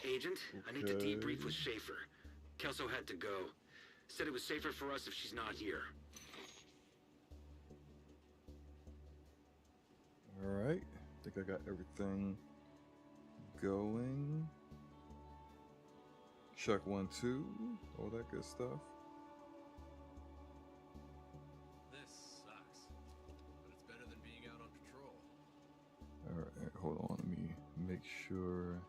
Agent, I need to Okay. debrief with Schaefer. Kelso had to go. Said it was safer for us if she's not here. All right. I think I got everything going. Check 1, 2, all that good stuff. This sucks, but it's better than being out on patrol. All right, hold on. Let me make sure.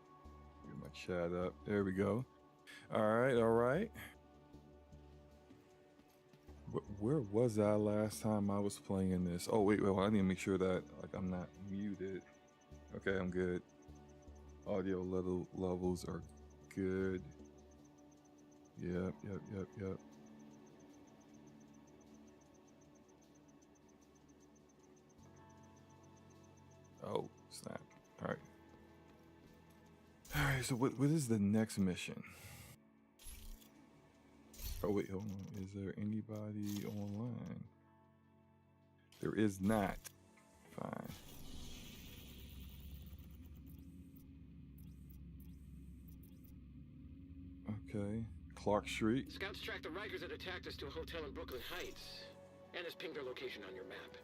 Get my chat up. There we go. All right, all right. Where was I last time I was playing this? Oh, wait, well, I need to make sure that like I'm not muted. Okay, I'm good. Audio levels are good. Yep. Oh, snap. All right. All right, so what is the next mission? Oh, wait, hold on. Is there anybody online? There is not. Fine. Okay. Clark Street. Scouts tracked the Rikers that attacked us to a hotel in Brooklyn Heights. And has pinged their location on your map.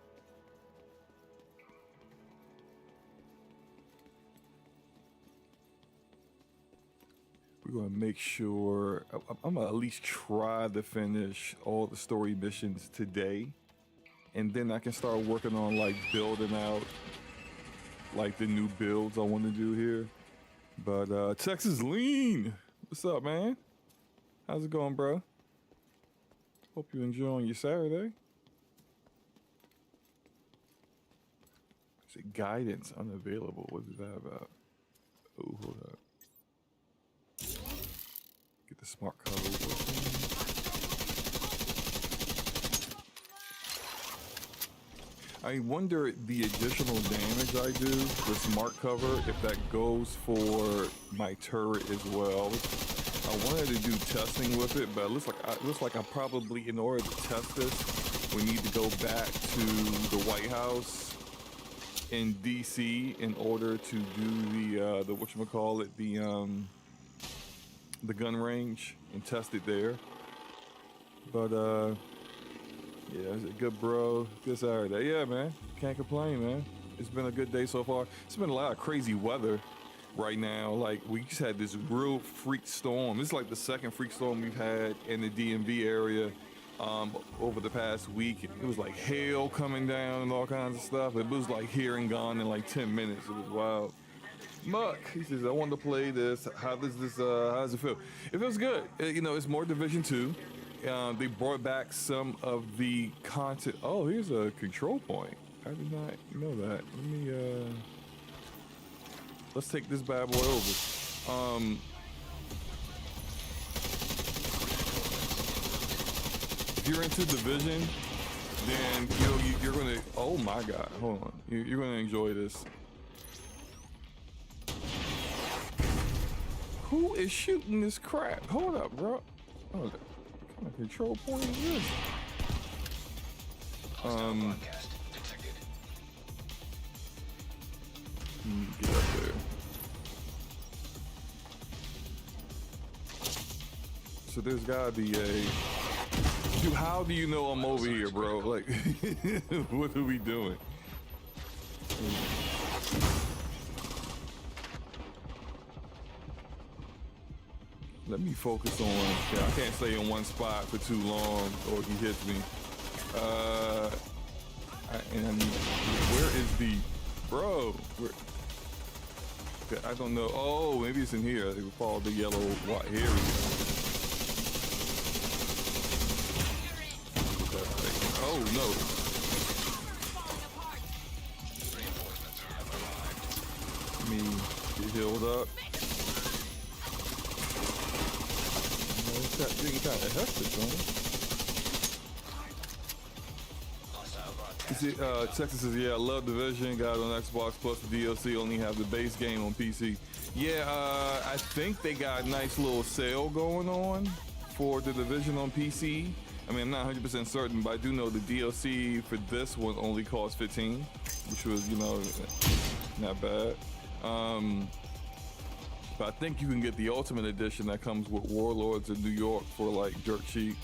We're gonna make sure I'm gonna at least try to finish all the story missions today, and then I can start working on like building out like the new builds I want to do here. But Texas Lean, what's up, man? How's it going, bro? Hope you're enjoying your Saturday. Is it guidance unavailable? What is that about? Oh, hold up. Get the smart cover working. I wonder the additional damage I do with smart cover, if that goes for my turret as well. I wanted to do testing with it, but it looks like I probably, in order to test this, we need to go back to the White House in DC in order to do the whatchamacallit, the gun range and test it there. But yeah, it's a good bro. Good Saturday. Yeah, man. Can't complain, man. It's been a good day so far. It's been a lot of crazy weather right now. Like, we just had this real freak storm. This is like the second freak storm we've had in the DMV area over the past week. It was like hail coming down and all kinds of stuff. It was like here and gone in like 10 minutes. It was wild. Muck, he says, I want to play this. How does it feel? It feels good. You know, it's more Division 2. They brought back some of the content. Oh, here's a control point. I did not know that. Let me, let's take this bad boy over. If you're into Division, then, you know, you're gonna, oh my God, hold on. You're gonna enjoy this. Who is shooting this crap? Hold up, bro. Hold up. What kind of control point is this? Get up there. So there's gotta be a... Dude, how do you know I'm over here, bro? Like, what are we doing? Let me focus on, yeah, I can't stay in one spot for too long or he hits me. And where is the, bro? Where, I don't know. Oh, maybe it's in here. It would follow the yellow, what, here we go. Oh, no. Let me get healed up. Getting kind of hectic, man. Texas says, yeah, I love Division. Got it on Xbox plus the DLC. Only have the base game on PC. Yeah, I think they got a nice little sale going on for the Division on PC. I mean, I'm not 100% certain, but I do know the DLC for this one only cost $15, which was, you know, not bad. But I think you can get the Ultimate Edition that comes with Warlords of New York for like dirt cheap.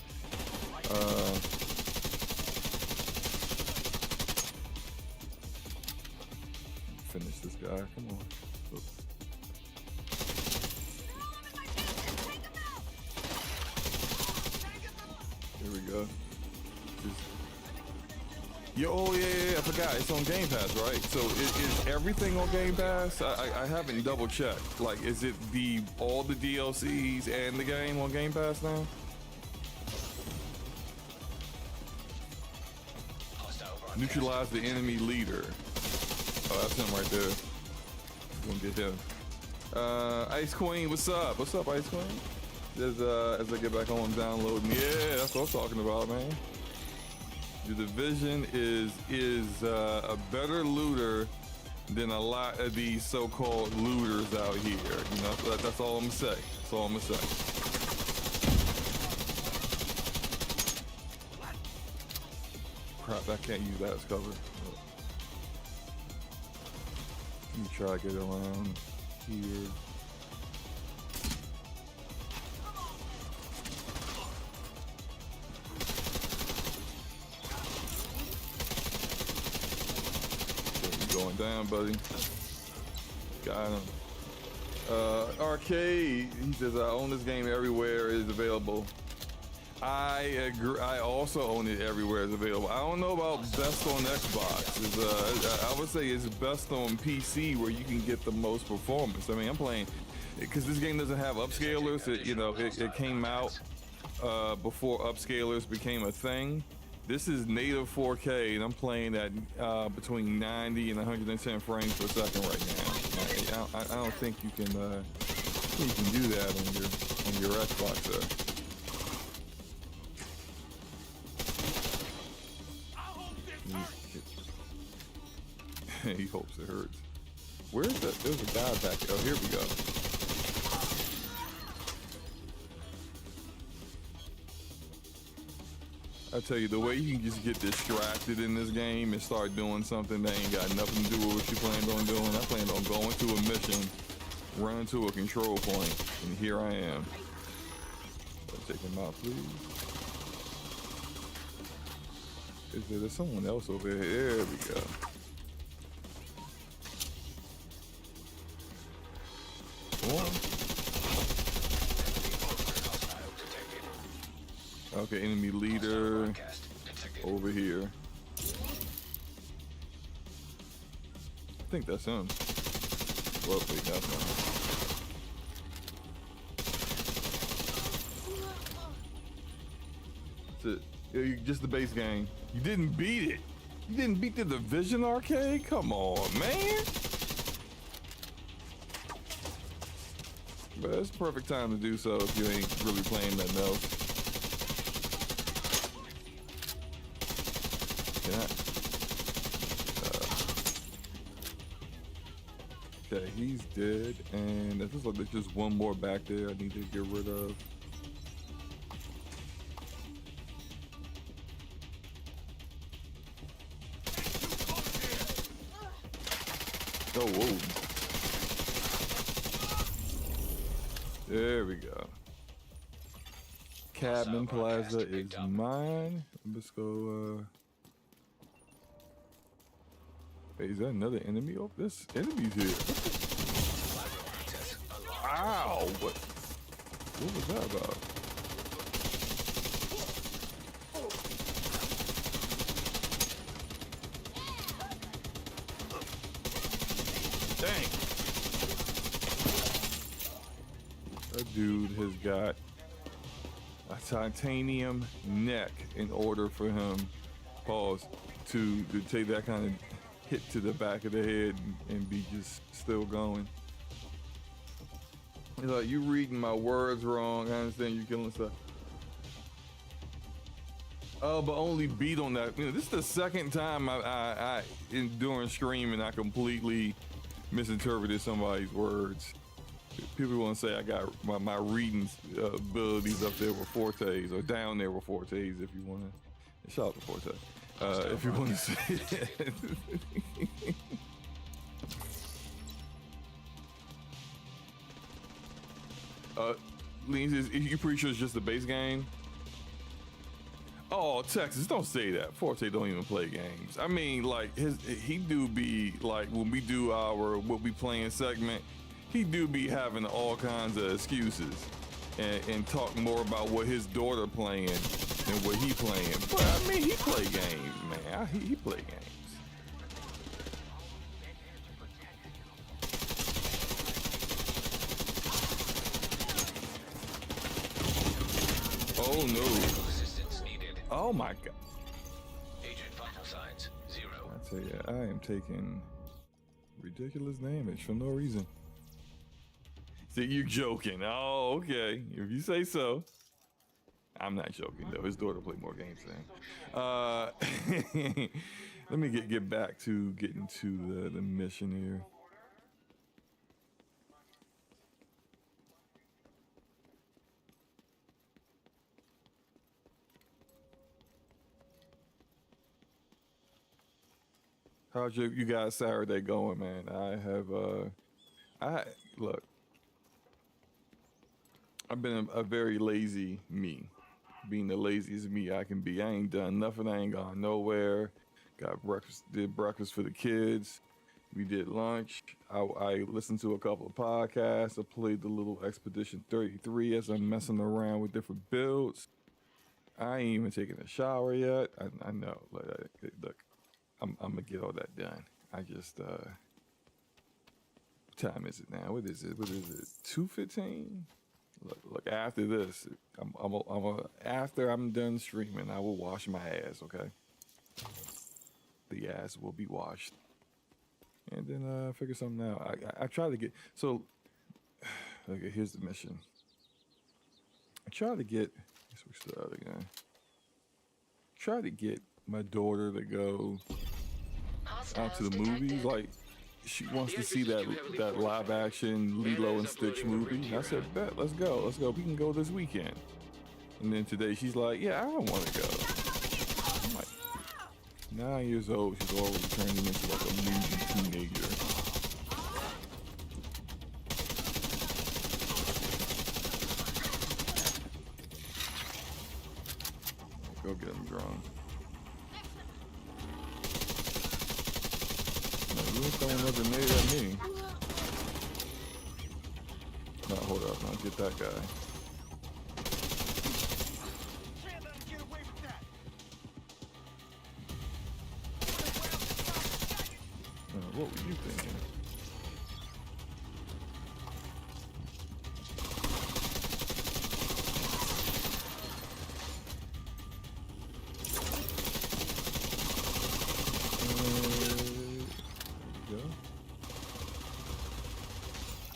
Finish this guy. Come on. Oops. Here we go. Oh yeah, I forgot. It's on Game Pass, right? So is everything on Game Pass? I haven't double checked. Like, is it all the DLCs and the game on Game Pass now? Neutralize the enemy leader. Oh, that's him right there. Gonna get him. Ice Queen, what's up? What's up, Ice Queen? As I get back on downloading. Yeah, that's what I'm talking about, man. The Division is a better looter than a lot of these so-called looters out here. You know, that's all I'm gonna say. That's all I'm gonna say. Crap, I can't use that as cover. Let me try to get around here. Going down, buddy. Got him. Arcade, he says, I own this game everywhere it is available. I agree. I also own it everywhere it's available. I don't know about best on Xbox. I would say it's best on PC where you can get the most performance. I mean, I'm playing, because this game doesn't have upscalers. It came out before upscalers became a thing. This is native 4K, and I'm playing at between 90 and 110 frames per second right now. I don't think you can do that on your Xbox. He hopes it hurts. Where is that? There's a guy back there. Oh, here we go. I tell you, the way you can just get distracted in this game and start doing something that ain't got nothing to do with what you planned on doing. I planned on going to a mission, running to a control point, and here I am. Take him out, please. There's someone else over here? There we go. One. Okay, enemy leader over here. I think that's him. Well, wait, that's not him. That's it. Just the base game. You didn't beat it. You didn't beat the Division arcade? Come on, man. But it's the perfect time to do so if you ain't really playing nothing else. Okay, he's dead, and it looks like there's just one more back there I need to get rid of. Oh, whoa. There we go. Cabin Plaza is mine. Let's go, Hey, is that another enemy? Oh, this enemy's here. Ow! What was that about? Dang! That dude has got a titanium neck in order for him, pause, to take that kind of hit to the back of the head and be just still going. It's like, you reading my words wrong. I understand you killing stuff. Oh, but only beat on that. You know, this is the second time during streaming I completely misinterpreted somebody's words. People want to say I got my reading abilities up there with Fortes, or down there with Fortes, if you want to. Shout out to Forte. If you want to see it. Leans, you pretty sure it's just the base game? Oh, Texas, don't say that. Forte don't even play games. I mean, like, he do be, like, when we do our what we playing segment, he do be having all kinds of excuses and talk more about what his daughter playing than what he playing. But, I mean, he play games, man. He play games. Oh, no. Oh my God! Agent vital signs 0. I tell you, I am taking ridiculous damage for no reason. See, you joking? Oh, okay. If you say so. I'm not joking though. His daughter played more games than him. Let me get back to getting to the mission here. How's you guys Saturday going, man? Look, I've been a very lazy me, being the laziest me I can be. I ain't done nothing. I ain't gone nowhere. Got breakfast, did breakfast for the kids. We did lunch. I listened to a couple of podcasts. I played the little Expedition 33 as I'm messing around with different builds. I ain't even taken a shower yet. I know. Look. I'm gonna get all that done. I just what time is it now? What is it? 2:15. Look. After this, after I'm done streaming, I will wash my ass. Okay. The ass will be washed, and then figure something out. I try to get so. Okay, here's the mission. I try to get. Switch to the other guy. Try to get my daughter to go out to the movies. Like, she wants to see that live action Lilo and Stitch movie. I said, bet, let's go. We can go this weekend. And then today she's like, yeah, I don't want to go. I'm like, 9 years old, she's already turning into like a movie teenager. Go get him drunk. You ain't throwing another nade at me. No, hold up. Now get that guy. What were you thinking?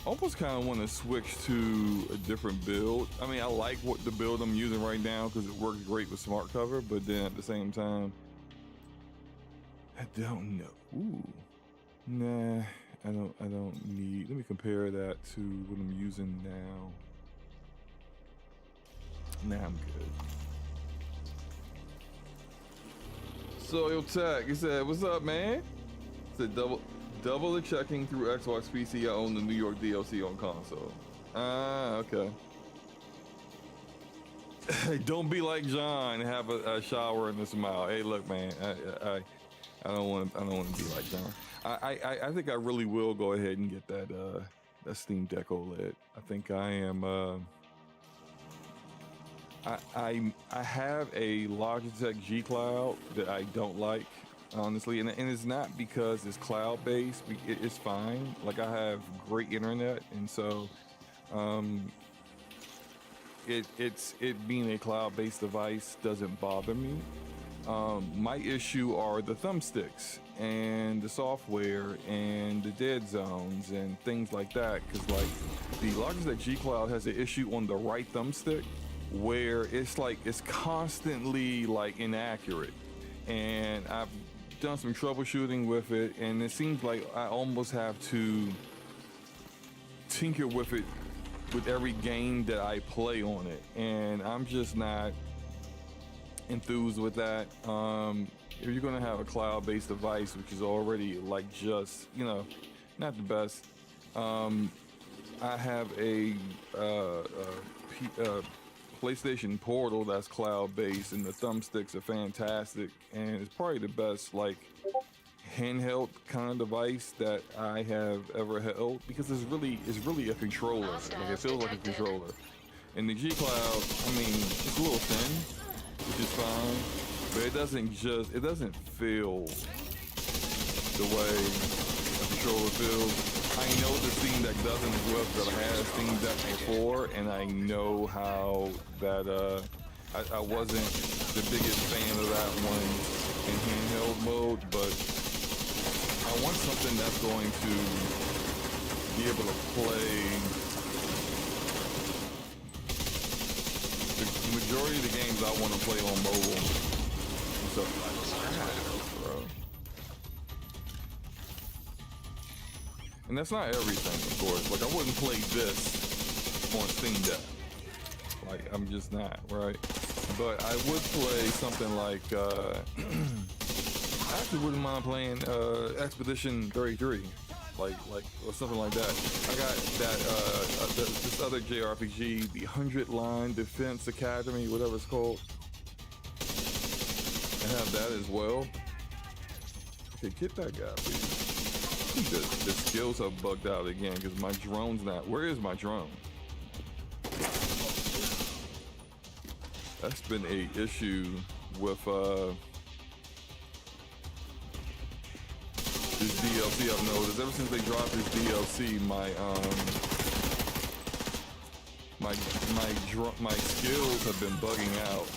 Almost kind of want to switch to a different build. I mean, I like what the build I'm using right now because it works great with smart cover, but then at the same time, I don't know. Ooh, nah, I don't need. Let me compare that to what I'm using now. Nah, I'm good. So yo, Tech, he said, "What's up, man?" He said, Double the checking through Xbox PC. I own the New York DLC on console. Okay. Don't be like John and have a shower and a smile. Hey, look, man. I don't want to be like John. I think I really will go ahead and get that Steam Deck OLED. I think I am. I have a Logitech G Cloud that I don't like. Honestly, and it's not because it's cloud-based. It's fine. Like, I have great internet, and so it being a cloud-based device doesn't bother me. My issue are the thumbsticks and the software and the dead zones and things like that. Because like the Logitech G Cloud has an issue on the right thumbstick where it's constantly like inaccurate, and I've done some troubleshooting with it, and it seems like I almost have to tinker with it with every game that I play on it, and I'm just not enthused with that. If you're gonna have a cloud-based device, which is already like just, you know, not the best, I have a PlayStation Portal that's cloud-based, and the thumbsticks are fantastic, and it's probably the best like handheld kind of device that I have ever held because it's really a controller. Like it feels like a controller. And the G Cloud, I mean, it's a little thin, which is fine, but it doesn't feel the way a controller feels. I know the Steam Deck doesn't as well because I had a Steam Deck before, and I know how that I wasn't the biggest fan of that one in handheld mode, but I want something that's going to be able to play the majority of the games I want to play on mobile. So, bro. And that's not everything, of course. Like, I wouldn't play this on Steam Deck. Like, I'm just not, right? But I would play something like, I actually wouldn't mind playing Expedition 33. Like, or something like that. I got that, this other JRPG, the 100 Line Defense Academy, whatever it's called. I have that as well. Okay, get that guy, please. The skills are bugged out again because my drone's not. Where is my drone? That's been a issue with this DLC I've noticed. Ever since they dropped this DLC, my skills have been bugging out.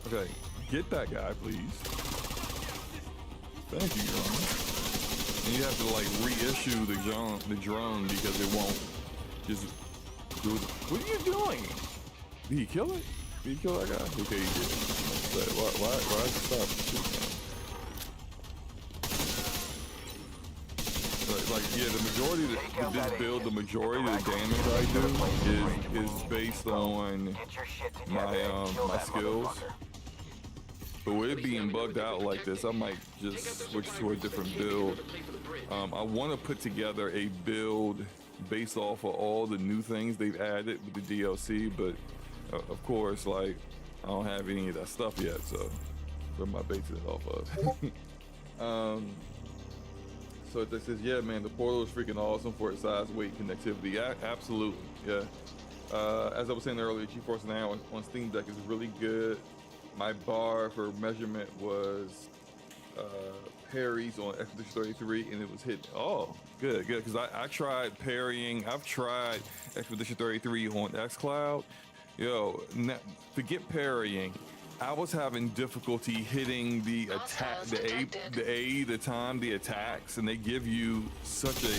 Okay, get that guy, please. Thank you, drone. And you have to like reissue the drone because it won't just do it. What are you doing? Did he kill it? Did he kill that guy? Okay, he did. Why did you stop shooting him? Like, yeah, the majority of this build, the majority of the damage I do is based on my skills. But with it being bugged out like this, I might just switch to a different build. I want to put together a build based off of all the new things they've added with the DLC, but of course, like, I don't have any of that stuff yet, so where am I basing it off of? So it says, yeah, man, the Portal is freaking awesome for its size, weight, connectivity. Yeah, absolutely, yeah. As I was saying earlier, GeForce Now on Steam Deck is really good. My bar for measurement was parries on Expedition 33, and it was hitting. Oh, good, because I tried parrying. I've tried Expedition 33 on xCloud. Yo, forget parrying. I was having difficulty hitting the attack, the time the attacks, and they give you such a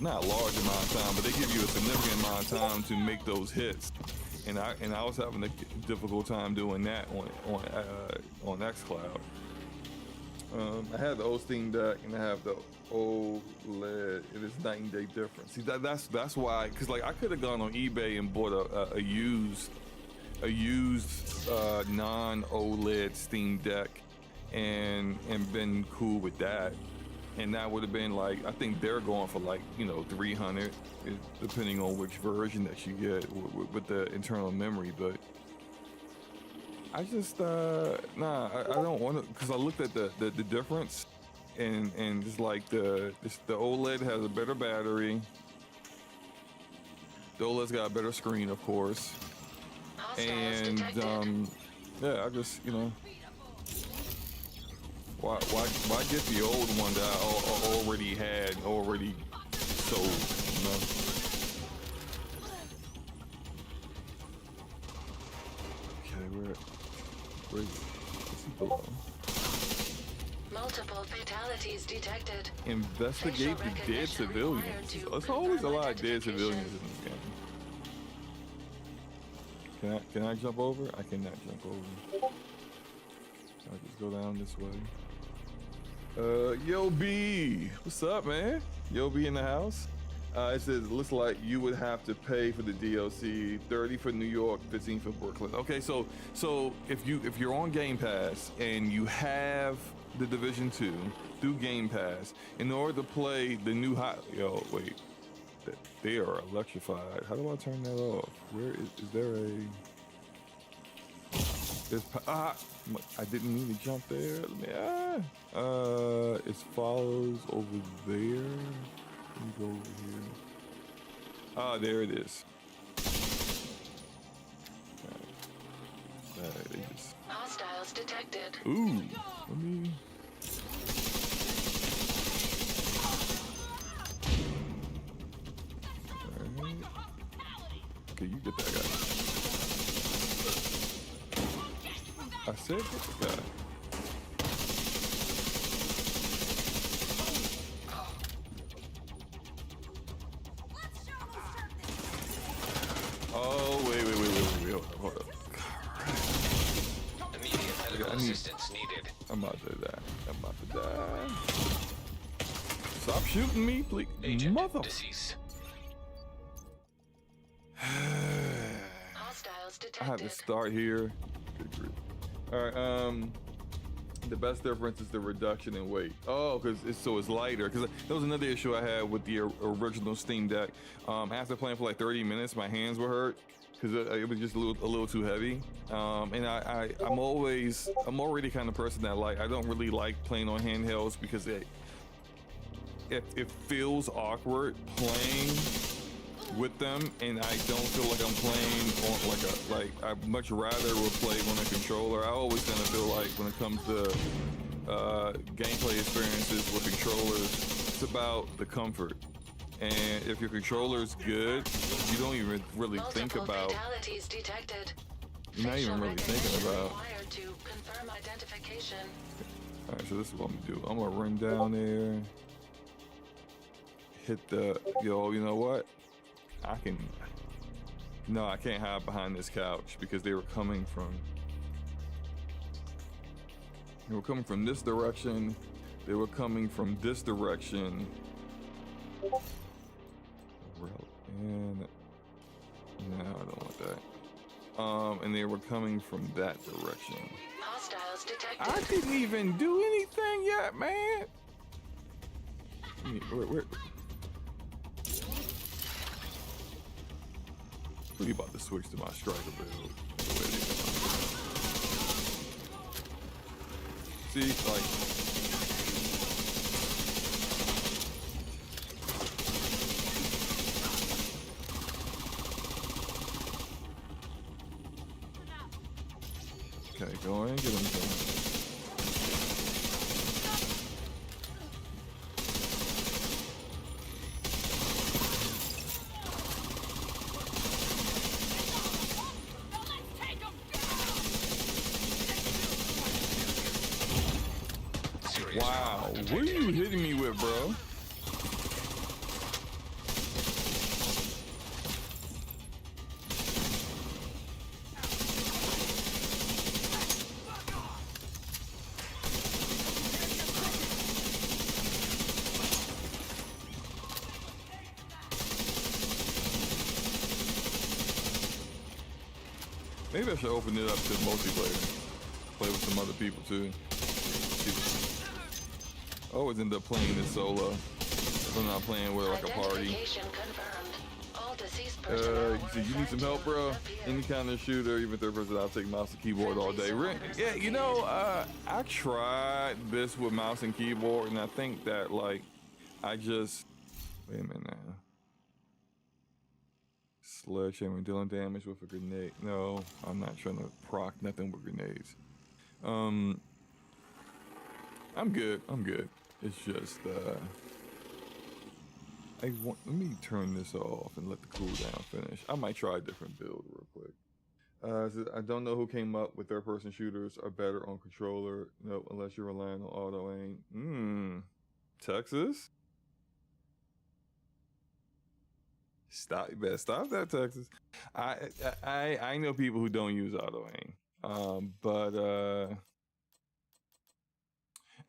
not a large amount of time, but they give you a significant amount of time to make those hits. And I was having a difficult time doing that on xCloud. I have the old Steam Deck and I have the OLED. It is night and day difference. See, that's why, because like I could have gone on eBay and bought a used non-OLED Steam Deck and been cool with that. And that would have been like, I think they're going for like, you know, 300, depending on which version that you get with the internal memory. But I just, I don't want to, because I looked at the difference, and just like the OLED has a better battery. The OLED's got a better screen, of course. And yeah, I just, you know, why get the old one that I already sold, you know? Okay, where's he below? Multiple fatalities detected. Investigate the dead civilians. There's always a lot of dead civilians in this game. Can I jump over? I cannot jump over. I'll just go down this way. Yo B, what's up, man? Yo B in the house. It says it looks like you would have to pay for the DLC, 30 for New York, 15 for Brooklyn. Okay, so if you're on Game Pass and you have the Division 2 through Game Pass, in order to play the new wait, they are electrified. How do I turn that off? Where is there a? There's I didn't mean to jump there. It follows over there. Let me go over here. There it is. They just... Hostiles detected. Ooh, let me... Alright. Okay, you get that guy. I said get the guy. Oh, wait. Hold up. Immediate medical assistance needed. I'm about to die. Stop shooting me, please. Agent Mother... deceased. Hostiles detected. I have to start here. Good grief. All right. The best difference is the reduction in weight. Oh, because it's lighter. Because that was another issue I had with the original Steam Deck. After playing for like 30 minutes, my hands were hurt because it was just a little too heavy. And I'm already the kind of person that I don't really like playing on handhelds because it feels awkward playing with them, and I don't feel like I'm playing on I much rather would play on a controller. I always kind of feel like when it comes to gameplay experiences with controllers, it's about the comfort. And if your controller's good, you don't even really think about. Fatalities detected. You're not even really thinking about. Required to confirm identification. All right, so this is what I'm gonna do. I'm gonna run down there, hit the you know what? No, I can't hide behind this couch because they were coming from this direction. They were coming from this direction. And no, I don't want that. And they were coming from that direction. Hostiles detected. I didn't even do anything yet, man. Where? We about to switch to my striker build. See, okay, go in, get him going. Wow, what are you hitting me with, bro? Maybe I should open it up to multiplayer. Play with some other people too. I always end up playing this solo if I'm not playing with like a party. So you need some help, bro? Any kind of shooter, even third person, I'll take mouse and keyboard all day. Yeah, you know, I tried this with mouse and keyboard, and I think that wait a minute now. Sledgehammer dealing damage with a grenade. No, I'm not trying to proc nothing with grenades. I'm good. It's just, let me turn this off and let the cooldown finish. I might try a different build real quick. I don't know who came up with third-person shooters are better on controller. Nope, unless you're relying on auto aim. Texas? Stop! You better stop that, Texas. I know people who don't use auto aim, but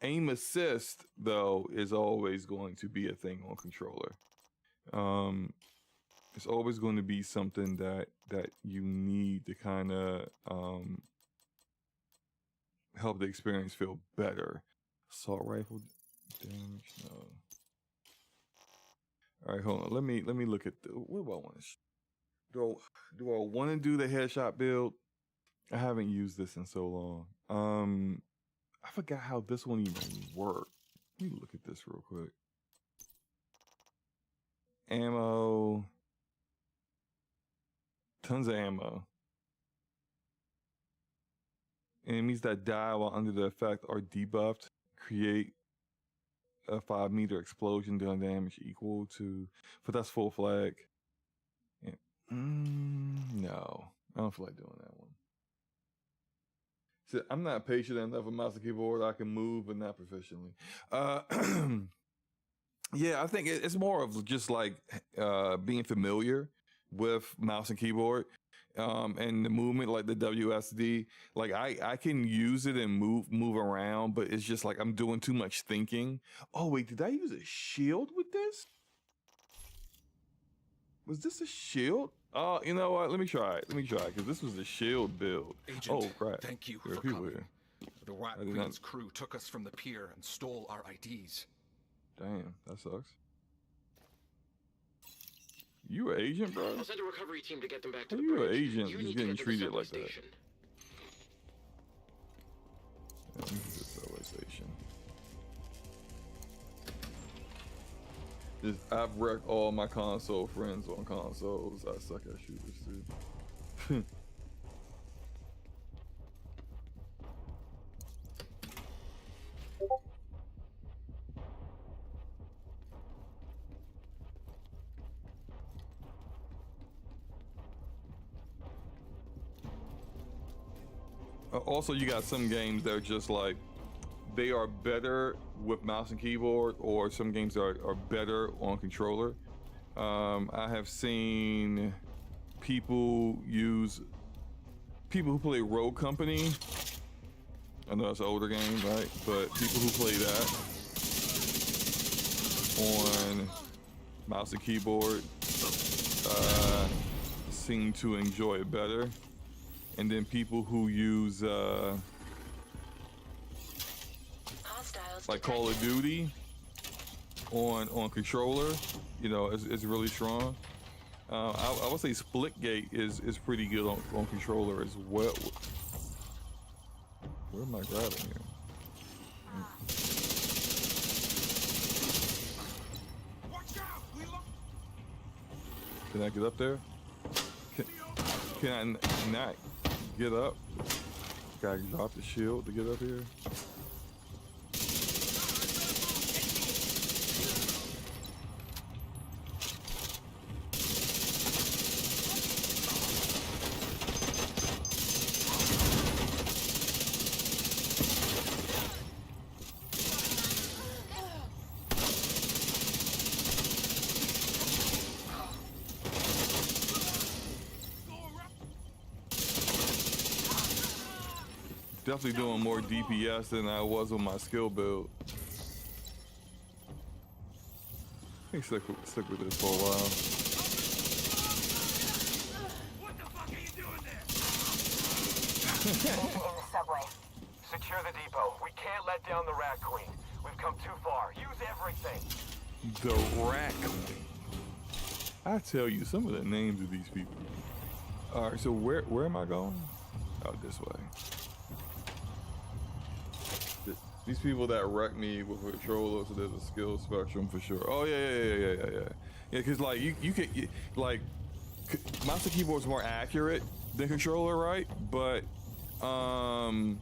aim assist though is always going to be a thing on controller. It's always going to be something that you need to kind of help the experience feel better. Assault rifle damage, no. All right, hold on. Let me look at what do I want to do I want to do the headshot build? I haven't used this in so long. I forgot how this one even worked. Let me look at this real quick. Ammo. Tons of ammo. Enemies that die while under the effect are debuffed. Create a 5-meter explosion doing damage equal to, but that's full flag. No, I don't feel like doing that one. So I'm not patient enough with mouse and keyboard. I can move, but not proficiently. Yeah, I think it's more of just like being familiar with mouse and keyboard and the movement, like the WSD. Like I can use it and move around, but it's just like I'm doing too much thinking. Oh wait, did I use a shield with this? Was this a shield? Oh, you know what? Let me try it. Because this was a shield build. Agent, oh crap! thank you There are for people coming. here. The Rat I did Queen's not- crew took us from the pier and stole our IDs. Damn, that sucks. You an agent, bro? I'll send a recovery team to get them back to How the you an bridge. agent You just need to getting get to the treated subway like that? station. Yeah, let me get this subway station. I've wrecked all my console friends on consoles. I suck at shooters too. Also, you got some games that are just like, they are better with mouse and keyboard, or some games are better on controller. I have seen people who play Rogue Company. I know it's an older game, right? But people who play that on mouse and keyboard seem to enjoy it better. And then people who use like Call of Duty on controller, you know, is really strong. I would say Splitgate is pretty good on controller as well. Where am I grabbing here? Can I get up there? Can I not get up? Gotta drop the shield to get up here. Definitely doing more DPS than I was on my skill build. I think stick with this for a while. What the fuck are you doing there? In the subway. Secure the depot. We can't let down the Rat Queen. We've come too far. Use everything. The Rat Queen. I tell you, some of the names of these people. All right, so where am I going? Oh, this way. These people that wreck me with a controller, so there's a skill spectrum for sure. Oh yeah. Because like you can like mouse and keyboard's more accurate than controller, right? But that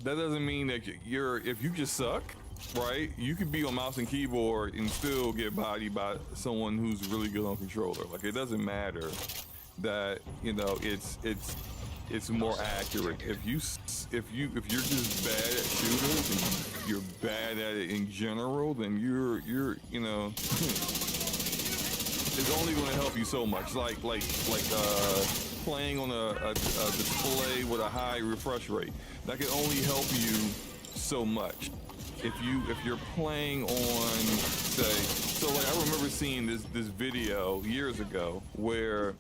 doesn't mean that if you just suck, right? You could be on mouse and keyboard and still get bodied by someone who's really good on controller. Like it doesn't matter that, you know, it's more accurate. If you're just bad at shooters and you're bad at it in general, then you're you know it's only going to help you so much. Like playing on a display with a high refresh rate, that can only help you so much. if you're playing on, say, so like I remember seeing this video years ago where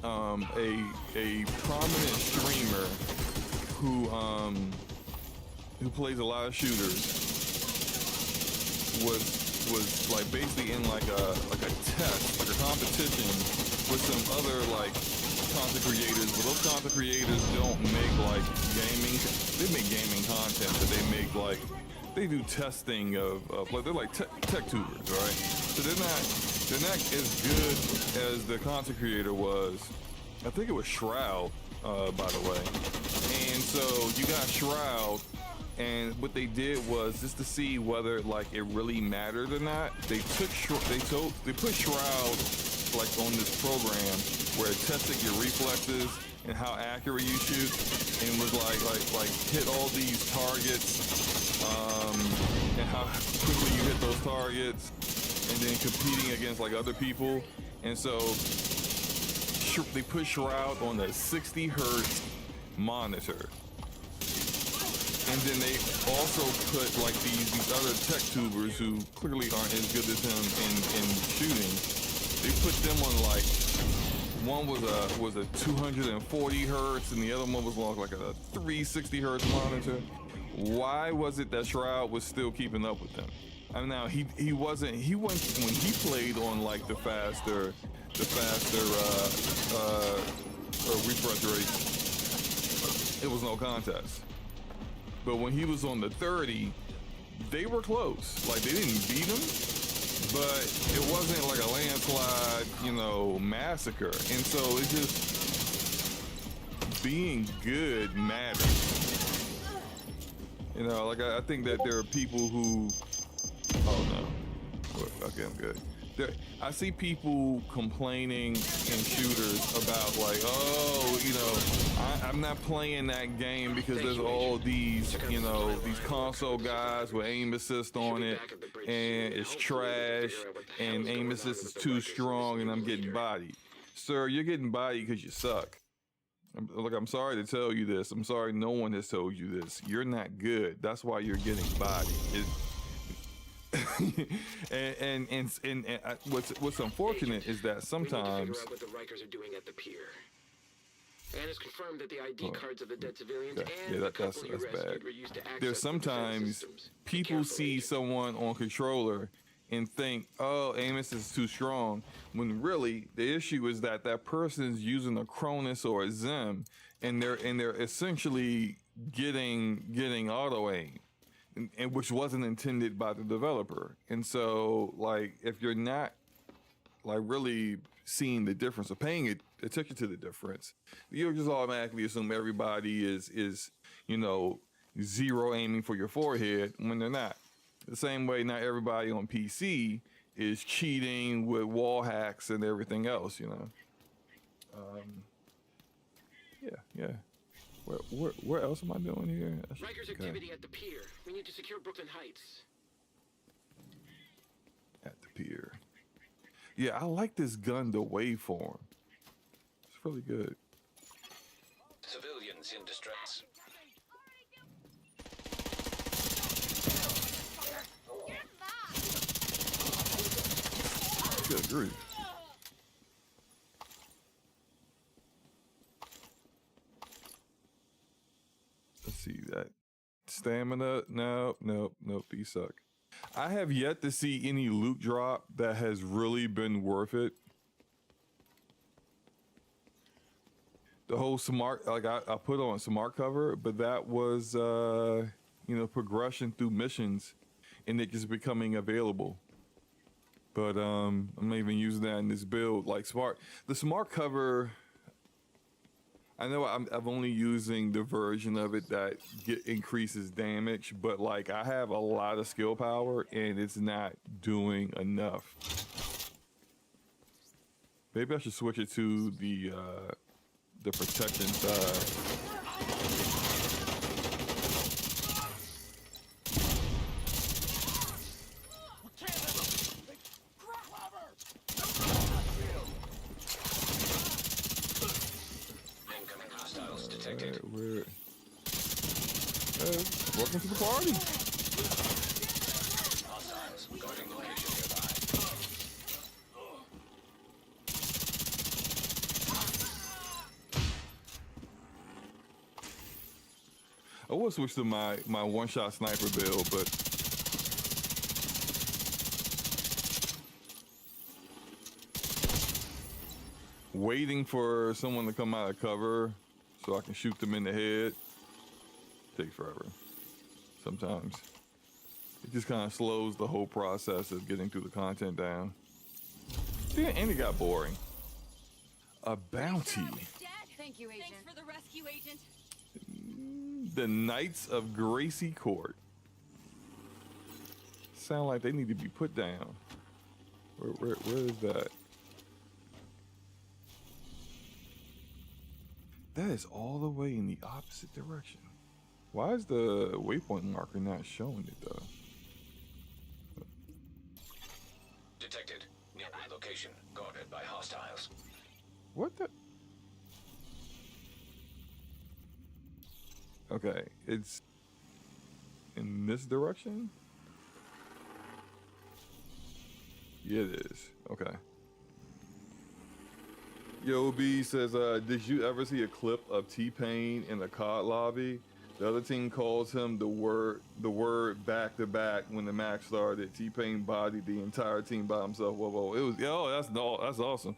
a prominent streamer who plays a lot of shooters was like basically in like a test, like a competition with some other like content creators, but those content creators don't make like gaming. They make gaming content, but they make like they do testing of like they're like tech tubers, right? So they're not as good as the content creator was. I think it was Shroud, by the way. And so you got Shroud, and what they did was just to see whether like it really mattered or not. They put Shroud like on this program where it tested your reflexes and how accurate you shoot, and was like hit all these targets, and how quickly you hit those targets, and then competing against like other people. And so they put Shroud on a 60 hertz monitor. And then they also put like these other tech tubers who clearly aren't as good as him in shooting. They put them on like, one was a 240 hertz and the other one was like a 360 hertz monitor. Why was it that Shroud was still keeping up with them? I mean, now he wasn't when he played on like the faster refresh rate, it was no contest. But when he was on the 30, they were close. Like they didn't beat him, but it wasn't like a landslide, massacre. And so it just being good matters. Like I think that there are people who, oh no, okay, I'm good. I see people complaining in shooters about like, I'm not playing that game because there's all these, these console guys with aim assist on it, and it's trash, and aim assist is too strong, and I'm getting bodied. Sir, you're getting bodied because you suck. I'm sorry to tell you this. I'm sorry no one has told you this. You're not good. That's why you're getting bodied. and what's unfortunate is that sometimes we need to figure out what the Rikers are doing at the pier. And it's confirmed that the ID cards of the dead civilians and the couple you rescued were used to access there's sometimes people see someone on controller and think, oh, Amos is too strong, when really the issue is that that person's using a Cronus or a Zim, and they're essentially getting auto aim. And which wasn't intended by the developer. And so, like, if you're not, like, really seeing the difference or paying attention to the difference, you'll just automatically assume everybody is zero aiming for your forehead when they're not. The same way not everybody on PC is cheating with wall hacks and everything else, Yeah. Where else am I doing here? Rikers activity at the pier. We need to secure Brooklyn Heights. At the pier. Yeah, I like this gun, the waveform. It's really good. Civilians in distress. Good grief. Let's see that. Stamina, nope, you suck. I have yet to see any loot drop that has really been worth it. The whole smart, like I put on smart cover, but that was, progression through missions and it just becoming available. But I'm not even using that in this build. Like the smart cover, I know I'm only using the version of it that increases damage, but like I have a lot of skill power and it's not doing enough. Maybe I should switch it to the protection side. Detected. Welcome to the party. Hostiles guarding location nearby. I would switch to my one-shot sniper build, but waiting for someone to come out of cover so I can shoot them in the head takes forever. Sometimes it just kind of slows the whole process of getting through the content down. Yeah, and it got boring. A bounty. Thank you, Agent. Thanks for the rescue, Agent. The Knights of Gracie Court. Sound like they need to be put down. Where is that? That is all the way in the opposite direction. Why is the waypoint marker not showing it though? Detected. Nearby location guarded by hostiles. What the? Okay, it's in this direction? Yeah, it is. Okay. Yo, B says, did you ever see a clip of T-Pain in the COD lobby? The other team calls him the word back to back when the match started. T-Pain bodied the entire team by himself. Whoa. It was, yo, that's awesome.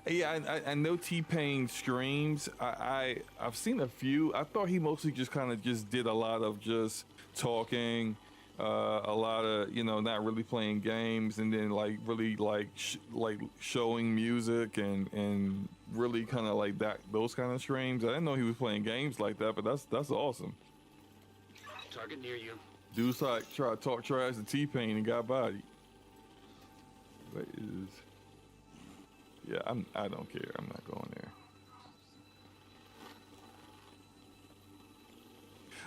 Yeah, I know T-Pain streams. I've seen a few. I thought he mostly just kind of just did a lot of just talking, a lot of, you know, not really playing games, and then like really like showing music and really kind of like that, those kind of streams. I didn't know he was playing games like that, but that's awesome. Target near you. Dude's like try to talk trash to T-Pain and got bodied. What is? Yeah, I don't care. I'm not going there.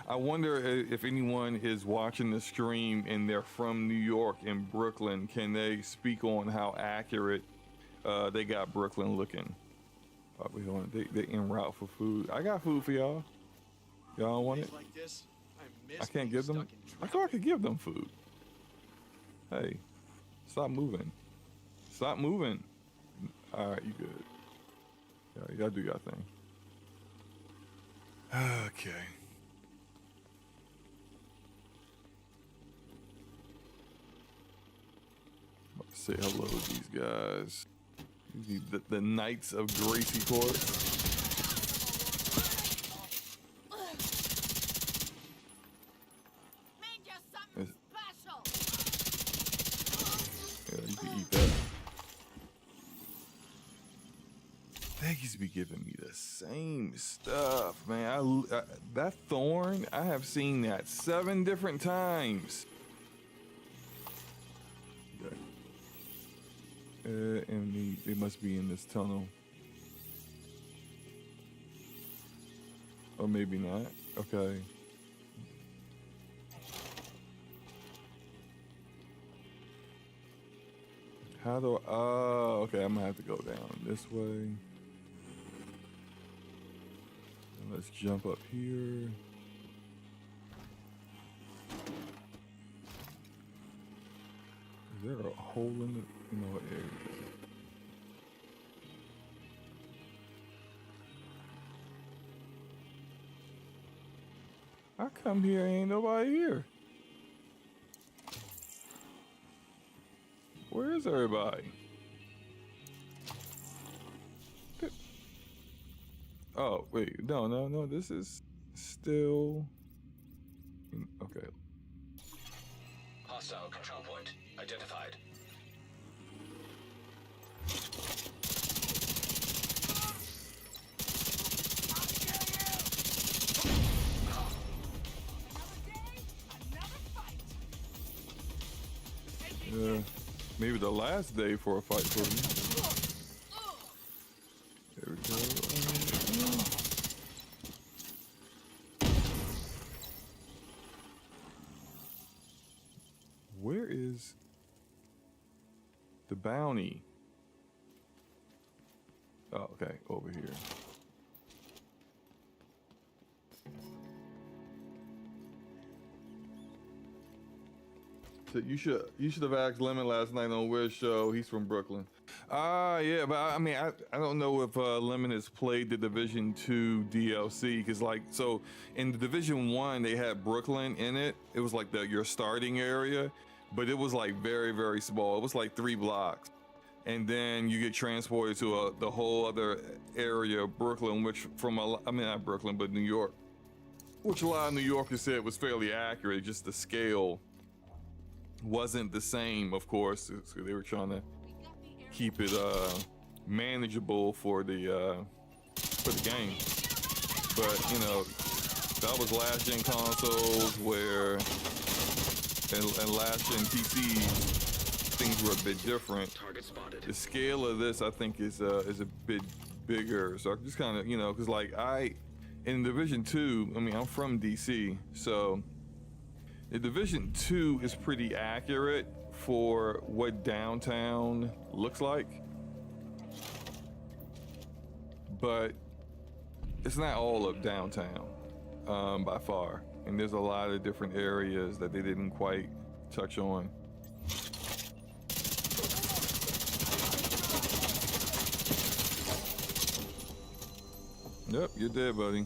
I wonder if anyone is watching the stream and they're from New York and Brooklyn. Can they speak on how accurate they got Brooklyn looking? We on they en route for food. I got food for y'all. Y'all want it? Like this, I can't give them. I thought I could give them food. Hey, stop moving. Stop moving. All right, you good. Yeah, you gotta do your thing. Okay. About to say hello to these guys. The Knights of Gracie Court. Made you something special. Yeah, you can eat that. They used to be giving me the same stuff, man. That thorn, I have seen that 7 different times. Okay. And they must be in this tunnel. Or maybe not. Okay. How do I, oh, okay, I'm gonna have to go down this way. Let's jump up here. Is there a hole in the, you know what, area? I come here, ain't nobody here. Where is everybody? Oh, wait, no, this is still... Okay. Hostile control point identified. Maybe the last day for a fight for me. There we go. Where is the bounty? Oh, okay, over here. So you should have asked Lemon last night on Where's Show. He's from Brooklyn. Yeah, but I mean I don't know if Lemon has played the Division 2 DLC because like so in the Division 1 they had Brooklyn in it. It was like your starting area, but it was like very, very small. It was like 3 blocks. And then you get transported to the whole other area of Brooklyn, which not Brooklyn, but New York, which a lot of New Yorkers said was fairly accurate. Just the scale wasn't the same, of course. So they were trying to keep it manageable for the game. But you know, that was last gen consoles and last gen PCs. Things were a bit different. Target spotted. The scale of this, I think, is a bit bigger. So I just kind of, you know, because like in Division 2, I mean, I'm from DC, so the Division 2 is pretty accurate for what downtown looks like, but it's not all of downtown by far, and there's a lot of different areas that they didn't quite touch on. Yep, you're dead, buddy.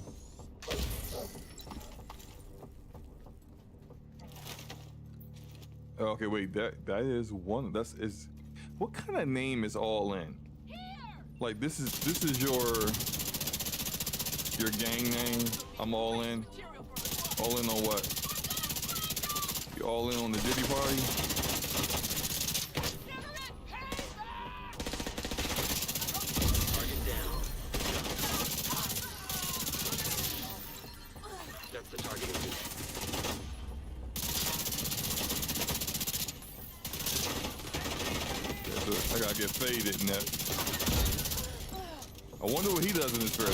Okay, wait, that is one. Is what kind of name is All In? Like this is your gang name? I'm All In. All in on what? You all in on the Diddy party? I gotta get faded in that. I wonder what he does in his spare time.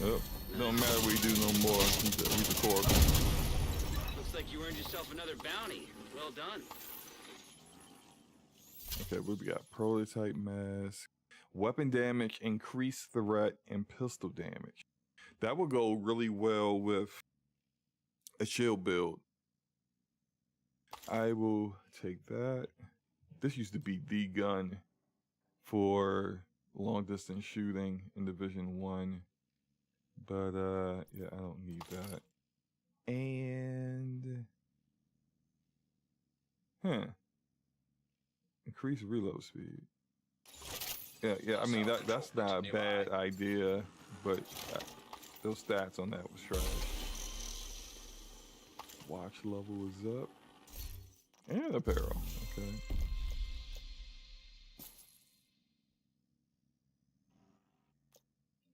Oh, don't matter what he do no more. He's a corpse. Looks like you earned yourself another bounty. Well done. Okay, what we got? Prototype mask. Weapon damage, increased threat, and pistol damage. That would go really well with a shield build. I will take that. This used to be the gun for long distance shooting in Division 1. But yeah, I don't need that. And increase reload speed. Yeah, I mean that's not a bad idea, but those stats on that was trash. Watch level is up. And apparel, okay.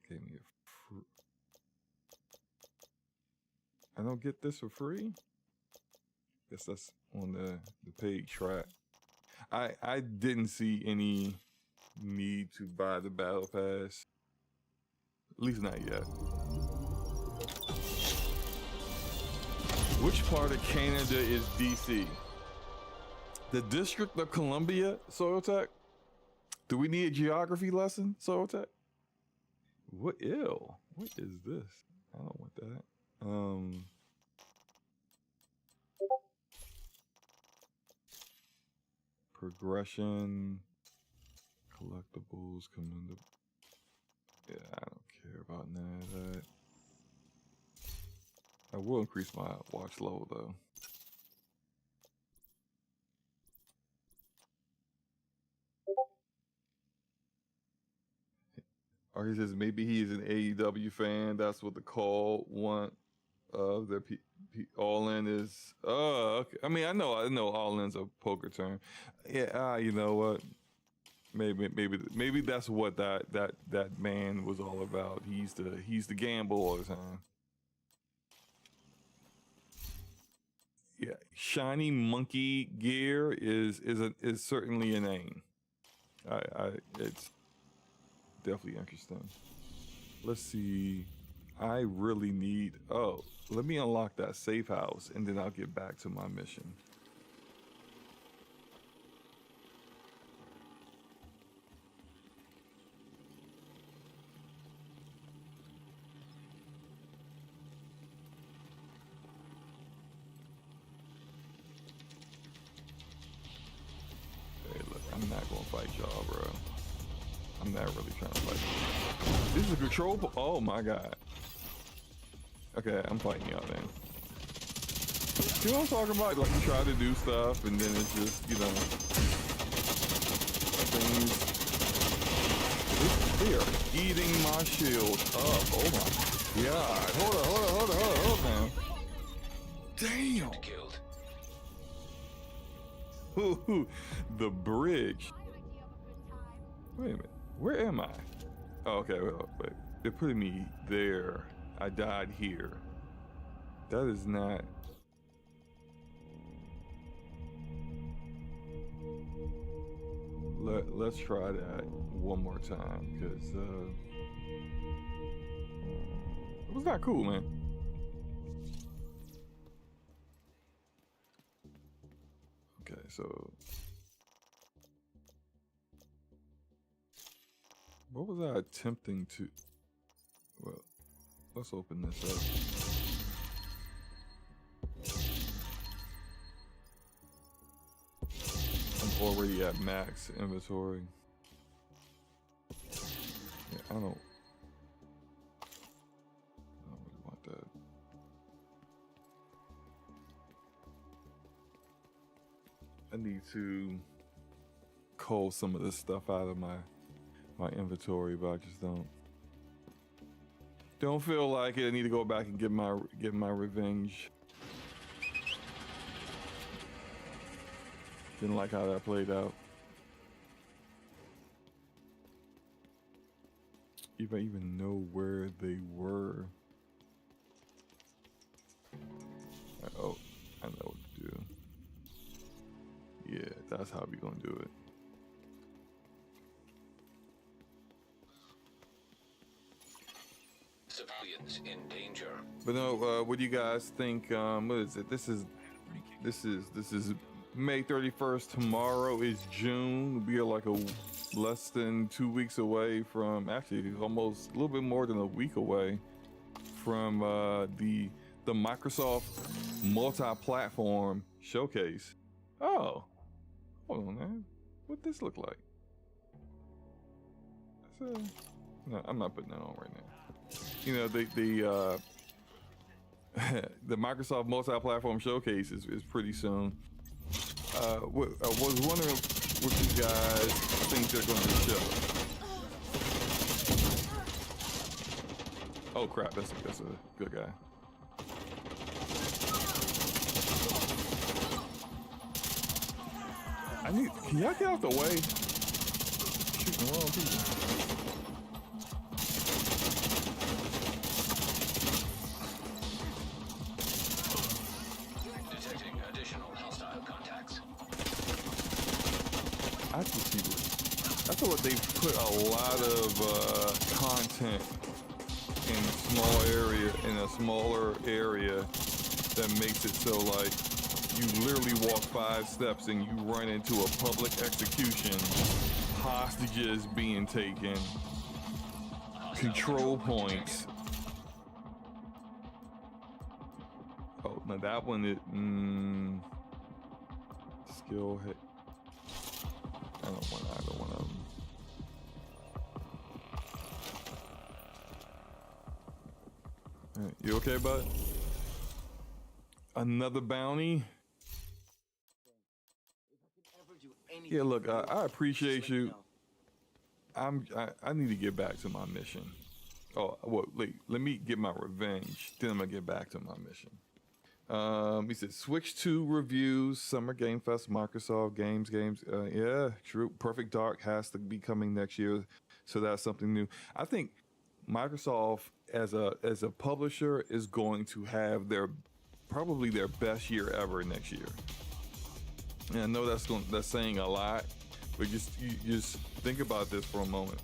Gave me I don't get this for free? Guess that's on the paid track. I didn't see any need to buy the battle pass. At least not yet. Which part of Canada is DC? The District of Columbia, Soiltech? Do we need a geography lesson, Soiltech? What is this? I don't want that. Progression, collectibles, commendable. Yeah, I don't care about none of that. I will increase my watch level though. Or he says maybe he is an AEW fan. That's what the call want of their All In is. Oh, okay. I mean, I know All In's a poker term. Yeah, you know what? Maybe that's what that man was all about. He's the gamble all the time. Yeah, shiny monkey gear is certainly a name. It's definitely interesting. Let's see. I really need. Oh, let me unlock that safe house, and then I'll get back to my mission. not really trying to fight. This is a control. Oh my god. Okay, I'm fighting y'all then. You know what I'm talking about? Like you try to do stuff and then it's just, you know, things. They are eating my shield up. Oh my god. Hold on. Damn. Killed. Ooh, the bridge. Wait a minute. Where am I? Oh, okay, wait. They're putting me there. I died here. That is not. Let's try that one more time, because it was not cool, man. Okay, so what was I attempting to? Well, let's open this up. I'm already at max inventory. Yeah, I don't really want that. I need to cull some of this stuff out of my inventory, but I just don't feel like it. I need to go back and get my revenge. Didn't like how that played out. If I even know where they were. Oh, I know what to do. Yeah, that's how we gonna do it. Civilians in danger. But no, what do you guys think? What is it? This is May 31st. Tomorrow is June. We are like less than 2 weeks away from, actually almost a little bit more than a week away from the Microsoft multi-platform showcase. Oh, hold on, man. What this look like? No, I'm not putting that on right now. You know, the Microsoft multi-platform showcase is pretty soon. I was wondering what you guys think they're going to show. Oh crap, that's a good guy. Can y'all get out the way? Shooting the wrong people. I can see this. I feel like they put a lot of content in a smaller area that makes it so like you literally walk 5 steps and you run into a public execution, hostages being taken, control points. Oh, now that one is skill hit. I don't want either one of them. Right, you okay, bud? Another bounty? Yeah, look, I appreciate you. I need to get back to my mission. Oh, wait, let me get my revenge. Then I'm gonna get back to my mission. He said Switch 2 reviews, Summer Game Fest, Microsoft games. Yeah, true. Perfect Dark has to be coming next year, so that's something new. I think Microsoft as a publisher is going to have probably their best year ever next year. And I know that's saying a lot, but you just think about this for a moment.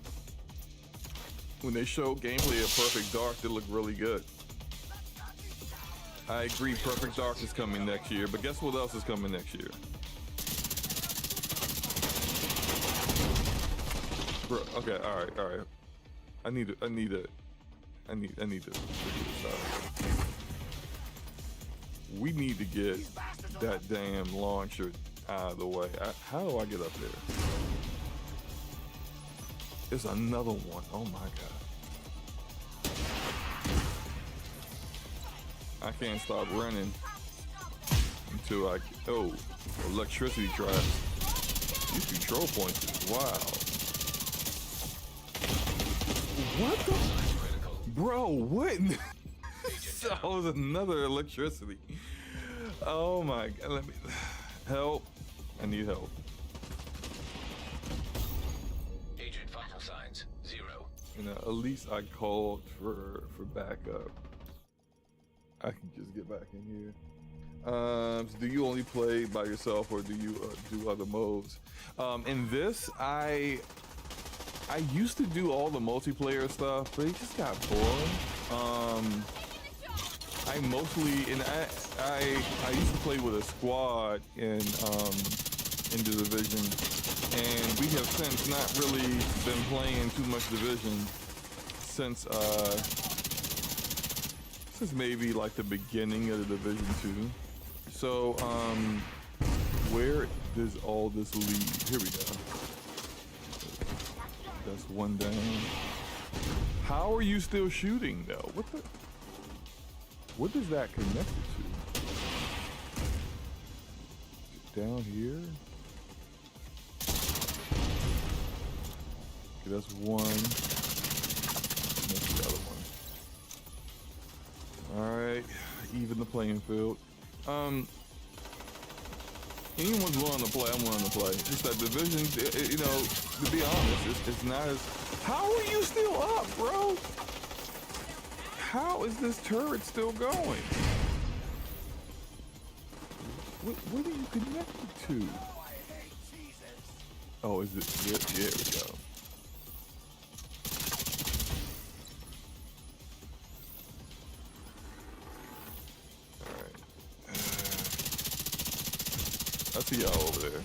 When they showed gameplay of Perfect Dark, it looked really good. I agree, Perfect Dark is coming next year, but guess what else is coming next year? Bro, okay, all right. I need to we need to get that damn launcher out of the way. How do I get up there? It's another one. Oh my god. I can't stop running until I, oh, electricity traps. These control points is wild. What the? Bro, what? That was another electricity. Oh my god, let me, help. I need help. Agent vital signs 0. You know, at least I called for backup. I can just get back in here. So do you only play by yourself, or do you do other modes? In this, I used to do all the multiplayer stuff, but it just got boring. I mostly, and I used to play with a squad in the Division, and we have since not really been playing too much Division since maybe like the beginning of the Division 2. So where does all this lead? Here we go. That's one down. How are you still shooting though? What is that connected to? Down here? Okay, that's one. That's the other one. Alright, even the playing field. Anyone's willing to play, I'm willing to play. Just that Division, you know, to be honest, it's not as... How are you still up, bro? How is this turret still going? What are you connected to? Oh, is it? Yeah, there we go. All right. I see y'all over there.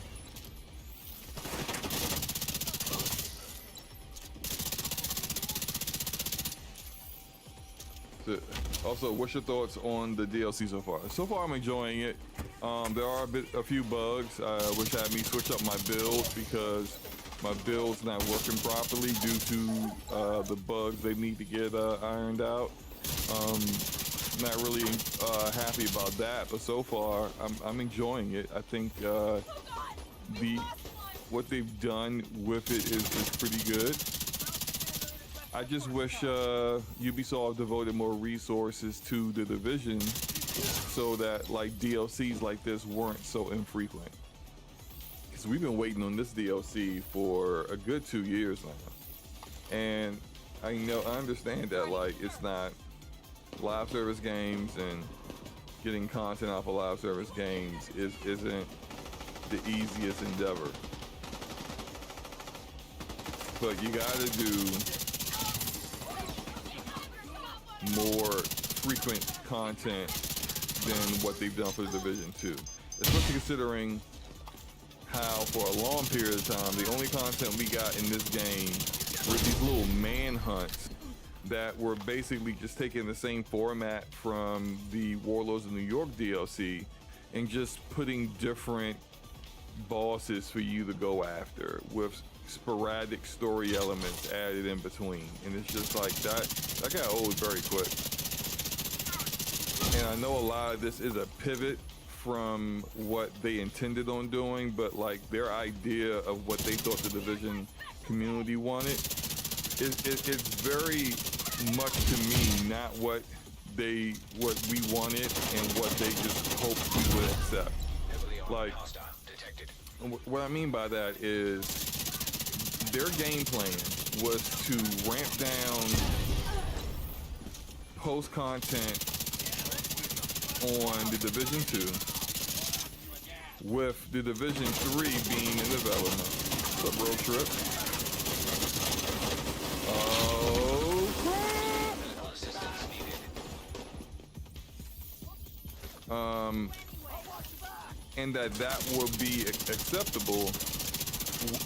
Also, what's your thoughts on the DLC so far? So far, I'm enjoying it. There are a few bugs which had me switch up my build because my build's not working properly due to the bugs they need to get ironed out. Not really happy about that, but so far I'm enjoying it. I think what they've done with it is pretty good. I just wish Ubisoft devoted more resources to the Division so that like DLCs like this weren't so infrequent. Because we've been waiting on this DLC for a good 2 years now. And I understand that like it's not live service games, and getting content off of live service games isn't the easiest endeavor. But you gotta do more frequent content than what they've done for the Division 2. Especially considering how for a long period of time, the only content we got in this game were these little manhunts that were basically just taking the same format from the Warlords of New York DLC and just putting different bosses for you to go after with sporadic story elements added in between. And it's just like that got old very quick. And I know a lot of this is a pivot from what they intended on doing, but like their idea of what they thought the Division community wanted it's very much to me not what we wanted and what they just hoped we would accept. Like, what I mean by that is their game plan was to ramp down post content on the Division 2 with the Division 3 being in development. What's up, road trip? Oh crap! And that would be acceptable.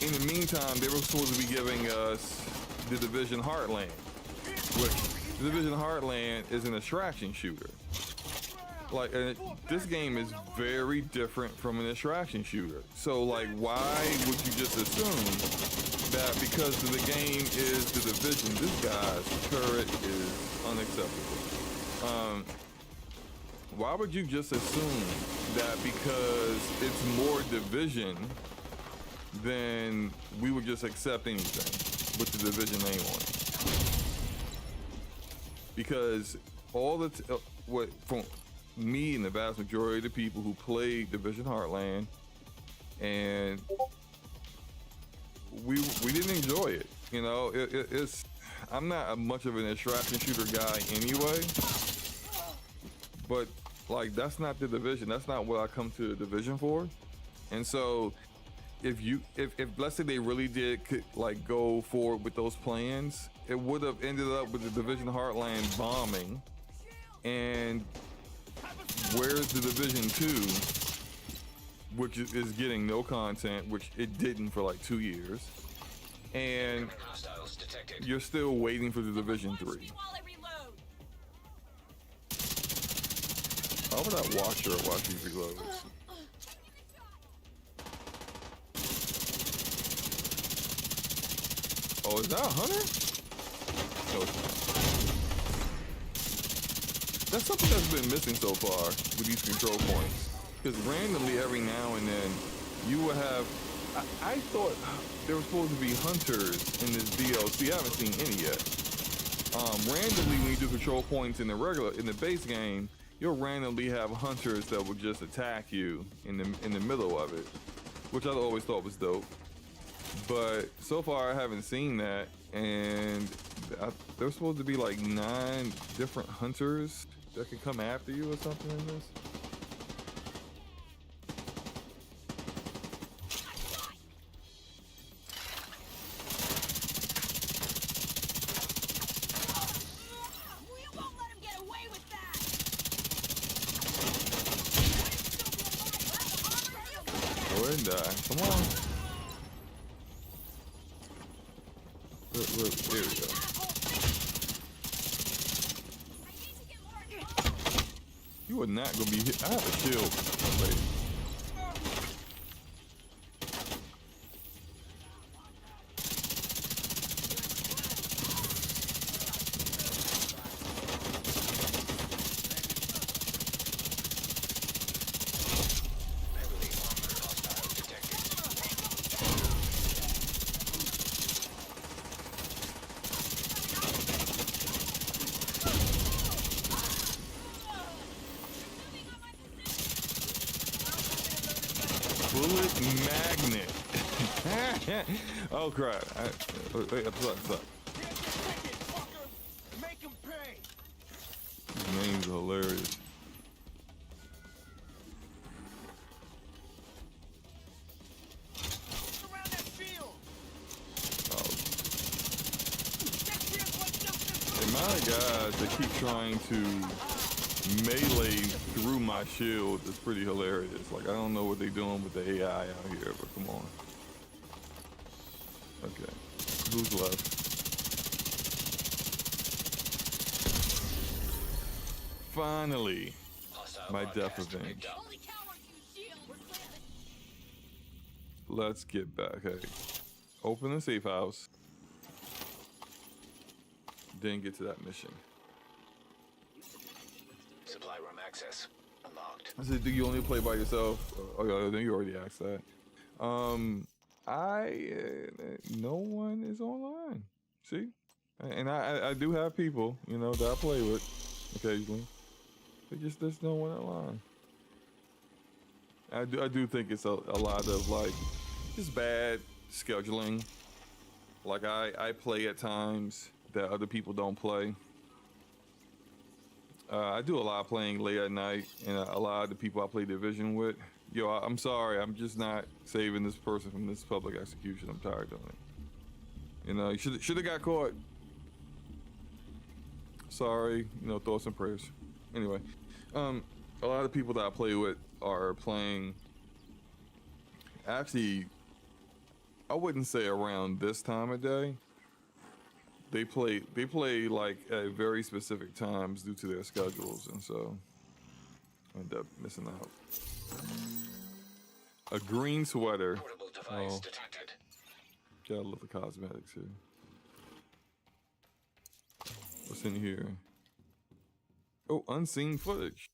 In the meantime, they were supposed to be giving us the Division Heartland, which the Division Heartland is an extraction shooter. Like, this game is very different from an extraction shooter. So, like, why would you just assume that because the game is the Division, this guy's turret is unacceptable. Why would you just assume that because it's more Division, then we would just accept anything with the Division name on it? Because all the what from me and the vast majority of the people who played Division Heartland, and we didn't enjoy it. You know, it's I'm not much of an extraction shooter guy anyway, but like that's not the Division. That's not what I come to the Division for. And so if let's say they really did like go forward with those plans, it would have ended up with the Division Heartland bombing. And where's the Division 2, which is getting no content, which it didn't for like 2 years, and you're still waiting for the Division 3. How would I watch her while she reloads? Oh, is that a hunter? No, it's not. That's something that's been missing so far with these control points. Because randomly, every now and then, you will have... I thought there were supposed to be hunters in this DLC. I haven't seen any yet. Randomly, when you do control points in the base game, you'll randomly have hunters that will just attack you in the middle of it, which I always thought was dope. But so far, I haven't seen that, and there's supposed to be like 9 different hunters that can come after you or something in this. Go ahead and die. Come on. Look, there we go. You are not gonna be hit. I have a shield. Wait. Bullet magnet. Oh crap. Wait, what's up? These names are hilarious. The amount of guys that keep trying to melee through my shield is pretty hilarious. Like, I don't know what they're doing with the AI out here, but come on. Okay, who's left? Finally, my death event. Let's get back. Hey, open the safe house. Then get to that mission. Supply room access unlocked. I said, do you only play by yourself? Oh, yeah, then you already asked that. No one is online. See? And I do have people, you know, that I play with occasionally. But there's no one online. I do think it's a lot of, like, just bad scheduling. Like, I play at times that other people don't play. I do a lot of playing late at night, and a lot of the people I play Division with, yo, I'm sorry, I'm just not saving this person from this public execution. I'm tired of doing it. You know, you should have got caught. Sorry, you know, thoughts and prayers. Anyway, a lot of people that I play with are playing, actually, I wouldn't say around this time of day. They play like at very specific times due to their schedules, and so I end up missing out. A green sweater. Portable device detected. Gotta love the cosmetics here. What's in here? Oh, unseen footage.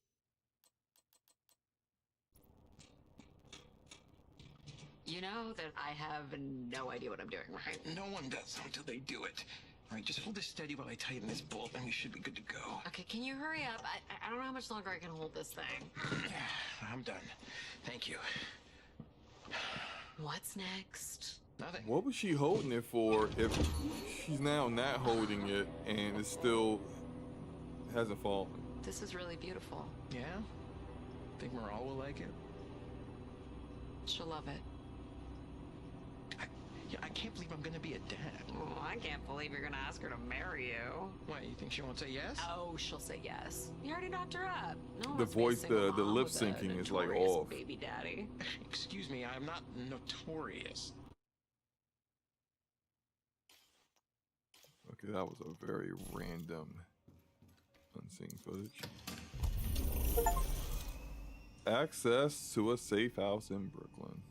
You know that I have no idea what I'm doing, right? No one does until they do it. All right, just hold this steady while I tighten this bolt, and we should be good to go. Okay, can you hurry up? I don't know how much longer I can hold this thing. I'm done. Thank you. What's next? Nothing. What was she holding it for if she's now not holding it and it still hasn't fallen? This is really beautiful. Yeah? Think Morale will like it? She'll love it. I can't believe I'm gonna be a dad. Oh, I can't believe you're gonna ask her to marry you. What, you think she won't say yes? Oh, she'll say yes. You already knocked her up. No one The wants to be a voice, single the mom lip with a syncing is like notorious off. baby daddy. Excuse me, I'm not notorious. Okay, that was a very random unseen footage. Access to a safe house in Brooklyn.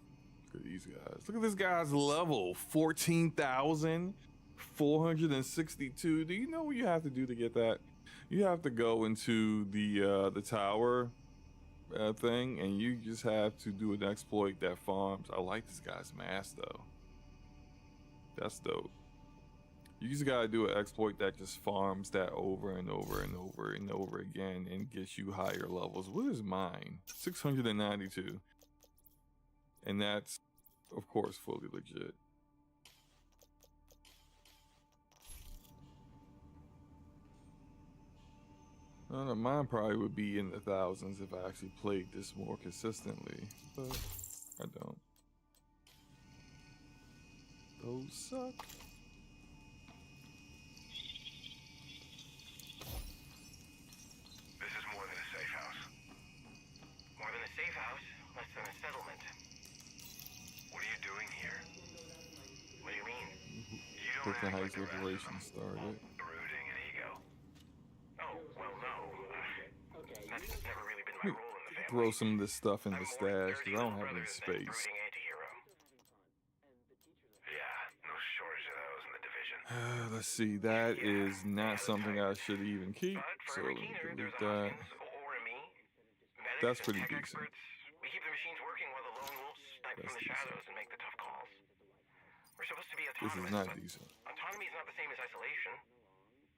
Look at these guys. Look at this guy's level. 14,462. Do you know what you have to do to get that? You have to go into the tower thing, and you just have to do an exploit that farms. I like this guy's mask though. That's dope. You just gotta do an exploit that just farms that over and over and over and over again and gets you higher levels. What is mine? 692. And that's, of course, fully legit. I don't know, mine probably would be in the thousands if I actually played this more consistently, but I don't. Those suck. This is more than a safe house. More than a safe house? Less than a settlement. What are you doing here? What do you mean? You don't Brooklyn act Heights like the rest of Liberation them. started. Brooding and ego. Oh, well, no. That's never really been my role in the family. Throw some of this stuff in I'm the more stash dirty because I don't little have any brother than space. brooding anti-hero. Yeah, no shortage of those in the division. Let's see, that is not something I should even keep, But so for let every me keener, delete there's a that. Hoskins or a me. Medics That's and pretty tech decent. experts, we keep the machines working while the lone wolves snipe That's from the decent. shadows and make the tough calls. We're supposed to be This autonomous, is not but decent. autonomy is not the same as isolation.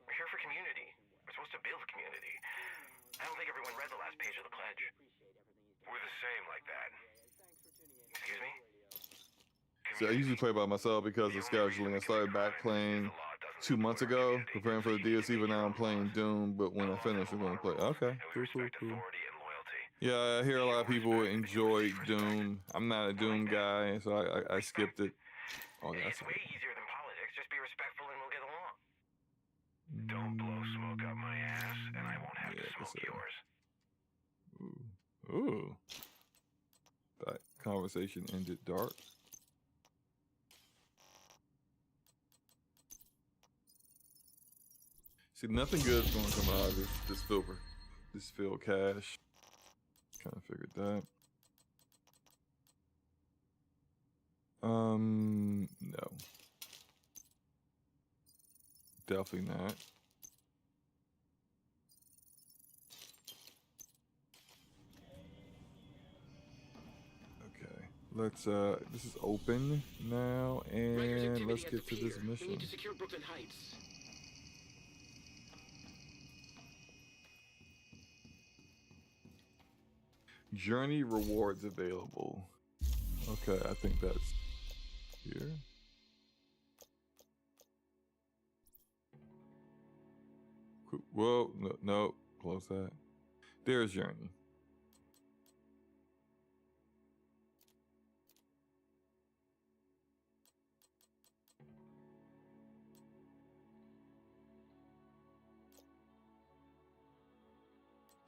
We're here for community. We're supposed to build community. I don't think everyone read the last page of the pledge. We're the same like that. Excuse me? See, I usually play by myself because of scheduling. I started back playing 2 months ago, preparing for the DLC, but now I'm playing Doom, but when I finish, I'm going to play. Okay, cool. Yeah, I hear a lot of people enjoy Doom. I'm not a Doom guy, so I skipped it. Oh, that's It's way it. easier than politics. Just be respectful and we'll get along. Don't blow smoke up my ass, and I won't have to smoke yours. Ooh. That conversation ended dark. See, nothing good is going to come out of this filled cache. Kind of figured that. No. Definitely not. Okay. Let's this is open now, and let's get to this We mission. need to secure Brooklyn Heights. Journey rewards available. Okay, I think that's here. Whoa, no, close that. There's Journey.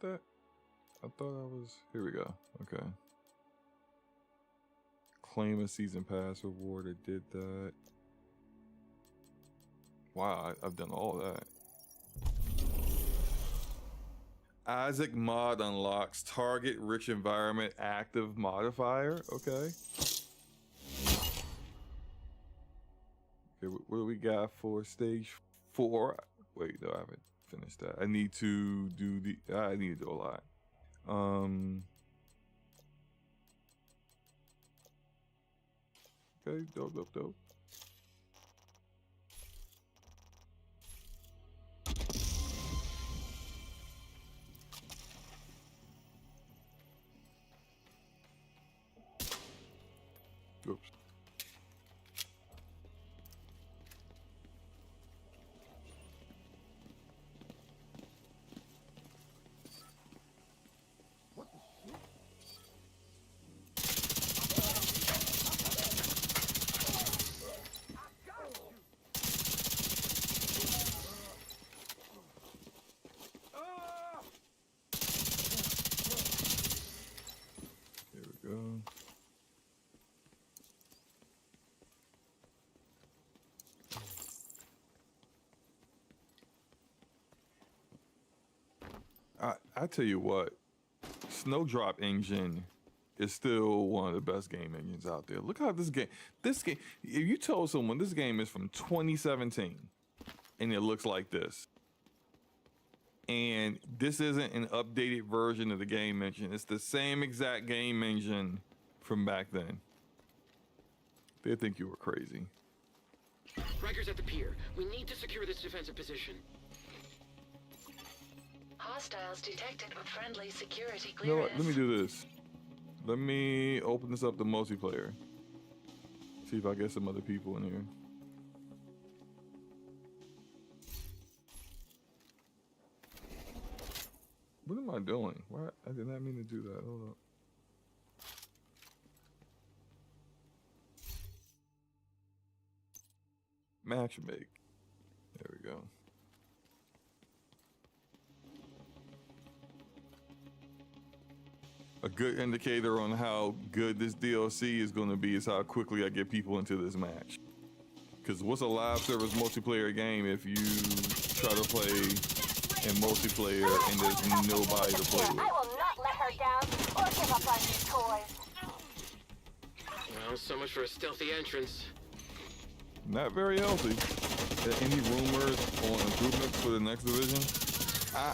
That I thought I was. Here we go. Okay. Claim a season pass reward. I did that. Wow, I've done all that. Isaac mod unlocks target rich environment active modifier. Okay. Okay, what do we got for stage 4? Wait, no, I haven't finished that. I need to do I need to do a lot. Okay, dope. Oops. Here we go. I tell you what, Snowdrop engine is still one of the best game engines out there. Look how this game, if you told someone this game is from 2017 and it looks like this, and this isn't an updated version of the game engine, it's the same exact game engine from back then, they think you were crazy. Rikers at the pier. We need to secure this defensive position. Hostiles detected with friendly security You know clearance. what? Let me do this. Let me open this up to multiplayer. See if I get some other people in here. What am I doing? What? I did not mean to do that. Hold up. Matchmake. There we go. A good indicator on how good this DLC is going to be is how quickly I get people into this match. Because what's a live service multiplayer game if you try to play in multiplayer and there's nobody to play with? I will not let her down or give up on these toys. Well, so much for a stealthy entrance. Not very healthy. Any rumors on improvements for the next division?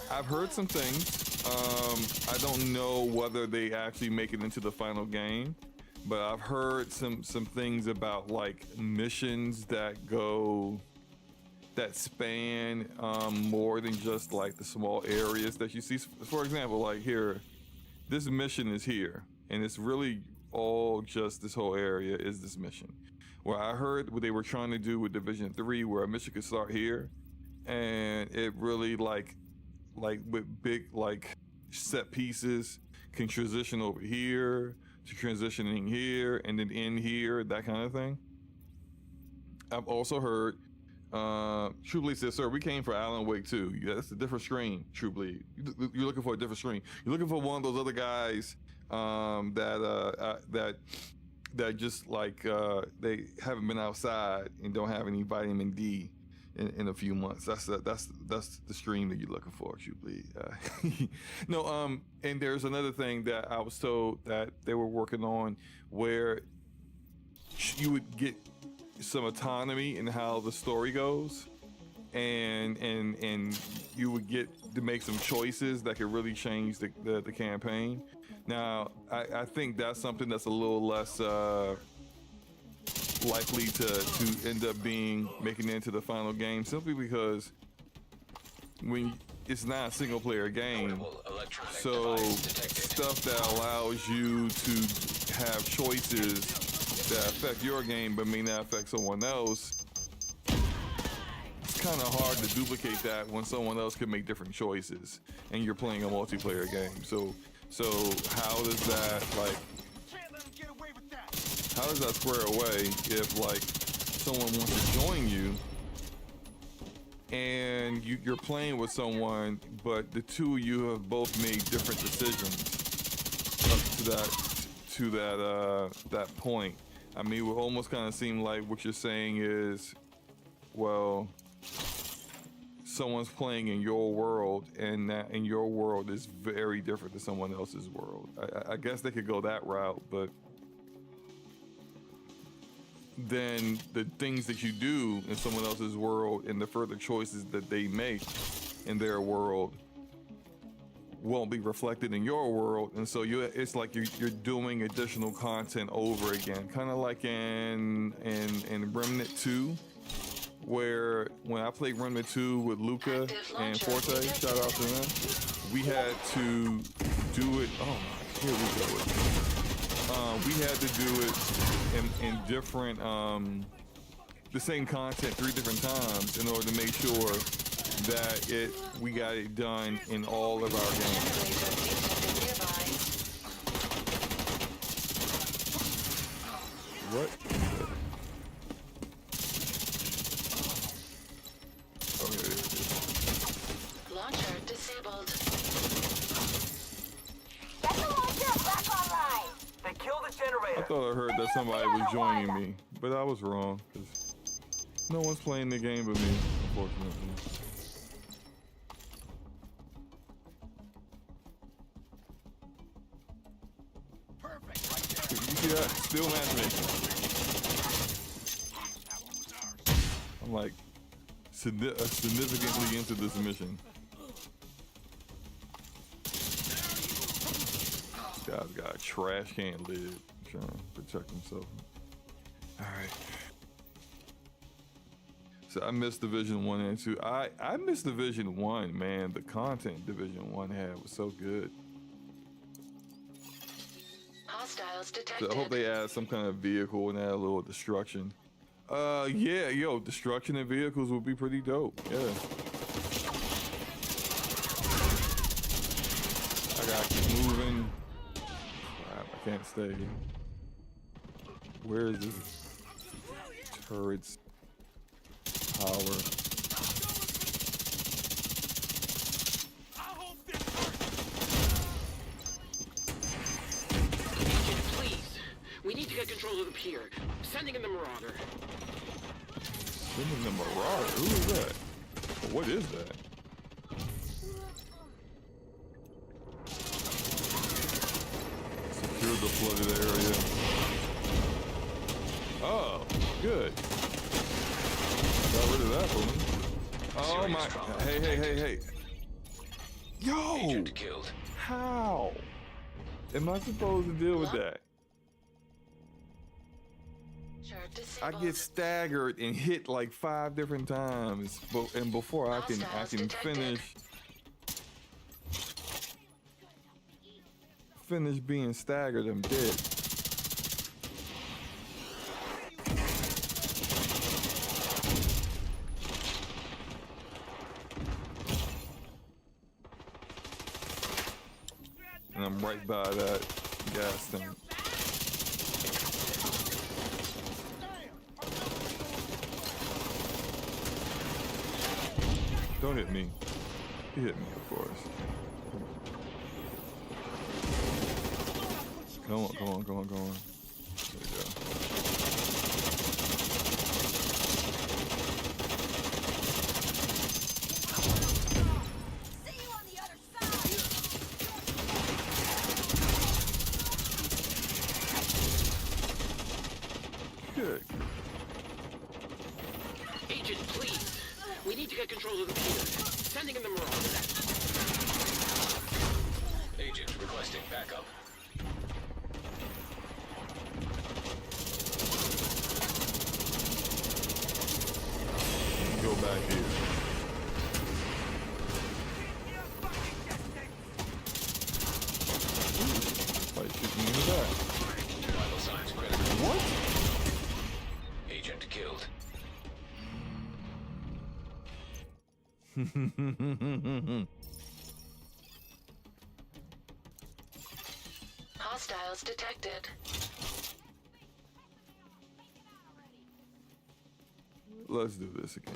I've heard some things. I don't know whether they actually make it into the final game, but I've heard some things about like missions that span more than just like the small areas that you see. For example, like here, this mission is here, and it's really all just this whole area is this mission. Where I heard what they were trying to do with Division 3, where a mission could start here, and it really like with big like set pieces can transition over here to transitioning here and then in here, that kind of thing. I've also heard True Bleed says, sir, we came for Alan Wake 2. Yeah, that's a different screen, True Bleed. You're looking for a different screen. You're looking for one of those other guys that just like they haven't been outside and don't have any vitamin D in a few months. That's the stream that you're looking for, True Bleed. No, and there's another thing that I was told that they were working on where you would get some autonomy in how the story goes, and you would get to make some choices that could really change the campaign. Now, I think that's something that's a little less likely to end up making it into the final game, simply because when it's not a single player game, so stuff that allows you to have choices that affect your game but may not affect someone else, it's kind of hard to duplicate that when someone else can make different choices and you're playing a multiplayer game. So how does that square away if like someone wants to join you and you're playing with someone, but the two of you have both made different decisions up to that point? I mean, it would almost kind of seem like what you're saying is, well, someone's playing in your world, and that in your world is very different than someone else's world. I guess they could go that route, but then the things that you do in someone else's world and the further choices that they make in their world won't be reflected in your world, and so it's like you're doing additional content over again, kind of like in Remnant 2, where when I played Remnant 2 with Luca and Forte, shout out to them, we had to do it. Oh my, here we go. We had to do it in different, the same content 3 different times in order to make sure that we got it done in all of our games. What? Oh, here it is. Launcher disabled. Get the launcher back online. They killed the generator. I thought I heard that somebody was joining me, but I was wrong, because no one's playing the game but me, unfortunately. You see that? Still matchmaking. I'm like significantly into this mission. This guy's got a trash can lid, trying to protect himself. All right. So I missed Division 1 and 2. I missed Division 1, man. The content Division 1 had was so good. Hostiles detected. So I hope they add some kind of vehicle and add a little destruction. Yeah, yo, destruction in vehicles would be pretty dope. Yeah. I gotta keep moving. Crap, I can't stay. Where is this? Turrets. Power. We need to get control of the pier. Sending in the Marauder. Sending the Marauder? Who is that? What is that? Secure the flooded area. Oh, good. Got rid of that for me. Oh my. Hey. Yo! Agent killed. How? Am I supposed to deal with that? I get staggered and hit like 5 different times, and before I can finish being staggered, I'm dead. And I'm right by that gas tank. Don't hit me. He hit me, of course. Come on. There we go. See you on the other side. Good. Agent, please. We need to get control of the pier. Sending in the Marauder. Agent requesting backup. Go back here. Somebody shooting me in the back. Vital signs critical. What? Agent killed. Hostiles detected. Let's do this again.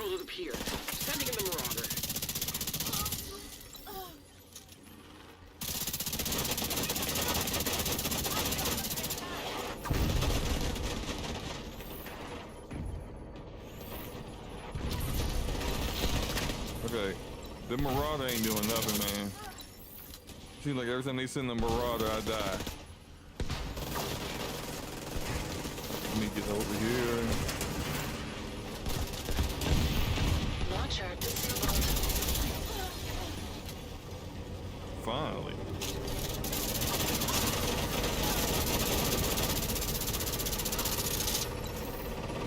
middle of the pier. Sending in the Marauder. Okay, the Marauder ain't doing nothing, man. Seems like every time they send the Marauder, I die. Let me get over here. Launcher disabled. Finally.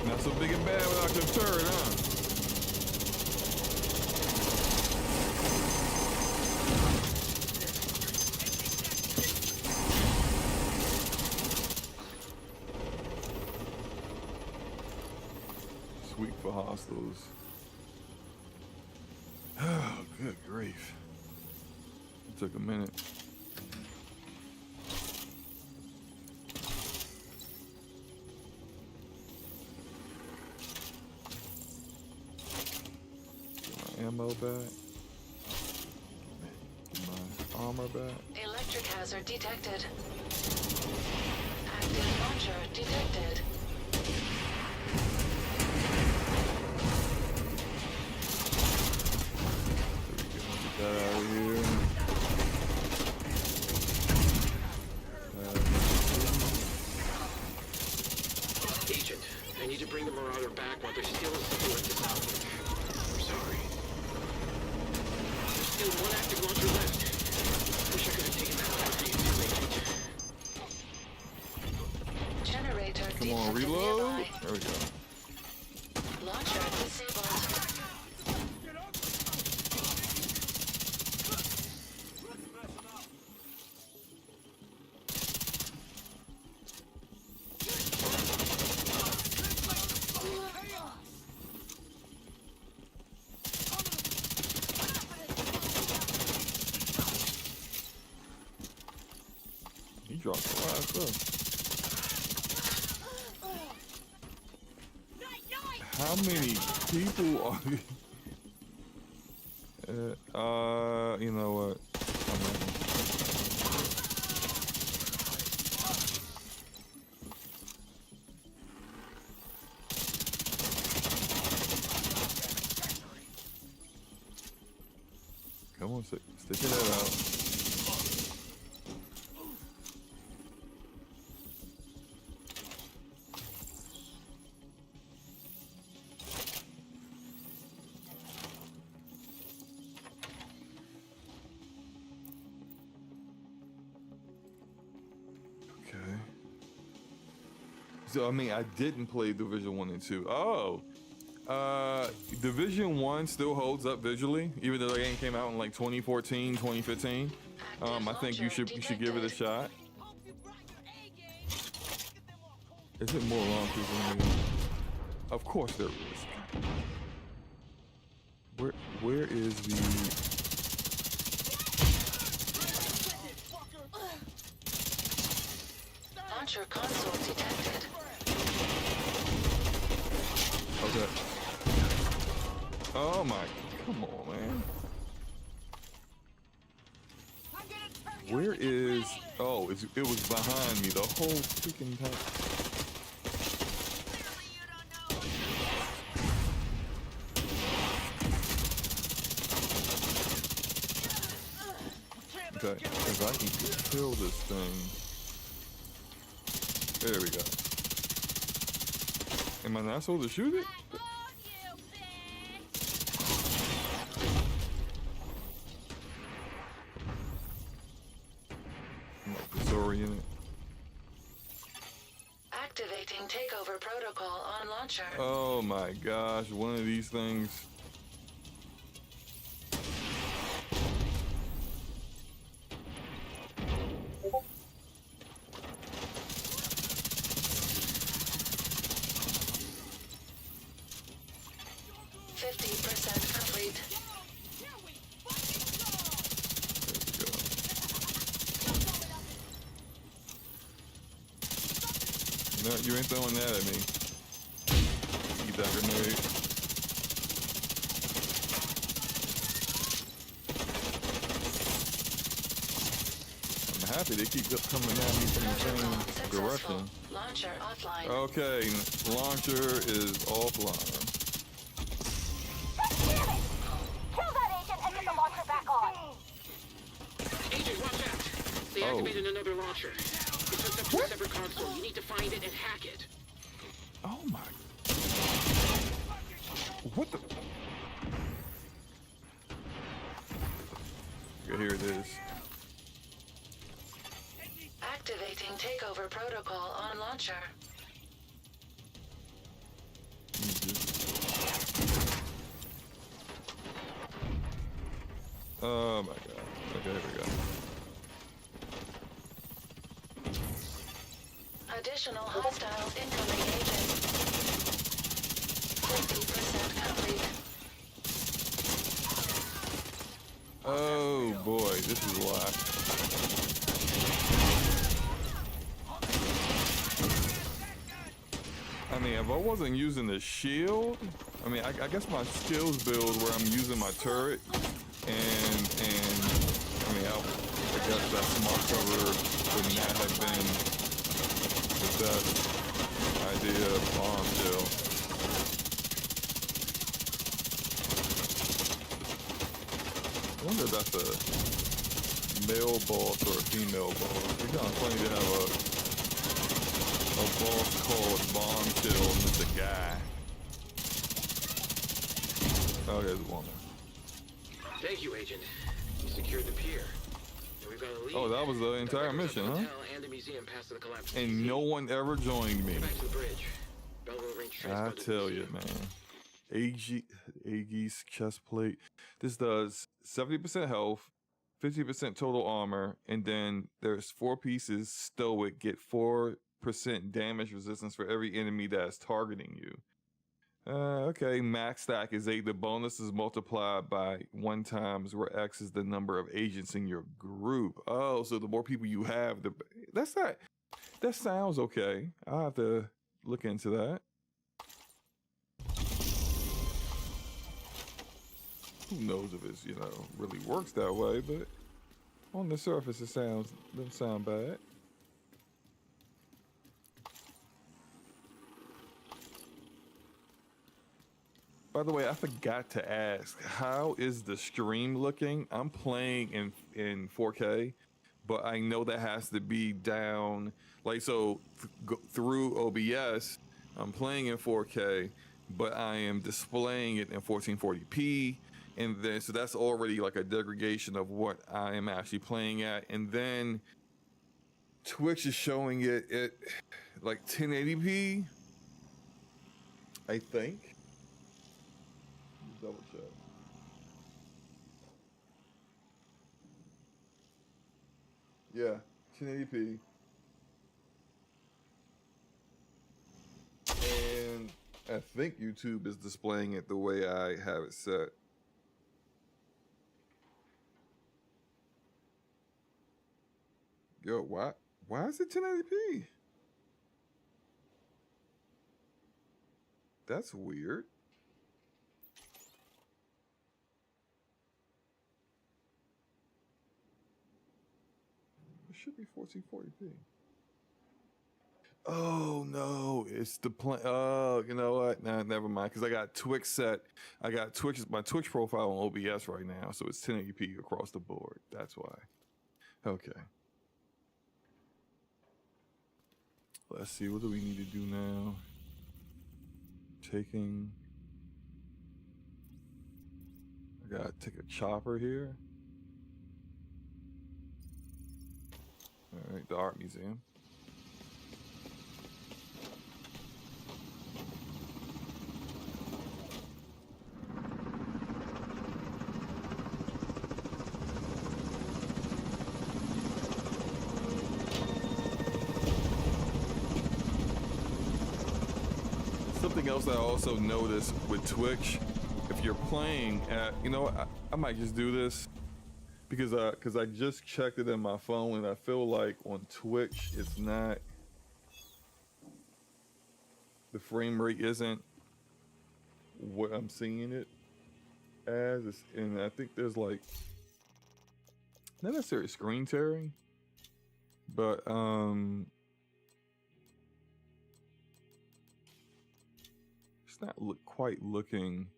Not so big and bad without the turret, huh? Sweet for hostiles. Oh, good grief. It took a minute. Get my ammo back. Get my armor back. Electric hazard detected. Active launcher detected. Get that out of here. Agent, I need to bring the Marauder back while there's still something left to salvage. I'm sorry. There's still one active launcher left. Wish I could have taken that out for you too, Agent. Generator Come on, detected reload. nearby. There we go. Launcher disabled. He dropped a lot of stuff. How many people are you know what? Come on, stick your head out. So, I mean, I didn't play Division 1 and 2. Oh, Division 1 still holds up visually, even though the game came out in like 2014, 2015. I think you should give it a shot. Is it more launchers in here? Of course there is. Where is the... Launcher console detected. Okay. Oh my, come on, man. Where is, oh, it was behind me the whole freaking time. Okay, if I can kill this thing. There we go. Am I not supposed to shoot it? I'm like disoriented. Activating takeover protocol on launcher. Oh my gosh, one of these things. No, you ain't throwing that at me. Eat that grenade. happy they keep coming at me from the Protocol same successful. direction. Launcher offline. Okay, launcher is offline. Damn it! Kill that agent and get the launcher back on. Agent, watch out! They activated another launcher. It's hooked up to a separate console. You need to find it and hack it. Oh my. What the? Okay, here it is. Activating takeover protocol on launcher. Oh my god. Okay, here we go. Additional hostile incoming agent. 50% complete. Oh boy, this is a lot. I mean, if I wasn't using the shield, I mean, I guess my skills build where I'm using my turret, and I mean, I guess that smart cover would not have been the best idea. Bombshell. I wonder if that's a male boss or a female boss. It's kind of funny to have a boss called Bombshell and it's a guy. Oh, there's a woman. Thank you, Agent. You secured the pier. And we've got a lead. Oh, that was the entire mission, huh? And the museum past the collapse. And no one ever joined me. Back to the bridge. Belleville Range I tell you, man. Aegis chest plate. This does 70% health, 50% total armor, and then there's 4 pieces. Stoic, get 4% damage resistance for every enemy that's targeting you. Okay, max stack is 8. The bonus is multiplied by 1 times, where X is the number of agents in your group. Oh, so the more people you have, that sounds okay. I'll have to look into that. Who knows if it's, really works that way, but on the surface it doesn't sound bad. By the way, I forgot to ask, how is the stream looking? I'm playing in 4K, but I know that has to be down, through OBS, I'm playing in 4K, but I am displaying it in 1440p, and then, so that's already like a degradation of what I am actually playing at, and then Twitch is showing it at like 1080p, I think. Double check. Yeah, 1080p. And I think YouTube is displaying it the way I have it set. Yo, why is it 1080p? That's weird. It should be 1440p. Oh no, it's the oh, you know what? Nah, never mind. Because I got Twitch set. I got my Twitch profile on OBS right now, so it's 1080p across the board. That's why. Okay. Let's see. What do we need to do now? I gotta take a chopper here. All right, the art museum. Something else I also noticed with Twitch, if you're playing at, I might just do this because I just checked it in my phone and I feel like on Twitch it's not, the frame rate isn't what I'm seeing it as, and I think there's like not necessarily screen tearing, But it's not quite looking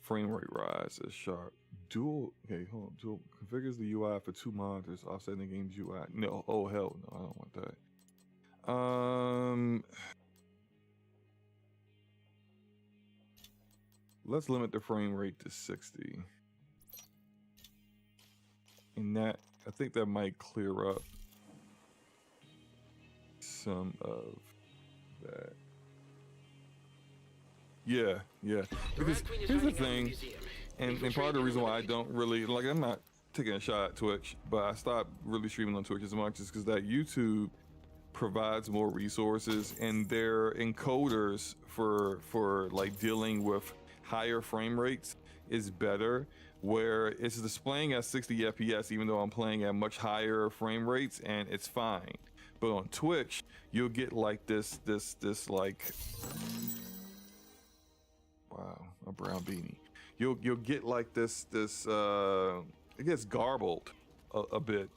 frame rate rise as sharp. Dual, okay, hold on. Dual configures the UI for 2 monitors, offsetting the game's UI. No, oh hell no, I don't want that. Let's limit the frame rate to 60. And that, I think that might clear up some of that. Yeah. Because here's the thing, and part of the reason why I don't really, like, I'm not taking a shot at Twitch, but I stopped really streaming on Twitch as much is because that YouTube provides more resources, and their encoders for like dealing with higher frame rates is better, where it's displaying at 60 FPS even though I'm playing at much higher frame rates, and it's fine. But on Twitch, you'll get like this like, wow, a brown beanie. You'll get like this it gets garbled a bit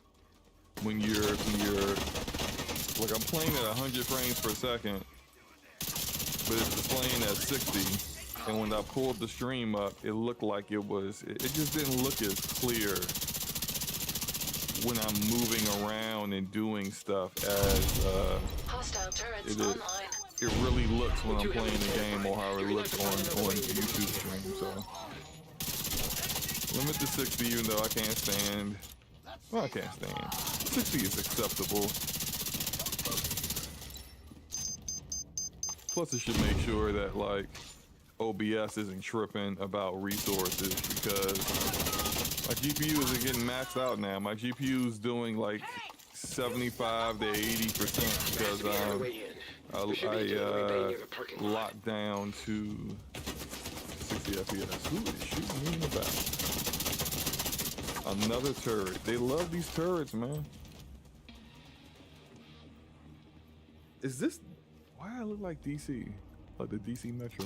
when you're like, I'm playing at 100 frames per second, but it's displaying at 60. And when I pulled the stream up, it looked like it just didn't look as clear when I'm moving around and doing stuff as Hostile turrets online. it really looks when I'm playing the game, or how it looks on YouTube stream. So limit to 60, even though I can't stand. Well, I can't stand. 60 is acceptable. Plus, it should make sure that like OBS isn't tripping about resources, because my GPU isn't getting maxed out now. My GPU is doing like 75 to 80% because I locked down to 60 FPS. Who is shooting me in the back? Another turret. They love these turrets, man. Is this why I look like DC? Like the DC Metro.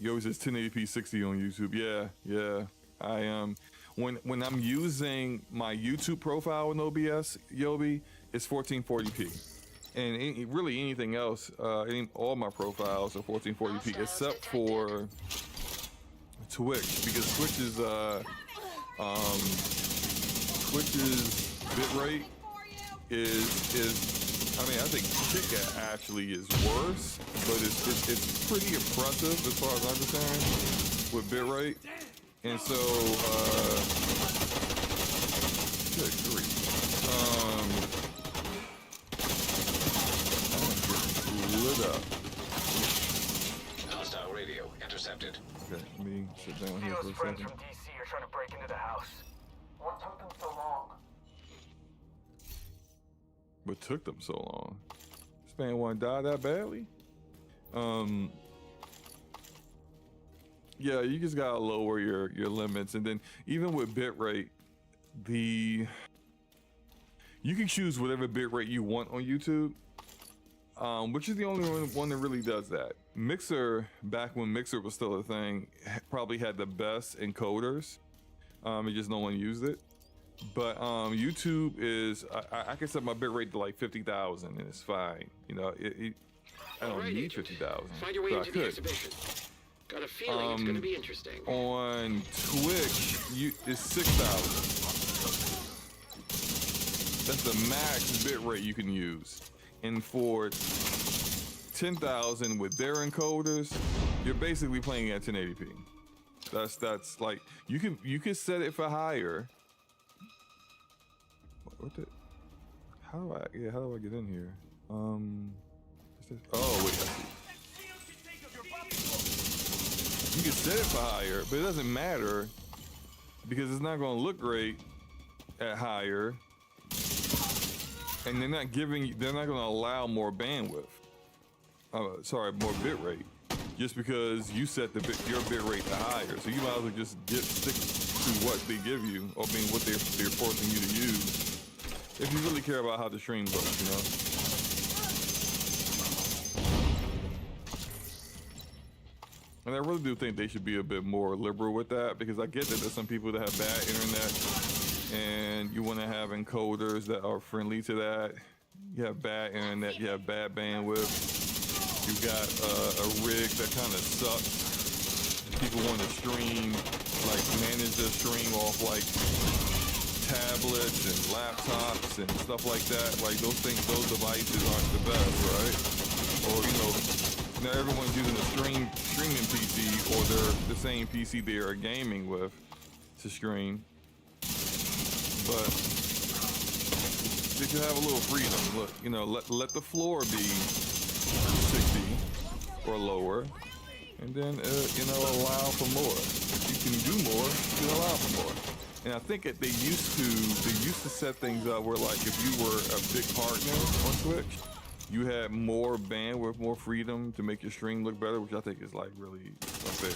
Yo, it says 1080p 60 on YouTube. Yeah. I am. When I'm using my YouTube profile with OBS, Yobi, it's 1440p. And really anything else, all my profiles are 1440p, except for Twitch, because Twitch's bitrate is I mean, I think Chica actually is worse, but it's pretty impressive as far as I understand with bitrate. And so, good grief. I'm lit up. Hostile radio intercepted. Okay, let me sit down here for a friends second. from DC are trying to break into the house. What took them so long? What took them so long? This man want to die that badly? Yeah, you just gotta lower your limits, and then even with bitrate, you can choose whatever bitrate you want on YouTube, which is the only one that really does that. Mixer, back when Mixer was still a thing, probably had the best encoders. It just no one used it. But YouTube is, I can set my bitrate to like 50,000 and it's fine. You know, I don't need 50,000. Find your way into the exhibition. Got a feeling it's going to be interesting. On Twitch, it's 6,000. That's the max bitrate you can use. And for 10,000 with their encoders, you're basically playing at 1080p. That's like, you can set it for higher. How do I get in here? Oh wait, I see. You can set it for higher, but it doesn't matter because it's not going to look great at higher, and they're not going to allow more bandwidth. Sorry, more bitrate. just because you set your bit rate to higher. So you might as well just stick to what they give you, or being what they're forcing you to use, if you really care about how the stream looks, you know. And I really do think they should be a bit more liberal with that, because I get that there's some people that have bad internet, and you want to have encoders that are friendly to that. You have bad internet, you have bad bandwidth. You've got a rig that kind of sucks. People want to stream, like manage their stream off like tablets and laptops and stuff like that. Like those devices aren't the best, right? Or now everyone's using a streaming PC, or they're the same PC they are gaming with to stream. But they should have a little freedom. Look, let the floor be 60 or lower, and then allow for more. If you can do more, you can allow for more. And I think that they used to set things up where, like, if you were a big partner on Twitch, you had more bandwidth, more freedom to make your stream look better, which I think is like really unfair.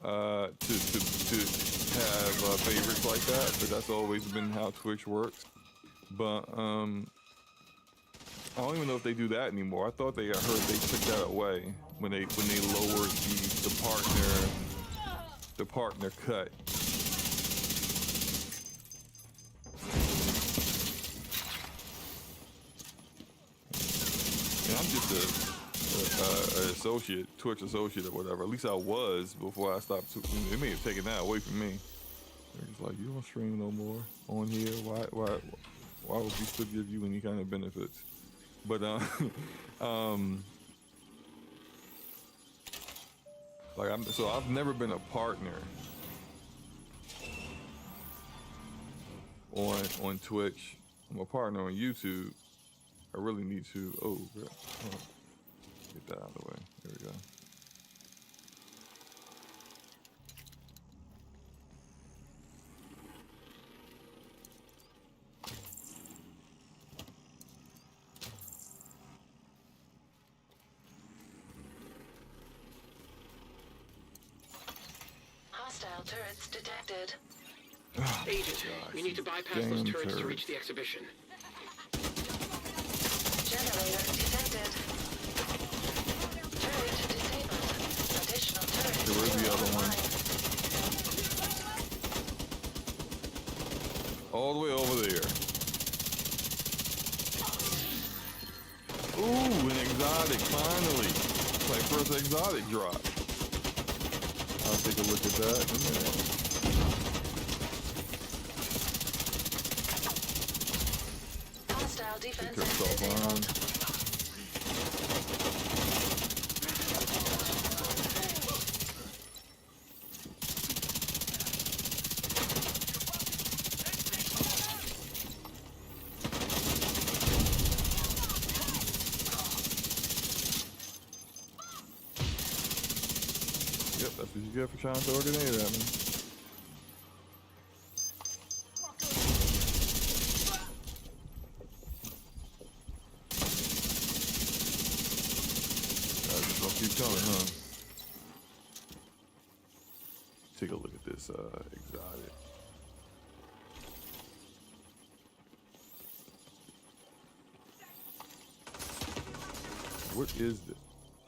To have favorites like that, but that's always been how Twitch works. But I don't even know if they do that anymore. I thought I heard they took that away when they lowered the partner cut. And I'm just an associate, Twitch associate or whatever. At least I was before I stopped. They may have taken that away from me. They're just like, you don't stream no more on here. Why would we still give you any kind of benefits? But so I've never been a partner on Twitch. I'm a partner on YouTube. I really need to. Oh, get that out of the way. There we go. Hostile turrets detected. Agent, we need to bypass those turrets to reach the exhibition. Generator detected. Turret disabled. Additional turret. Okay, where's the other one? All the way over there. Ooh, an exotic, finally. It's my first exotic drop. I'll take a look at that in a minute. Hostile defense. Yep, that's what you get for trying to throw a grenade at me. Keep coming, huh? Take a look at this exotic. What is this?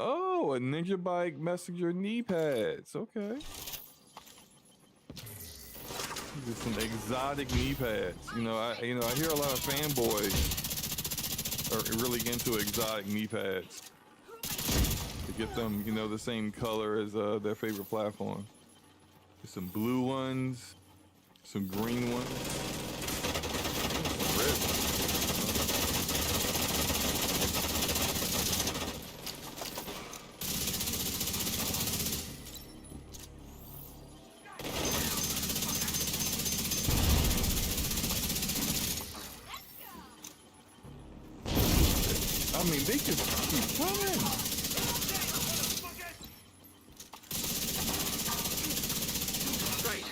Oh, a Ninja Bike Messenger knee pads. Okay. Just some exotic knee pads. I hear a lot of fanboys are really into exotic knee pads. Get them, the same color as their favorite platform. There's some blue ones, some green ones, some red ones. I mean, they just keep coming.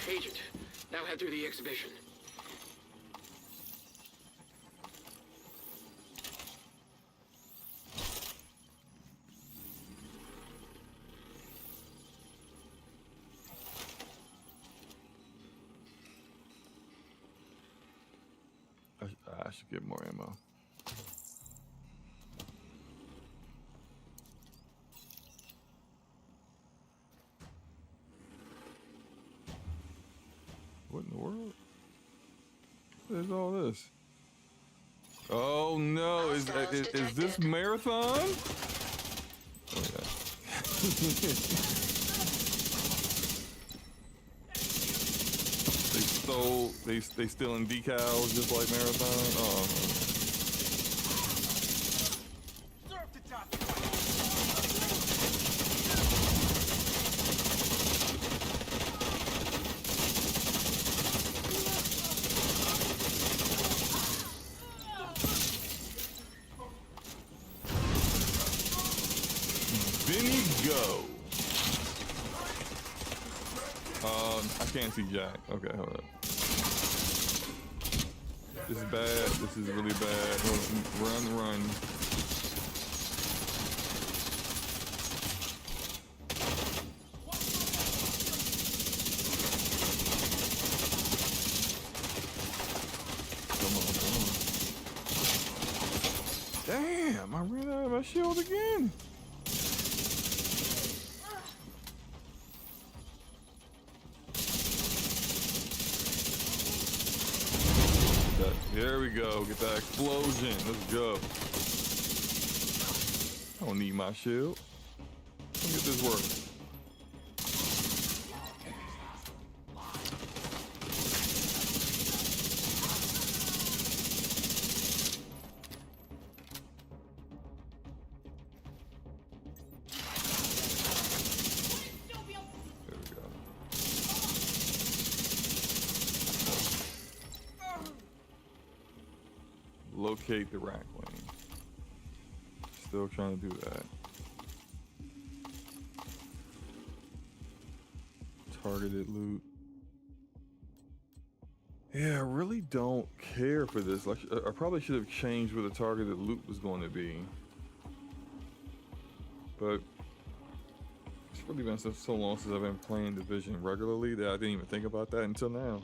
Agent, now head through the exhibition. I should get more ammo. What in the world? What is all this? Oh no, is this marathon? Oh, yeah. they stealing decals just like marathon. Oh. Go. I can't see Jack. Okay, hold up. This is bad. This is really bad. Run. Come on. Damn, I ran out of my shield again. There we go. Get that explosion. Let's go. I don't need my shield. Let's get this working. Locate the rack lane. Still trying to do that. Targeted loot. Yeah, I really don't care for this. Like, I probably should have changed where the targeted loot was going to be. But it's really been so long since I've been playing Division regularly that I didn't even think about that until now.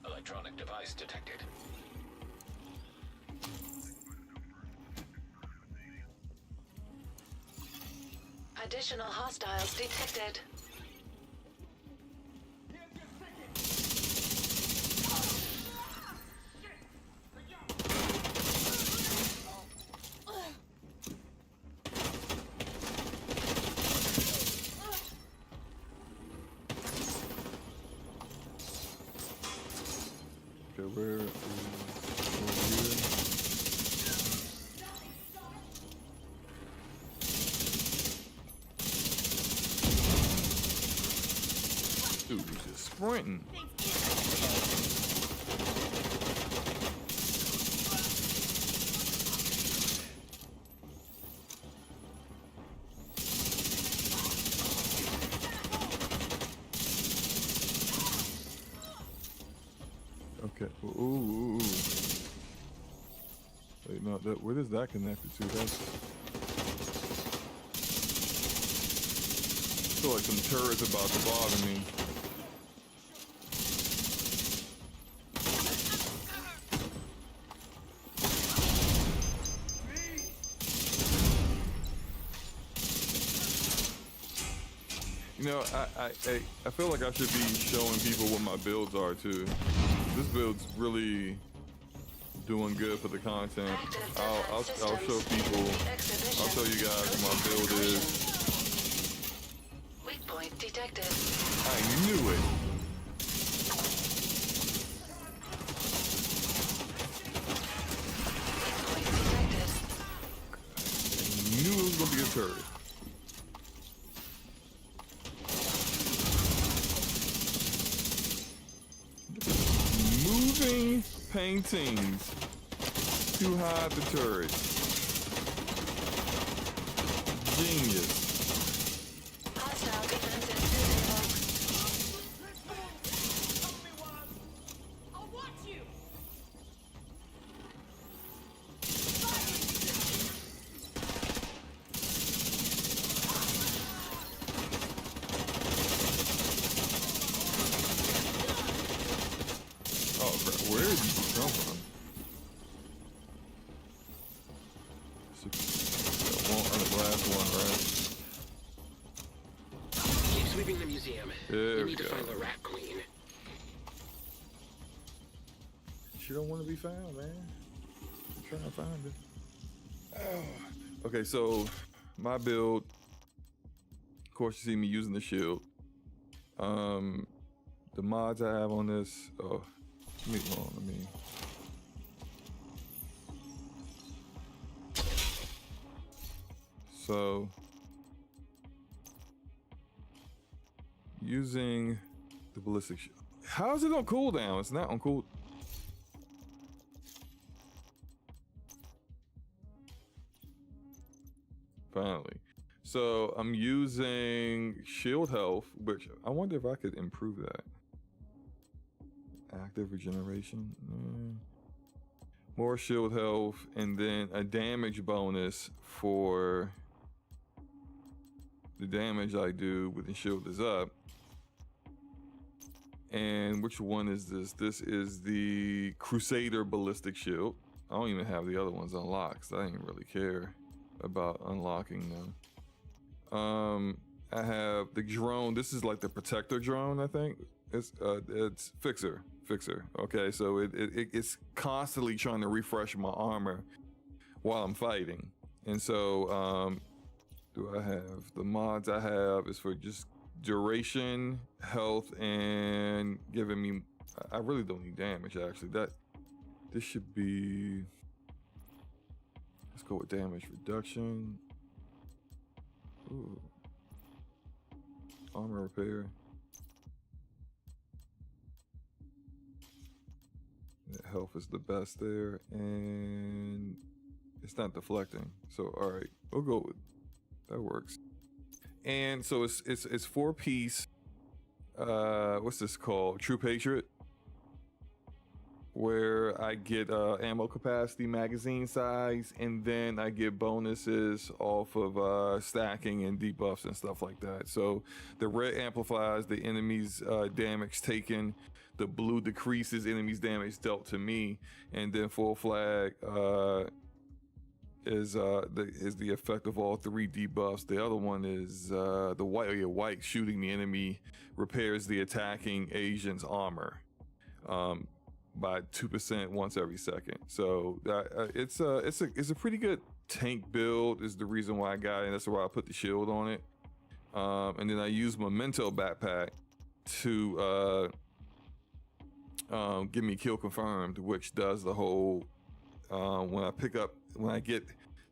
Electronic device detected. Additional hostiles detected. Okay, where is over here? Dude, he's just sprinting. Okay. Ooh. Wait, no. Where is that connected to? That's. I feel like some turrets about to bother me. You know, I feel like I should be showing people what my builds are too. This build's really doing good for the content. I'll show people. I'll show you guys what my build is. Weak point detected. I knew it. Weak point detected. I knew it was gonna be a turret. Moving paintings to hide the turrets. Genius. Hostile defensive system. I'll watch you. Oh crap, where did you come from? Last one, right? Keep sweeping the museum. There You we need to go. find the Rat Queen. She don't want to be found, man. I'm trying to find it. Oh. Okay, so my build. Of course, you see me using the shield. The mods I have on this. Oh, let me. So, using the ballistic shield. How is it on cooldown? It's not on cool. Finally. So I'm using shield health, which I wonder if I could improve that. Active regeneration. More shield health, and then a damage bonus for the damage I do when the shield is up. And which one is this? This is the Crusader Ballistic Shield. I don't even have the other ones unlocked, so I didn't really care about unlocking them. I have the drone. This is like the protector drone, I think. It's Fixer. Okay, so it's constantly trying to refresh my armor while I'm fighting. And so, do I have the mods I have is for just duration, health, and giving me. I really don't need damage actually. This should be. Let's go with damage reduction. Ooh. Armor repair. Yeah, health is the best there, and it's not deflecting. So all right, we'll go with that. Works. And so it's 4-piece. What's this called? True Patriot. Where I get ammo capacity, magazine size, and then I get bonuses off of stacking and debuffs and stuff like that. So the red amplifies the enemy's damage taken, the blue decreases enemy's damage dealt to me, and then full flag is the effect of all 3 debuffs. The other one is the white shooting the enemy repairs the attacking agent's armor. By 2% once every second. So it's a pretty good tank build is the reason why I got it, and that's why I put the shield on it. And then I use Memento backpack to give me kill confirmed, which does the whole when I get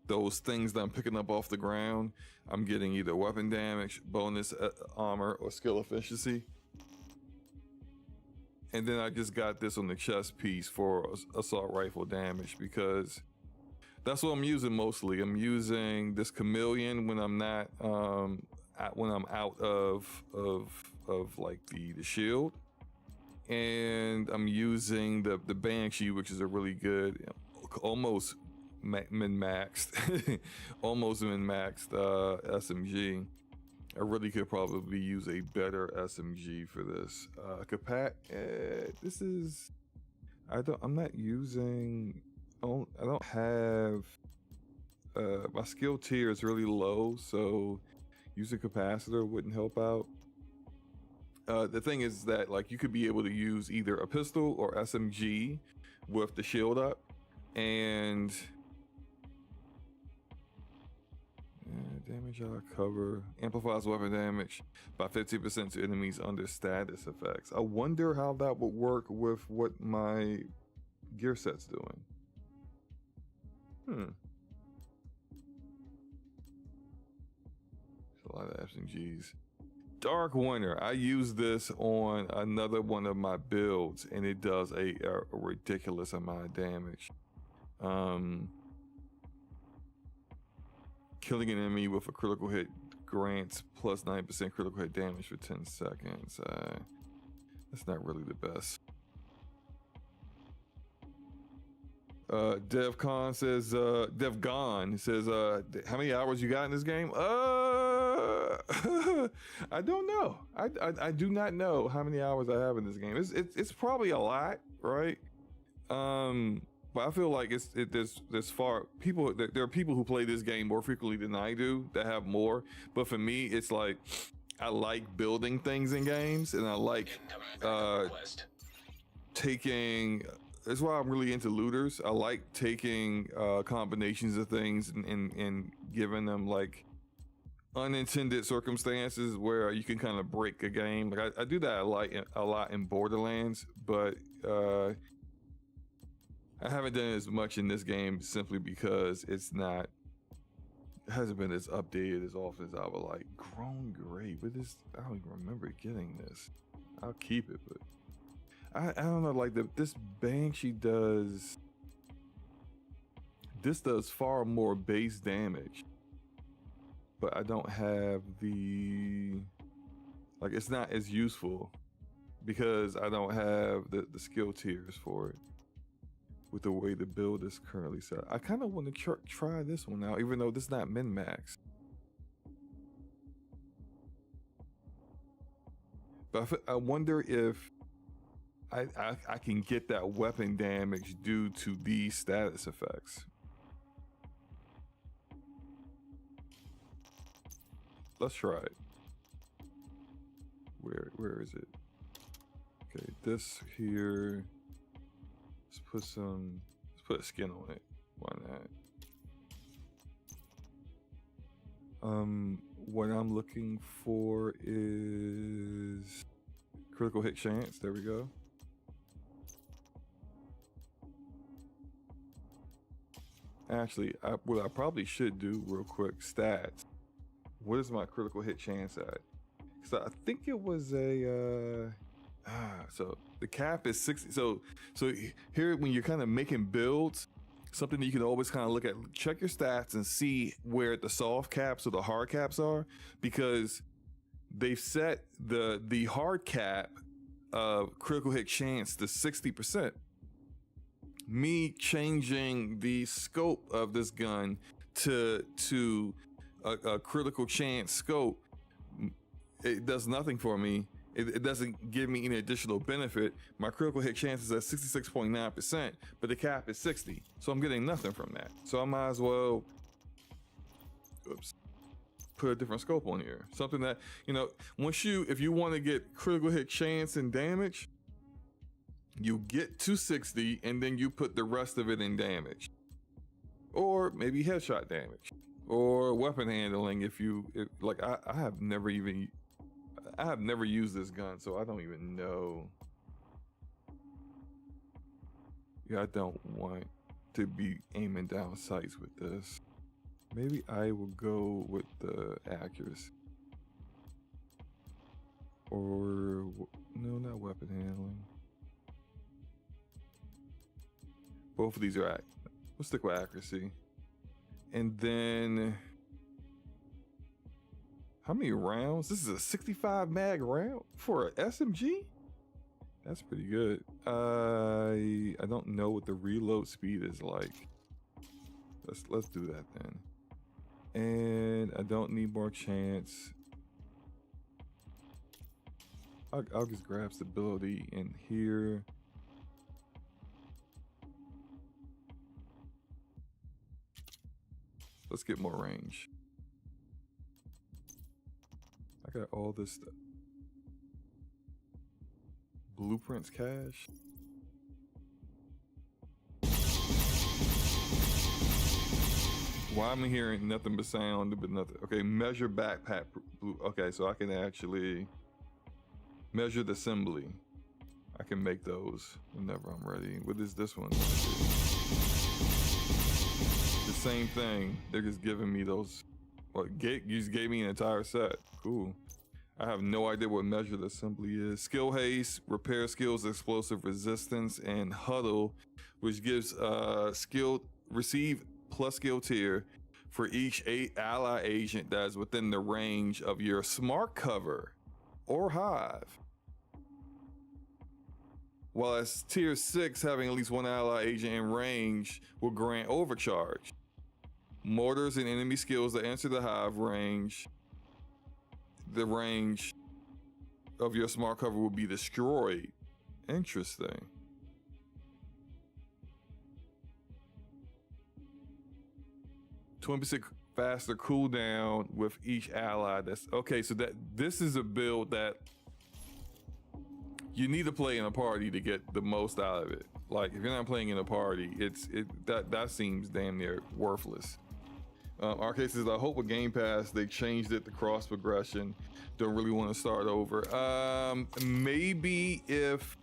those things that I'm picking up off the ground, I'm getting either weapon damage, bonus armor, or skill efficiency. And then I just got this on the chest piece for assault rifle damage because that's what I'm using mostly. I'm using this chameleon when I'm not when I'm out of like the shield, and I'm using the Banshee, which is a really good, almost min-maxed, almost min-maxed SMG. I really could probably use a better SMG for this. This is, I'm not using, I don't have, my skill tier is really low, so using capacitor wouldn't help out. The thing is that like you could be able to use either a pistol or SMG with the shield up, and damage I cover amplifies weapon damage by 50% to enemies under status effects. I wonder how that would work with what my gear set's doing. There's a lot of SMGs. Dark Winter. I use this on another one of my builds, and it does a ridiculous amount of damage. Killing an enemy with a critical hit grants plus 9% critical hit damage for 10 seconds. That's not really the best. DevCon says, DevGon says, how many hours you got in this game? I don't know. I do not know how many hours I have in this game. It's probably a lot, right? But I feel like there's far people. There are people who play this game more frequently than I do that have more. But for me, it's like I like building things in games, and I like taking. That's why I'm really into looters. I like taking combinations of things and giving them like unintended circumstances where you can kind of break a game. Like I do that a lot in Borderlands, but I haven't done it as much in this game simply because it hasn't been as updated as often as I would like. Grown Great, but I don't even remember getting this. I'll keep it, but I don't know, like this Banshee does far more base damage, but I don't have it's not as useful because I don't have the skill tiers for it with the way the build is currently set. I kind of want to try this one out, even though this is not min-max. But I wonder if I can get that weapon damage due to these status effects. Let's try it. Where is it? Okay, this here. Let's put a skin on it. Why not? What I'm looking for is critical hit chance. There we go. Actually, what I probably should do real quick, stats. What is my critical hit chance at? So I think it was so the cap is 60. So here, when you're kind of making builds, something that you can always kind of look at, check your stats and see where the soft caps or the hard caps are, because they've set the hard cap of critical hit chance to 60%. Me changing the scope of this gun to a critical chance scope, it does nothing for me. It doesn't give me any additional benefit. My critical hit chance is at 66.9%, but the cap is 60. So I'm getting nothing from that. So I might as well put a different scope on here. Something that, if you want to get critical hit chance and damage, you get to 60 and then you put the rest of it in damage. Or maybe headshot damage. Or weapon handling I have never used this gun, so I don't even know. Yeah, I don't want to be aiming down sights with this. Maybe I will go with the accuracy. Or, no, not weapon handling. Both of these are we'll stick with accuracy. And then, how many rounds? This is a 65 mag round for an SMG? That's pretty good. I don't know what the reload speed is like. Let's do that then. And I don't need more chance. I'll just grab stability in here. Let's get more range. I got all this stuff. Blueprints cache. Why am I hearing nothing but sound, but nothing? Okay, measure backpack. Okay, so I can actually measure the assembly. I can make those whenever I'm ready. What is this one? The same thing. They're just giving me those. You just gave me an entire set. Cool. I have no idea what measure the assembly is. Skill haste, repair skills, explosive resistance, and huddle, which gives receive plus skill tier for each ally agent that is within the range of your smart cover or hive. While as tier 6, having at least one ally agent in range will grant overcharge. Mortars and enemy skills that enter the hive range, the range of your smart cover will be destroyed. Interesting. 20% faster cooldown with each ally. That's okay. So this is a build that you need to play in a party to get the most out of it. Like if you're not playing in a party, that seems damn near worthless. Arcade says, I hope with Game Pass they changed it to cross progression. Don't really want to start over. Maybe if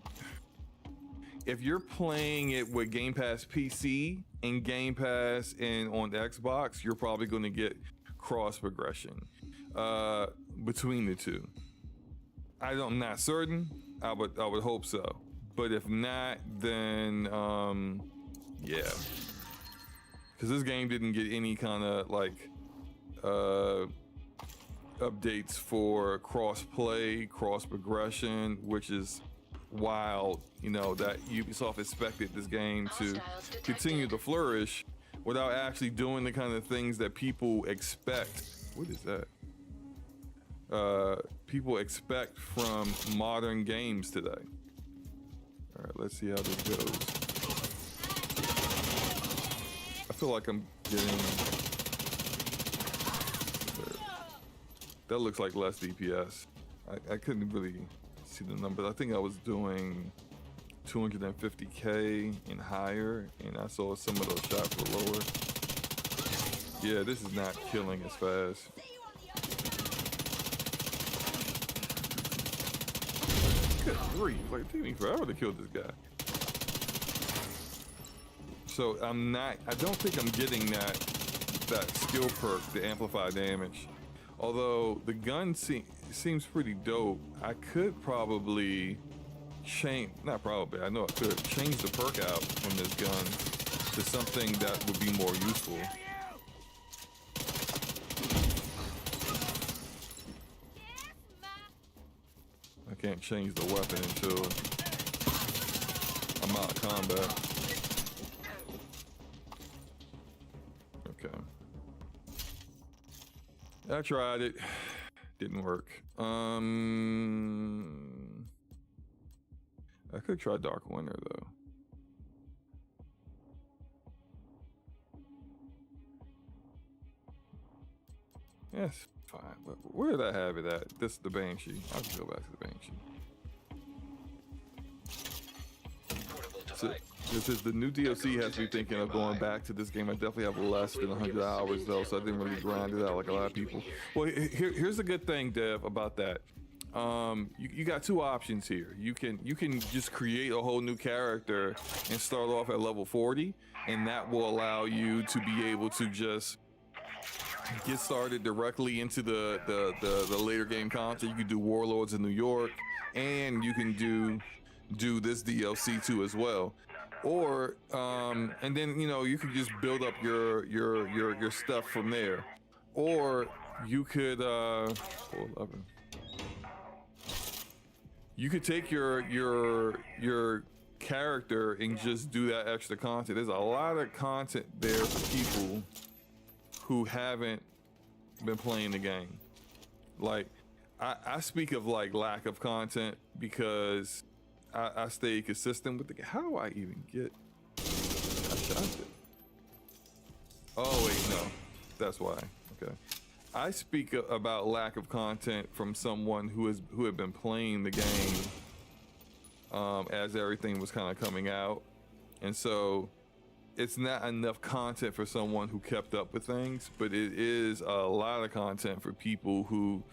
you're playing it with Game Pass PC and Game Pass and on Xbox, you're probably going to get cross progression between the two. I'm not certain. I would hope so. But if not, then yeah. Because this game didn't get any kind of like updates for cross-play, cross-progression, which is wild, you know, that Ubisoft expected this game to continue to flourish without actually doing the kind of things that people expect. What is that? People expect from modern games today. All right, let's see how this goes. I feel like I'm getting... That looks like less DPS. I couldn't really see the numbers. I think I was doing 250K and higher, and I saw some of those shots were lower. Yeah, this is not killing as fast. Good grief, like it took me forever to kill this guy. So I don't think I'm getting that skill perk to amplify damage. Although the gun seems pretty dope, I could probably change, not probably, I know I could change the perk out from this gun to something that would be more useful. I can't change the weapon until I'm out of combat. Okay. I tried it. Didn't work. I could try Dark Winter though. Yes, fine. Where did I have it at? This is the Banshee. I'll just go back to the Banshee. So, this is the new DLC has me thinking of going back to this game. I definitely have less than 100 hours though, so I didn't really grind it out like a lot of people. Well, here's the good thing, Dev, about that. You got two options here. You can just create a whole new character and start off at level 40, and that will allow you to be able to just get started directly into the later game content. You can do Warlords in New York, and you can do this DLC too as well. Or and then you can just build up your stuff from there. Or you could you could take your character and just do that extra content. There's a lot of content there for people who haven't been playing the game. Like I speak of like lack of content because I stay consistent with the game. How do I even get? I shot it. Oh wait, no, that's why. Okay, I speak about lack of content from someone who had been playing the game as everything was kind of coming out, and so it's not enough content for someone who kept up with things, but it is a lot of content for people who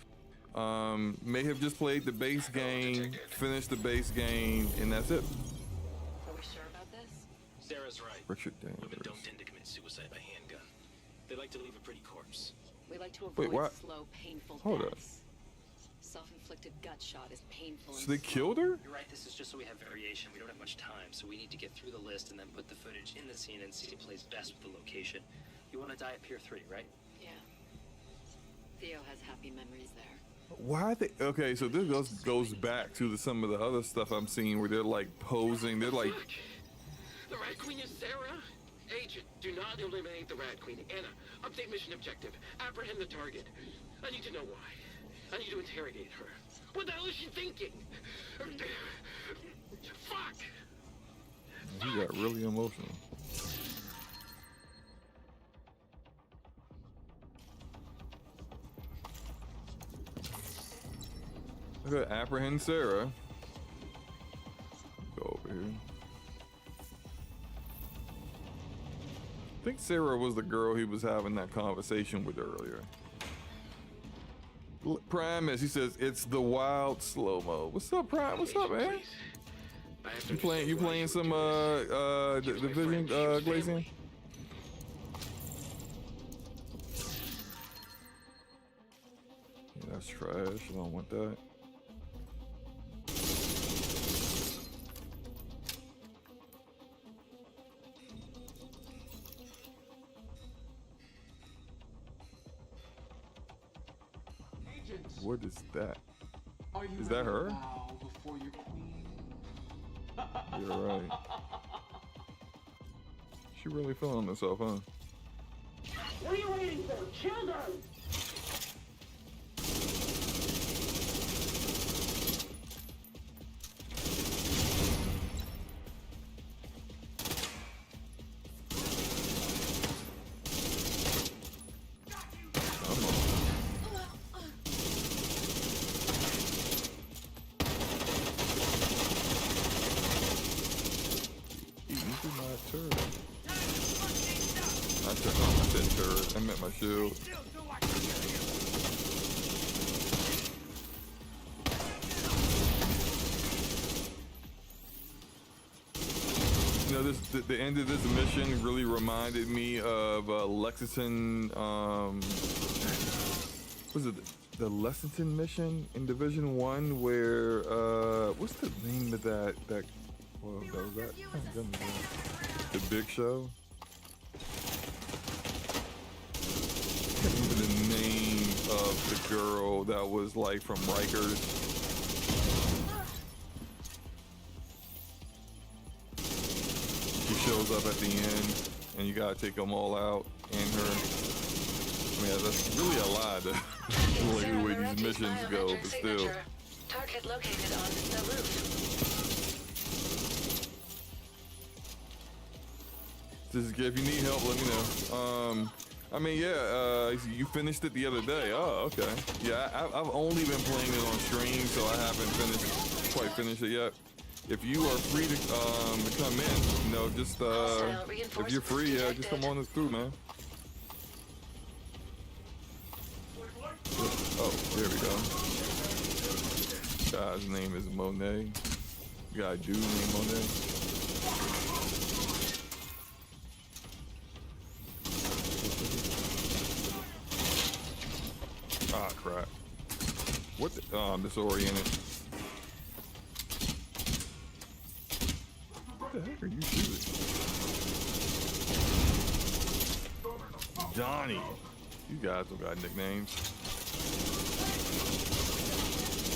may have just played the base game, finished the base game, and that's it. Are we sure about this? Sarah's right. Richard Daniels. Women don't tend to commit suicide by handgun. They like to leave a pretty corpse. We like to Wait, avoid what? slow, painful Hold up. deaths. Self-inflicted gut shot is painful. So they killed her? You're right, this is just so we have variation. We don't have much time, so we need to get through the list and then put the footage in the scene and see what plays best with the location. You want to die at Pier 3, right? Yeah. Theo has happy memories there. Why they? Okay, so this goes back to some of the other stuff I'm seeing where they're like posing. They're like, The Rat Queen is Sarah? Agent, do not eliminate the Rat Queen. Anna, update mission objective. Apprehend the target. I need to know why. I need to interrogate her. What the hell is she thinking? Fuck! he got really emotional. Okay, apprehend Sarah. Go over here. I think Sarah was the girl he was having that conversation with earlier. Primus, he says it's the wild slow-mo. What's up, Prime? What's up, man? You playing some Division Glacian? Yeah, that's trash. I don't want that. What is that? Is that her? You're right. She really feeling herself, huh? What are you waiting for? Children! I meant my shield. You know, the end of this mission really reminded me of Lexington. Was it the Lexington mission in Division 1 where what's the name of that? Well, that was that. Oh, goodness, the Big Show. Even the name of the girl that was like from Rikers. She shows up at the end, and you gotta take them all out and her. I mean, that's really a lot. The way these missions go, but still. Target located on the roof. Just if you need help, let me know. I mean, yeah, you finished it the other day. Oh, okay. Yeah, I've only been playing it on stream, so I haven't quite finished it yet. If you are free to come in, you know, just if you're free, yeah, just come on through, man. Oh, there we go. Guy's name is Monet. Guy dude named Monet. Ah, crap. What the? Oh, I'm disoriented. What the heck are you shooting? Donnie. You guys don't got nicknames.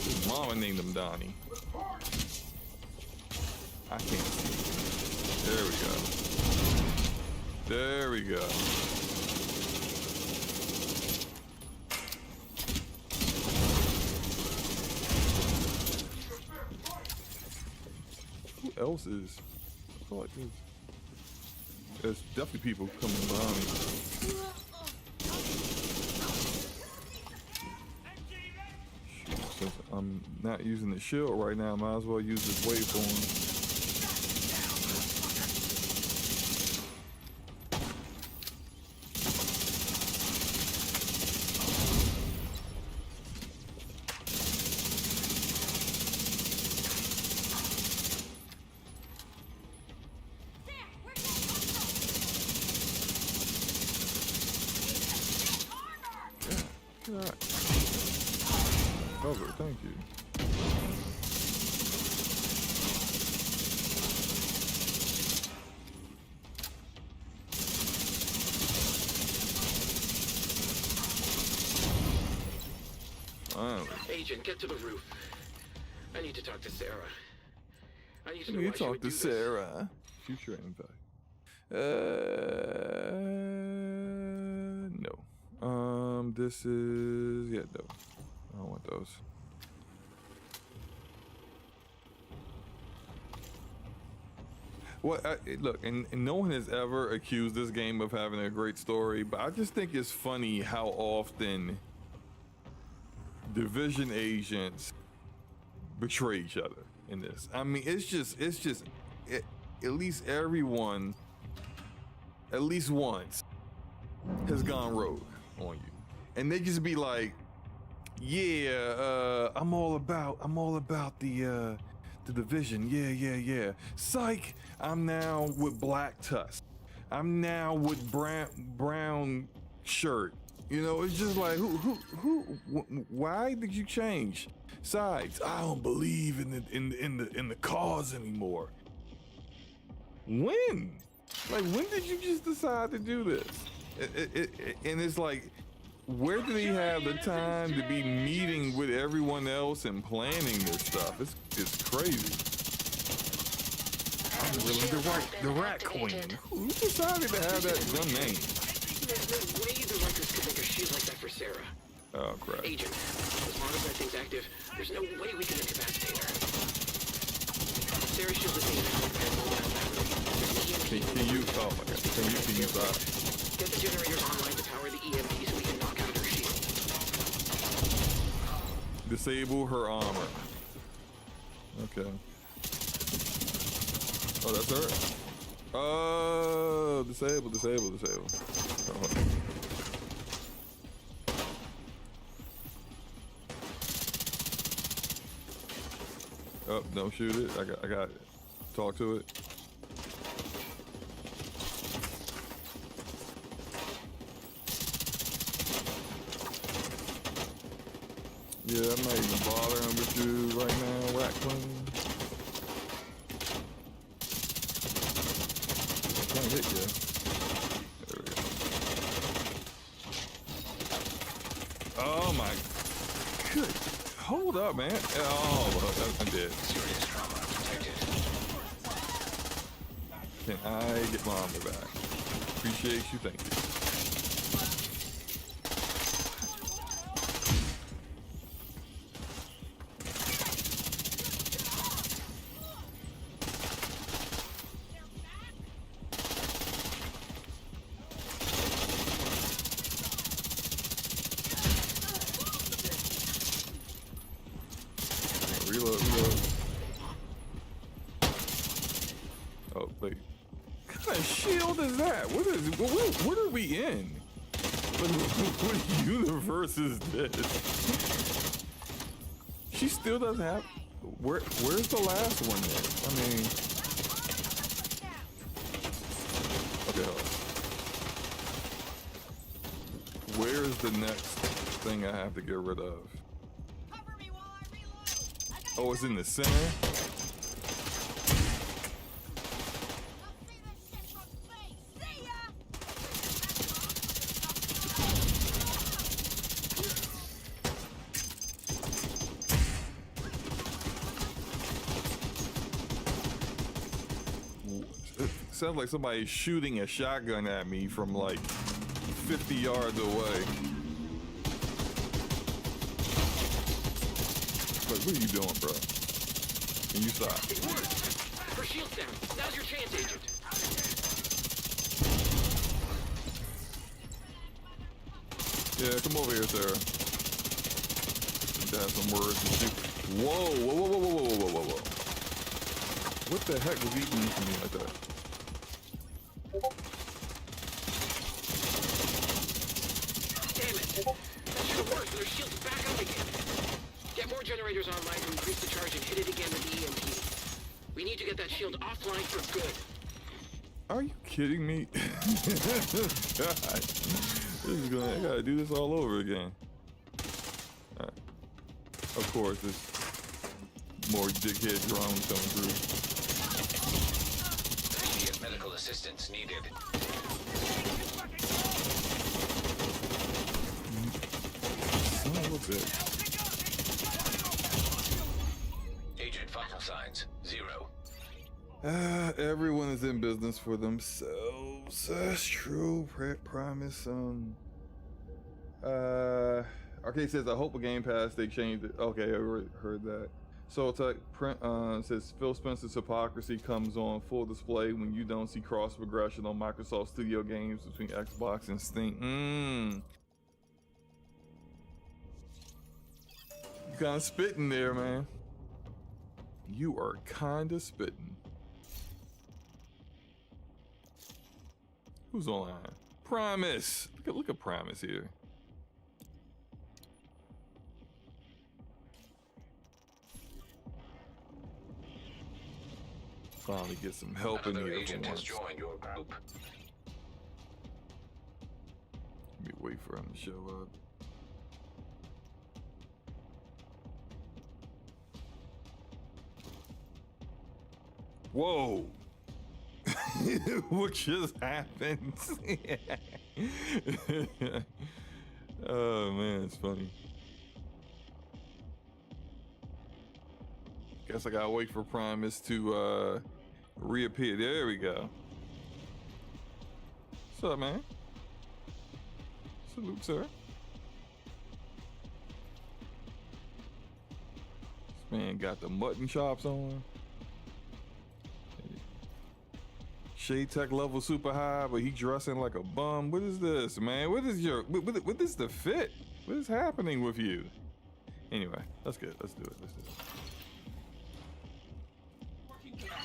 His mama named him Donnie. I can't see. There we go. There we go. Who else is? I feel like there's definitely people coming behind me. Shoot, since I'm not using the shield right now, I might as well use this waveform. Cover, thank you. Agent, get to the roof. I need to talk to Sarah. I need to know You why she talk would to do this. Sarah. Future invite. No. This is no. I don't want those. Well, look, and no one has ever accused this game of having a great story, but I just think it's funny how often Division agents betray each other in this. I mean, at least everyone, at least once, has gone rogue on you, and they just be like, "Yeah, I'm all about the division. Yeah. Psych, I'm now with Black Tusk. I'm now with brown shirt. You know, it's just like, why did you change sides? I don't believe in the cause anymore. When? Like, when did you just decide to do this? And it's like, where did he have the time to be meeting with everyone else and planning this stuff? It's crazy. I'm really the rat queen. Who decided to have that dumb name? There's no way the Rikers could make a shield like that for Sarah. Oh, crap. Agent, as long as that thing's active, there's no way we can incapacitate her. Sarah's shield is being Can you, oh my God, can you stop? Get the generators online to power the EMP so we can knock out her shield. Disable her armor. Okay. Oh, that's her? Oh, disable. Oh, don't shoot it. I got it. Talk to it. Yeah, I'm not even bothering with you right now, Rat Queen. I can't hit you. There we go. Oh my. Good. Hold up, man. Oh, I'm dead. Serious trauma detected. Can I get my armor back? Appreciate you, thank you. Reload. Oh, wait. What kind of shield is that? What are we in? What universe is this? She still doesn't have... Where's the last one then? I mean... Okay, hold on. Where's the next thing I have to get rid of? Oh, it's in the center? It sounds like somebody's shooting a shotgun at me from like 50 yards away. What are you doing, bro? Can you stop? It worked! Her shield's down. Now's your chance, Agent. Yeah, come over here, Sarah. Need to have some words to shoot. Whoa. What the heck was eating from me like that? Damn it! That should have worked, but her shield's back up again. Get more generators online to increase the charge and hit it again with the EMP. We need to get that shield offline for good. Are you kidding me? God. I gotta do this all over again. Right. Of course, there's more dickhead drones coming through. Immediate medical assistance needed. Son of a bitch. Agent vital signs 0. Everyone is in business for themselves. That's true. Promise. Arcade says, I hope a Game Pass they changed it. Okay, I already heard that. Soul Tech says Phil Spencer's hypocrisy comes on full display when you don't see cross progression on Microsoft Studio games between Xbox and Steam. You kind of spitting there, man. You are kinda spitting. Who's online? Primus. Look at Primus here. Finally get some help in Another here agent for has once. joined your group. Let me wait for him to show up. Whoa! What just happened? Oh man, it's funny. Guess I gotta wait for Primus to reappear. There we go. What's up, man? Salute, sir. This man got the mutton chops on. Shade Tech level super high, but he dressing like a bum. What is this, man? What is your, what is the fit? What is happening with you? Anyway, that's good. Let's do it. Let's do it.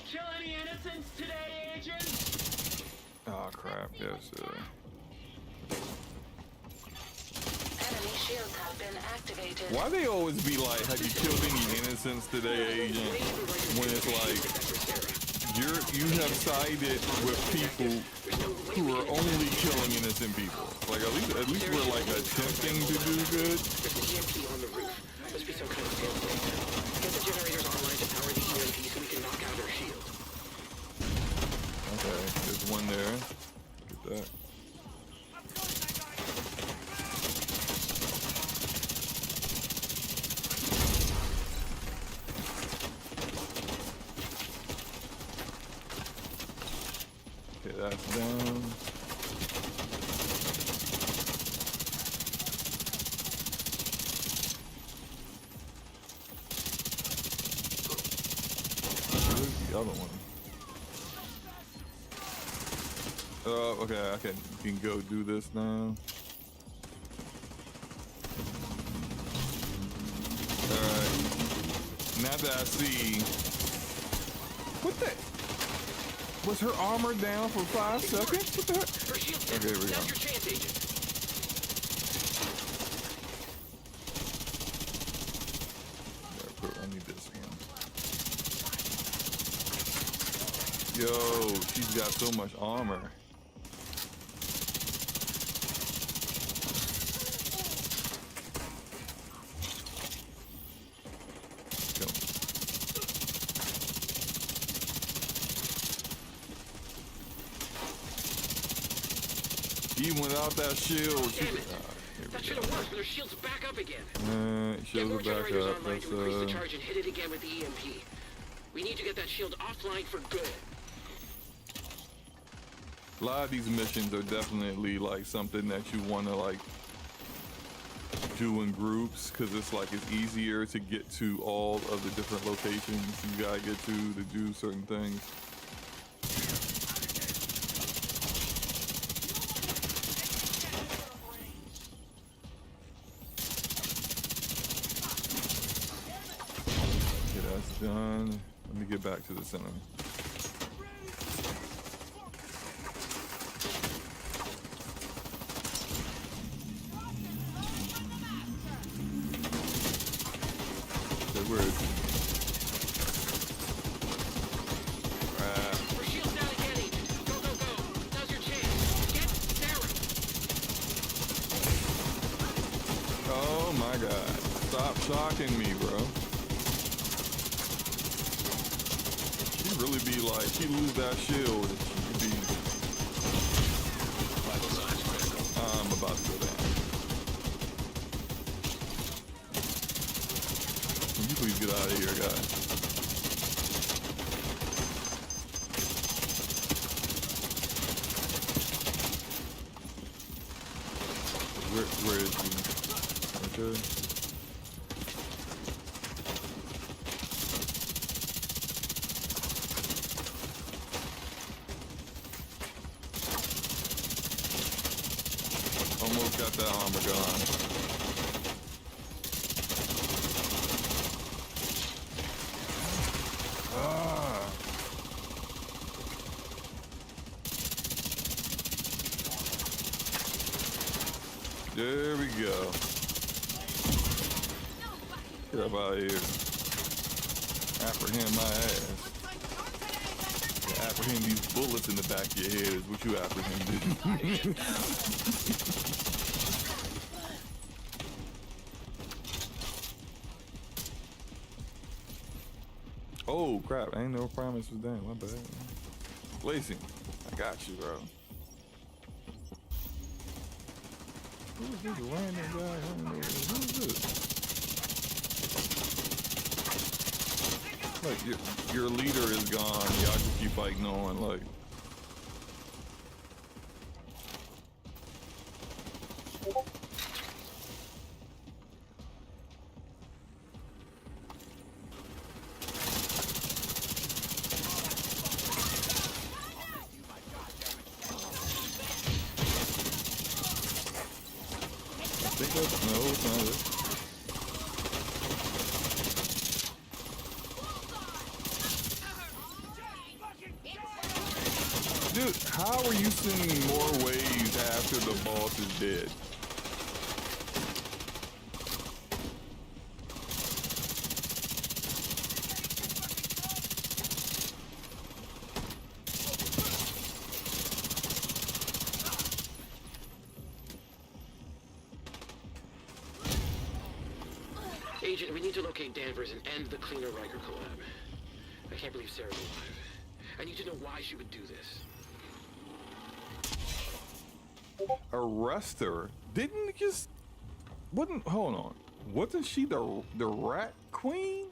Kill any innocents today, Agent? Oh crap! Yes. Enemy shields have been activated. Why they always be like, "Have you killed any innocents today, Agent?" When it's like you have sided with people who are only killing innocent people. Like at least we're like attempting to do good. There's an EMP on the roof. Must be some kind of failsafe. Get the generators online to power the EMP so we can knock out our shield. Okay, there's one there. Get that. Okay, that's down. Where's the other one? Oh, okay, I can go do this now. Alright. Now that I see. What the? Was her armor down for 5 seconds? What the heck? Her shield's down. Okay, here we go. Now's your chance, Agent. I need this one. Yo, she's got so much armor. Go. Even without that shield, she, Damn it. here That we should go. have worked, but her shield's back up again. Get Shields more are back generators up. online Let's, to increase the charge and hit it again with the EMP. We need to get that shield offline for good. a lot of these missions are definitely like something that you want to like do in groups, because it's like it's easier to get to all of the different locations you gotta get to do certain things. Okay, that's done. Let me get back to the center. Where is he? Her shield's down again, Agent. Go, go, go. Now's your chance. Get Sarah. Oh my god. Stop shocking me, bro. She really be like, she lose that shield. She be... Vital signs critical. I'm about to go down. Can you please get out of here, guys? Where is he? Okay. Almost got that armor gone. There we go. Get up out of here. Apprehend my ass. Yeah, apprehend these bullets in the back of your head is what you apprehended. Oh crap, I ain't no promise was done. My bad. Lacey, I got you, bro. Who is this random guy? Who is this? Like your leader is gone. Y'all just keep fighting on. Like. No, it's not it. Dude, how are you sending more waves after the boss is dead? Agent, we need to locate Danvers and end the Cleaner Riker collab. I can't believe Sarah's alive. I need to know why she would do this. Arrest her? Didn't it just... Wasn't... Hold on. Wasn't she the rat queen?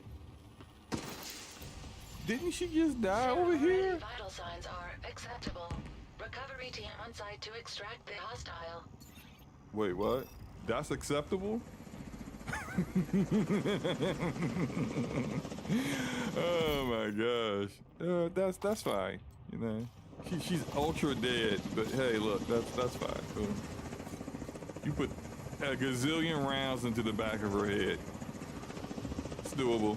Didn't she just die over here? Vital signs are acceptable. Recovery team on site to extract the hostile. Wait, what? That's acceptable? Oh my gosh. That's fine. You know, she's ultra dead, but hey, look, that's fine. You put a gazillion rounds into the back of her head. It's doable.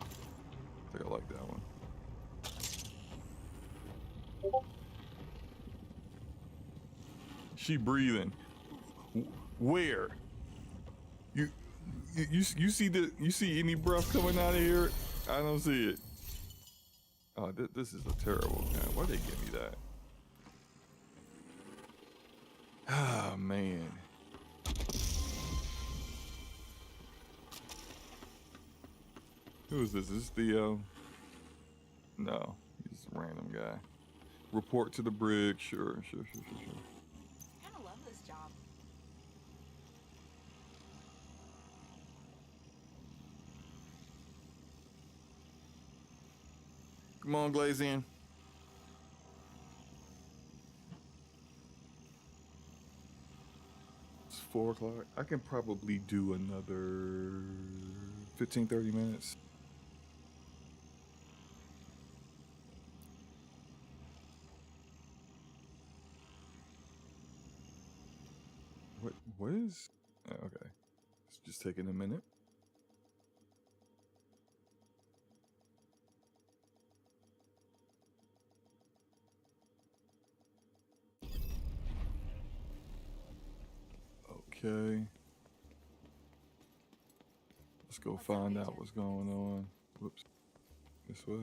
I think I like that one. She breathing. Where? You see any breath coming out of here? I don't see it. Oh, this is a terrible game. Why'd they give me that? Ah, man. Who is this? Is this Theo? No, he's a random guy. Report to the brig. Sure. I kind of love this job. Come on, Glazian. It's 4 o'clock. I can probably do another 15, 30 minutes. What is? Oh, okay. It's just taking a minute. Okay. Let's go find out what's going on. Whoops. This way.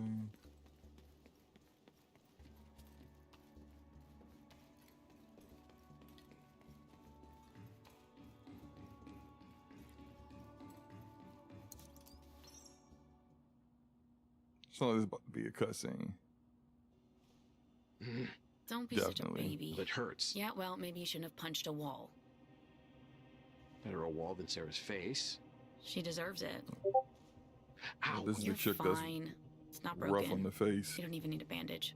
So this is about to be a cutscene. Don't be Definitely. such a baby. It hurts. Yeah, well, maybe you shouldn't have punched a wall. Better a wall than Sarah's face. She deserves it. Ow. This is You're the chick that's fine. It's not broken. rough on the face. You don't even need a bandage.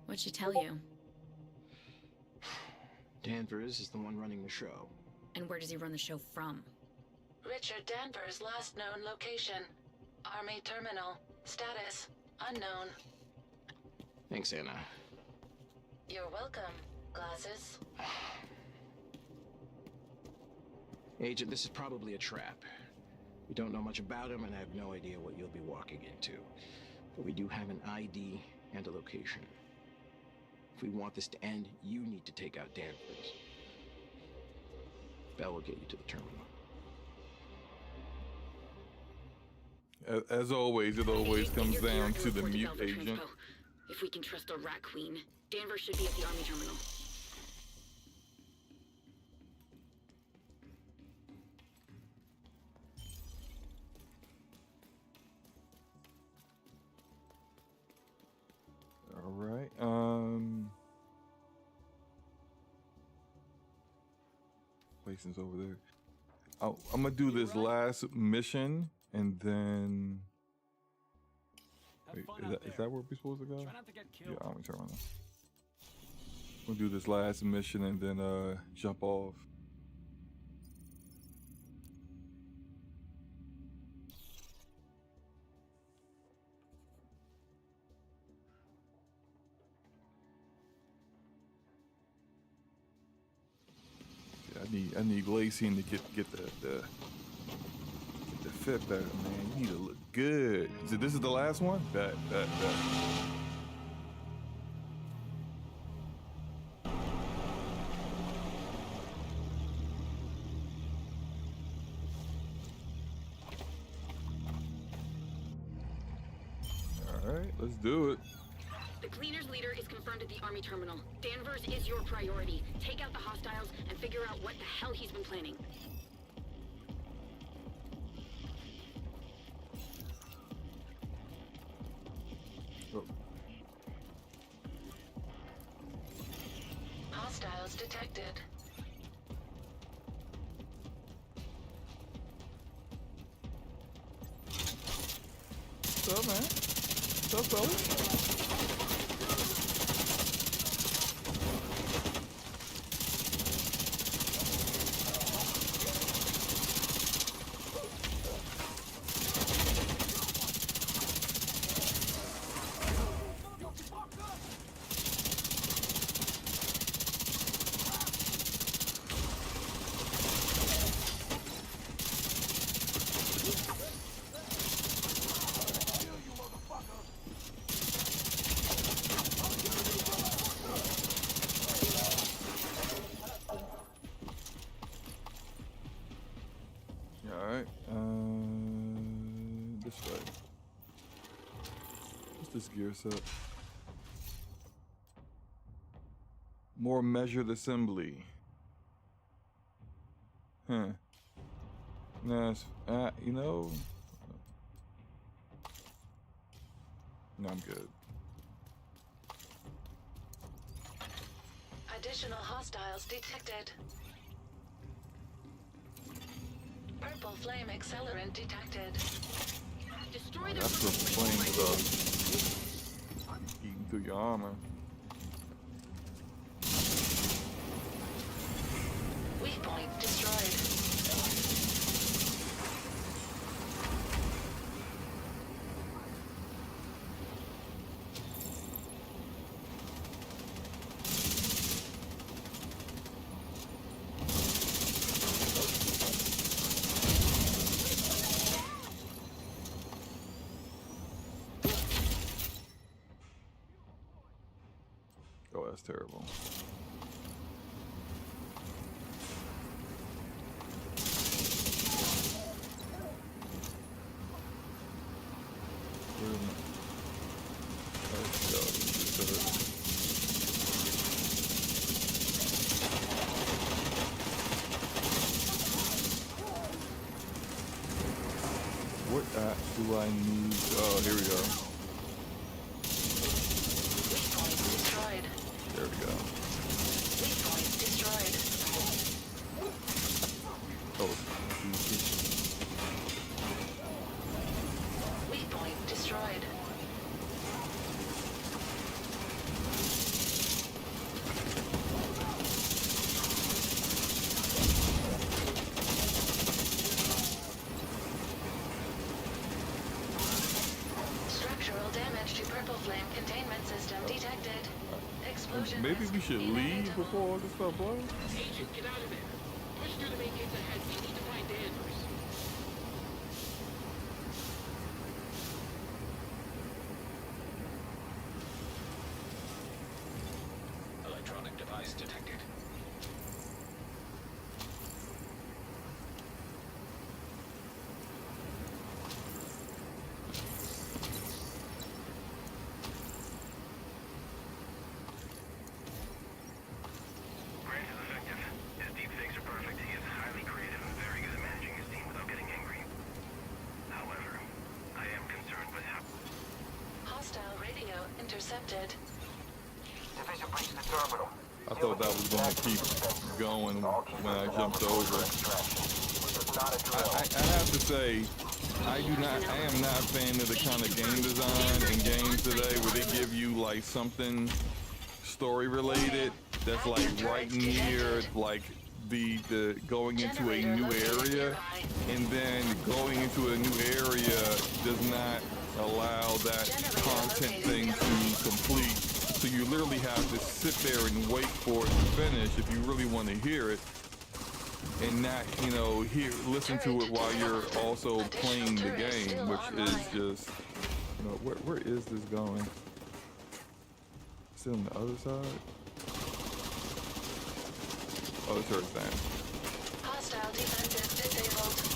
What'd she tell you? Danvers is the one running the show. And where does he run the show from? Richard Danvers' last known location. Army terminal. Status unknown. Thanks, Anna. You're welcome. Glasses. Agent, this is probably a trap. We don't know much about him, and I have no idea what you'll be walking into. But we do have an ID and a location. If we want this to end, you need to take out Danvers. Bell will get you to the terminal. As always, it always comes down to the mute agent. If we can trust the Rat Queen, Danvers should be at the Army terminal. All right. Places over there. I'm gonna do this last mission and then. Wait, is that where we're supposed to go? Try not to get killed. Yeah, I'm gonna turn on. We'll do this last mission and then jump off. I need Glacian to get the fit better, man. You need to look good. So this is the last one? Bet. Alright, let's do it. The Cleaners leader is confirmed at the Army terminal. Danvers is your priority. Take out the hostiles and figure out what the hell he's been planning. Oh. Hostiles detected. What's up, man? What's up, fellas? Alright, this way. What's this gear set? More measured assembly. Huh. Nah, you know. No, I'm good. Additional hostiles detected. Purple flame accelerant detected. Destroy their That's what the flames are. Eating through your armor. Weak point destroyed. Oh, that's terrible. What app do I need? Oh, here we go. Weak point destroyed. There we go. Weak point destroyed. Oh, Weak point destroyed. Structural damage to purple flame containment system detected. Explosion. maybe we risk should leave inevitable. before all this stuff blows. Agent, get out of there. Push through the main gates ahead. We need to find Danvers. device detected. Grant is effective. His deepfakes are perfect. He is highly creative and very good at managing his team without getting angry. However, I am concerned with how... Hostile radio intercepted. Division breach the terminal. I thought that was going to keep going when I jumped over. I have to say, I am not a fan of the kind of game design in games today where they give you like something story related that's like right near like the going into a new area, and then going into a new area does not allow that content thing to complete. So you literally have to sit there and wait for it to finish if you really want to hear it, and not, you know, listen to it while you're also playing the game, which is just, you know, where is this going? Is it on the other side? Oh, the turret's down. Hostile defensive disabled.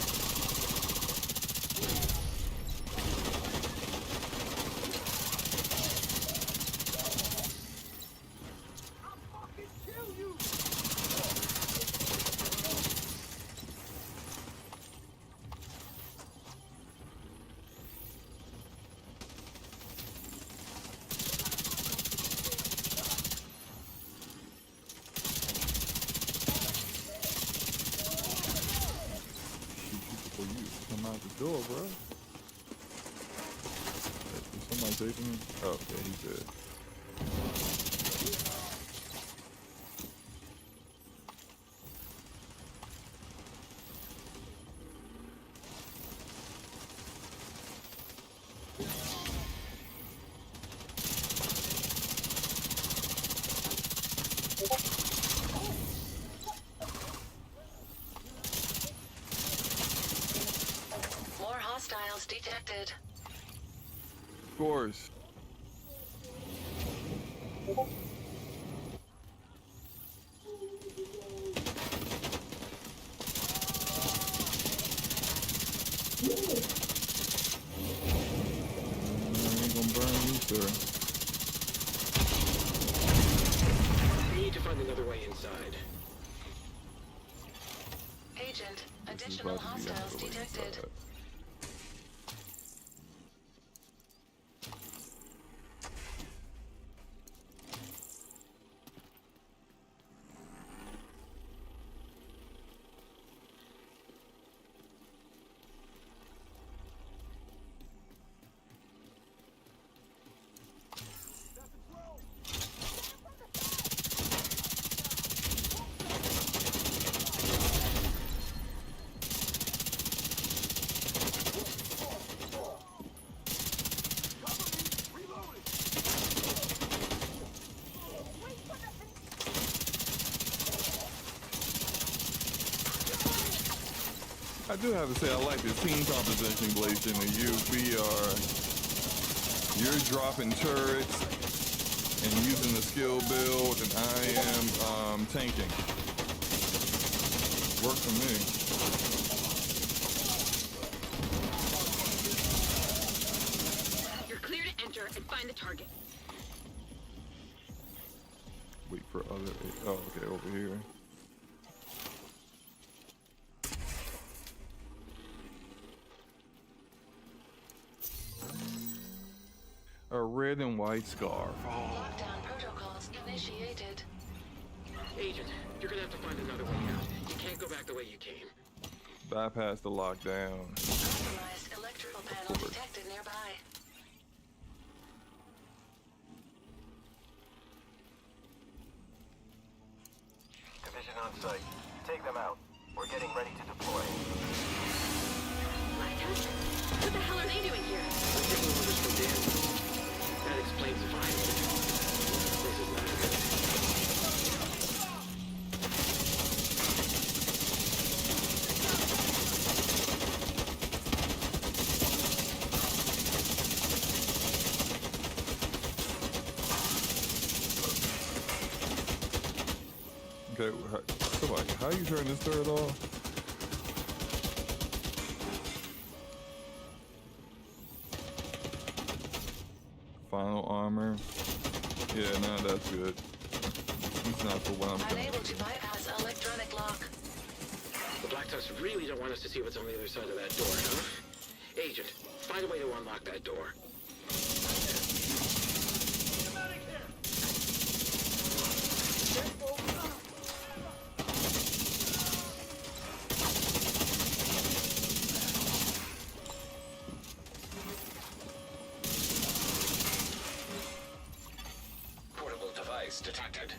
Door, bro. Is somebody chasing me? Oh, yeah, he's dead. Hostiles detected. Of course. I ain't gonna burn you, sir. We need to find another way inside. Agent, additional hostiles detected. I do have to say, I like the team composition, Blazing, and you're dropping turrets and using the skill build, and I am tanking. Works for me. You're clear to enter and find the target. Wait for other. Oh, okay, over here. A red and white scarf. Lockdown protocols initiated. Agent, you're gonna have to find another way out. You can't go back the way you came. Bypass the lockdown. Compromised electrical panel detected nearby. Division on site. Take them out. We're getting ready to deploy. Lighthouse? What the hell are they doing here? Let's get orders from Dan. That explains the violence. This is not good. Okay, somebody, how you turn this turret off? Final armor. Yeah, no, that's good. It's not for what I'm doing. Unable to bypass electronic lock. The Black Tusk really don't want us to see what's on the other side of that door, huh? Agent, find a way to unlock that door. Portable device detected.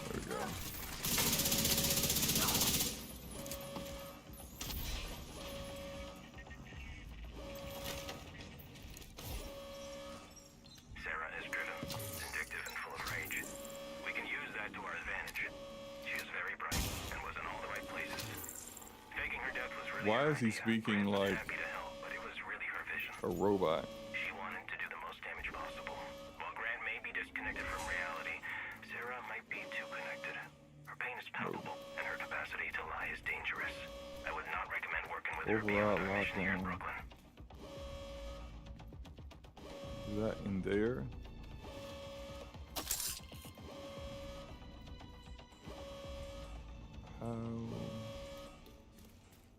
There we go. Sarah is driven, vindictive, and full of rage. We can use that to our advantage. She is very bright and was in all the right places. Faking her death was really Why her is he idea. speaking Grant was like happy to help, but it was really her vision. a robot? She wanted to do the most damage possible. While Grant may be disconnected from reality, Sarah might be too connected. Her pain is palpable, and her capacity to lie is dangerous. I would not recommend working with her Overall beyond our mission here in lockdown. Brooklyn. Is that in there? How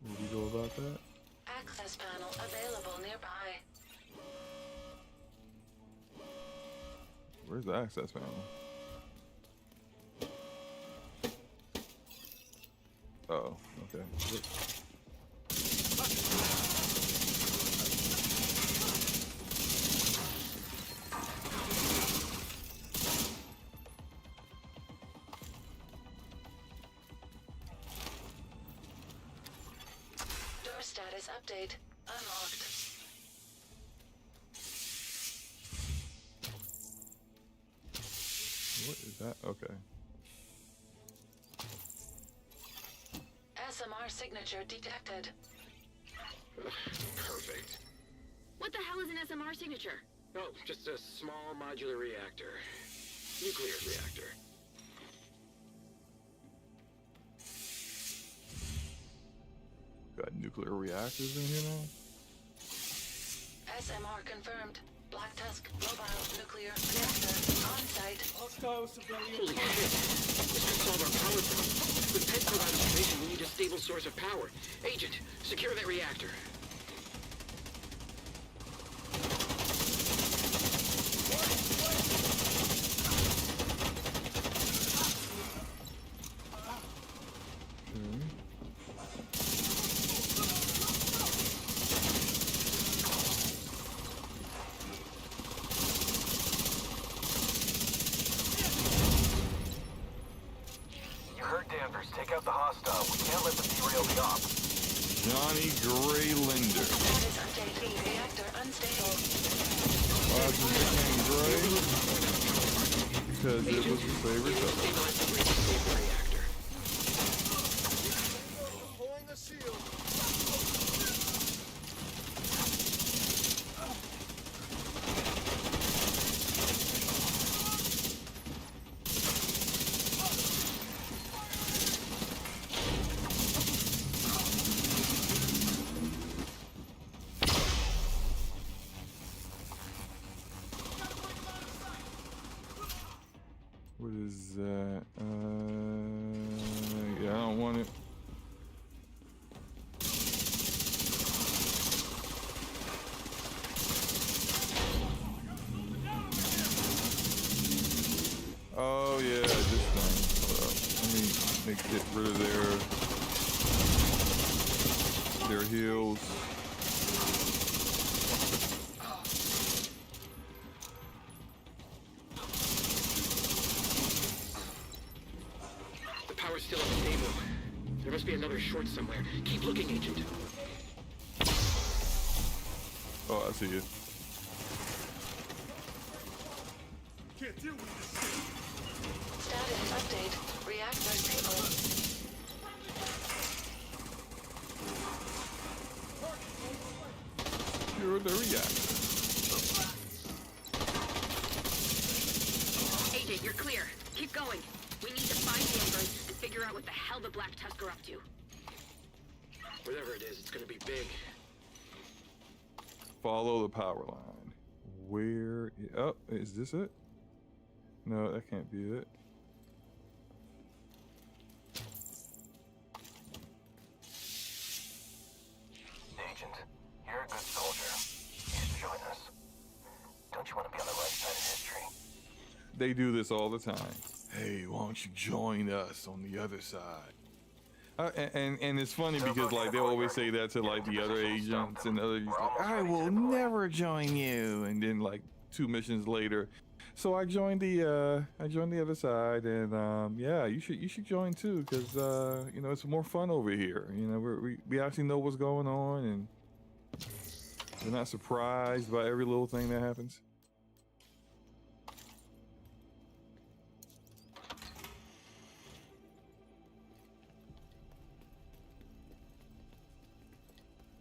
would we go about that? Access panel available nearby. Where's the access panel? Oh, okay. Door status update. Unlocked. What is that? Okay. SMR signature detected. Perfect. What the hell is an SMR signature? Oh, just a small modular reactor. Nuclear reactor. Got nuclear reactors in here now? SMR confirmed. Black Tusk mobile nuclear reactor on site. Holy shit. This could solve our power problem. With Pet provide information, we need a stable source of power. Agent, secure that reactor. You heard Danvers. Take out the hostile. We can't let them derail the op. Johnny Gray Linder. Status update. Reactor unstable. Why is his nickname Gray? Because it was his favorite color. Stabilize the reactor. Pulling the seal. What is that? Yeah, I don't want it. Oh yeah, this thing. Let me get rid of their heals. The power's still unstable. There must be another short somewhere. Keep looking, Agent. Oh, I see it. Can't deal with this. Status update. Reactor stable. You're the reactor. Agent, you're clear. Keep going. We need to find Danvers and figure out what the hell the Black Tusk are up to. Whatever it is, it's gonna be big. Follow the power line. Where? Oh, is this it? No, that can't be it. Agent, you're a good soldier. You should join us. Don't you want to be on the right side of history? They do this all the time. Hey, why don't you join us on the other side? And it's funny because like they always say that to like the other agents and other like, I will never join you, and then like 2 missions later, so I joined the other side, and yeah, you should join too, because you know, it's more fun over here. You know, we actually know what's going on, and we're not surprised by every little thing that happens.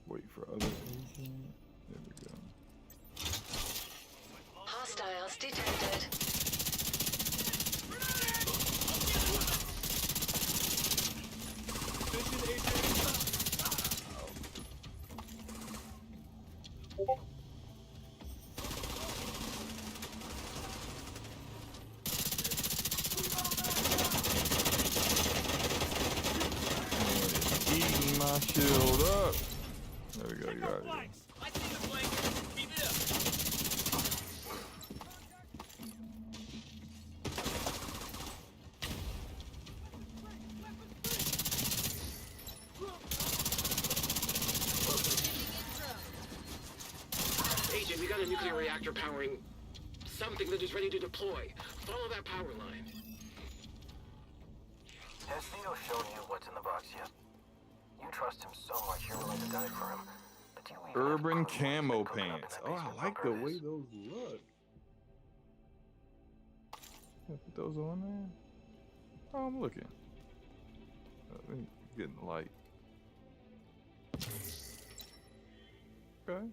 Wait for other agent. There we go. Hostiles detected. Eating my shield up. There we go, you're out of here. I see the blanket. Keep it up. Agent, we got a nuclear reactor powering something that is ready to deploy. Follow that power line. Has Theo shown you what's in the box yet? You trust him so much you're willing to die for him. But do you even have Urban clue what's camo been cooking up in pants. that Oh, I basement like the bunker way is? those look. Can I put those on there? Oh, I'm looking. Let me get in the light. Okay.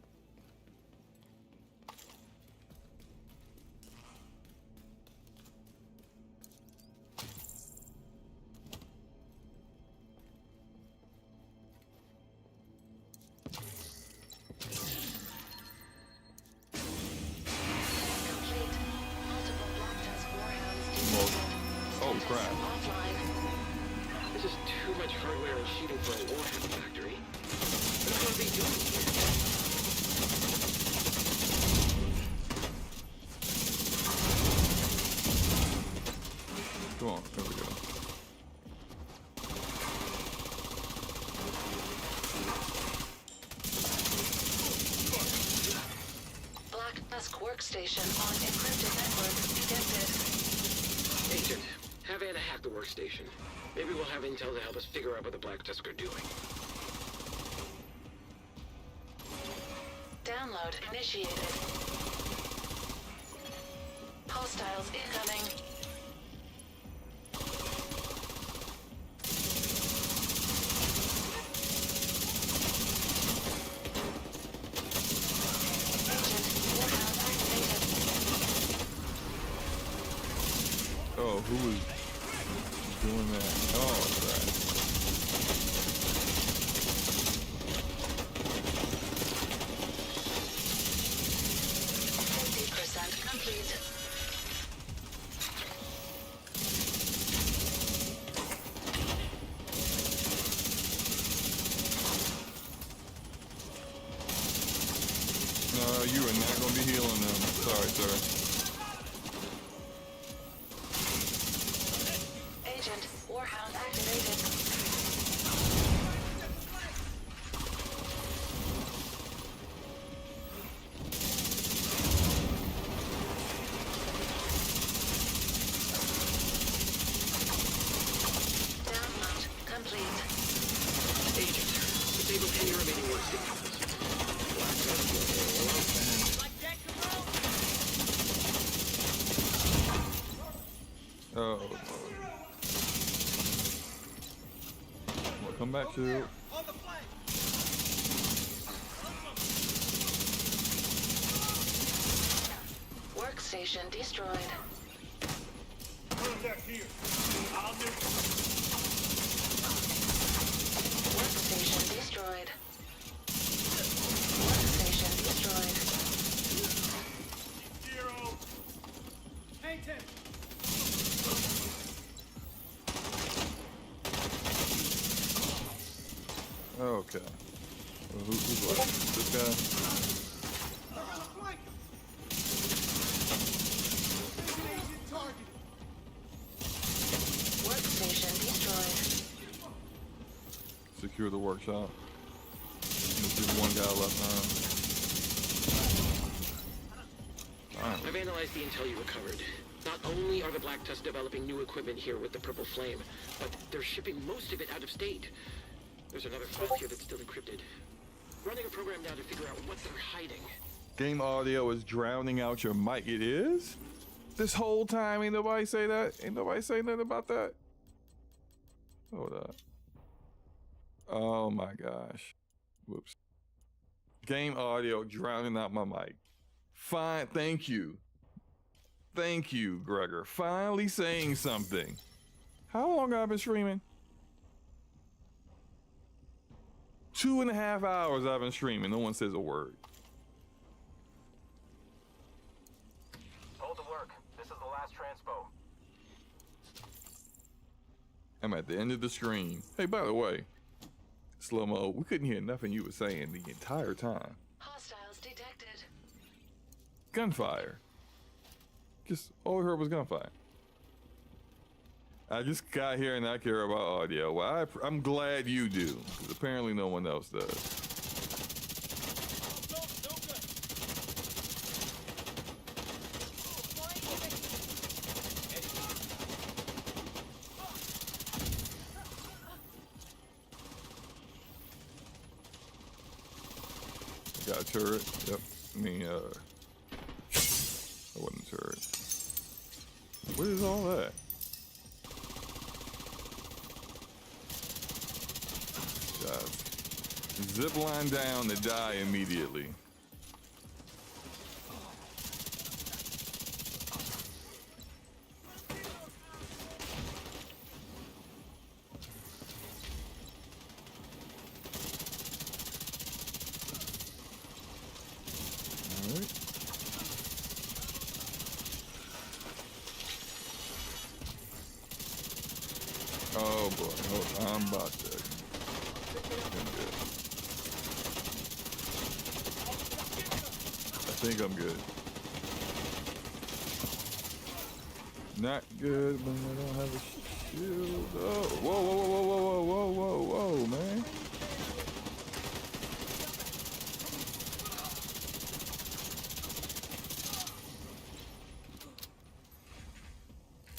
Complete. Multiple Black Tusk warhounds Oh, crap. offline. This is too much hardware and sheeting for a warhead factory. What are they doing here? Come on, there we go. Black Tusk workstation on encrypted network detected. Agent, have Anna hack the workstation. Maybe we'll have intel to help us figure out what the Black Tusk are doing. Download initiated. Hostiles incoming. Agent, warhound activated. Oh, who was doing that? Oh, crap. 50% complete. No, you are not going to be healing them. Sorry, sir. Agent, warhound activated. Download complete. Agent, disable any remaining workstations. Black Tusk will Oh. Well, come back, Shield. On the flank. Workstation destroyed. Contact here. I'll do. Workstation destroyed. Workstation destroyed. 0. Hang 10. Okay. Well, who's like this guy? On the flank. Agent targeted. Workstation destroyed. Secure the workshop. There's just one guy left now. I've analyzed the intel you recovered. Not only are the Black Tusk developing new equipment here with the Purple Flame, but they're shipping most of it out of state. There's another file here that's still encrypted. Running a program now to figure out what they're hiding. Game audio is drowning out your mic. It is? This whole time ain't nobody say that? Ain't nobody say nothing about that? Hold up. Oh my gosh. Whoops. Game audio drowning out my mic. Fine, thank you. Thank you, Gregor. Finally saying something. How long have I been streaming? 2.5 hours I've been streaming. No one says a word. Hold the work. This is the last transpo. I'm at the end of the screen. Hey, by the way, slow-mo, we couldn't hear nothing you were saying the entire time. Hostiles detected. Gunfire. Just all we heard was gunfire. I just got here and I care about audio. Well, I'm glad you do, because apparently no one else does. Got a turret. Yep. I mean, that wasn't a turret. What is all that? Zip line down to die immediately. All right. Oh boy, I'm about to. I think I'm good. Not good, but I don't have a shield. Oh, whoa, whoa, whoa, whoa, whoa, whoa, whoa, whoa, man.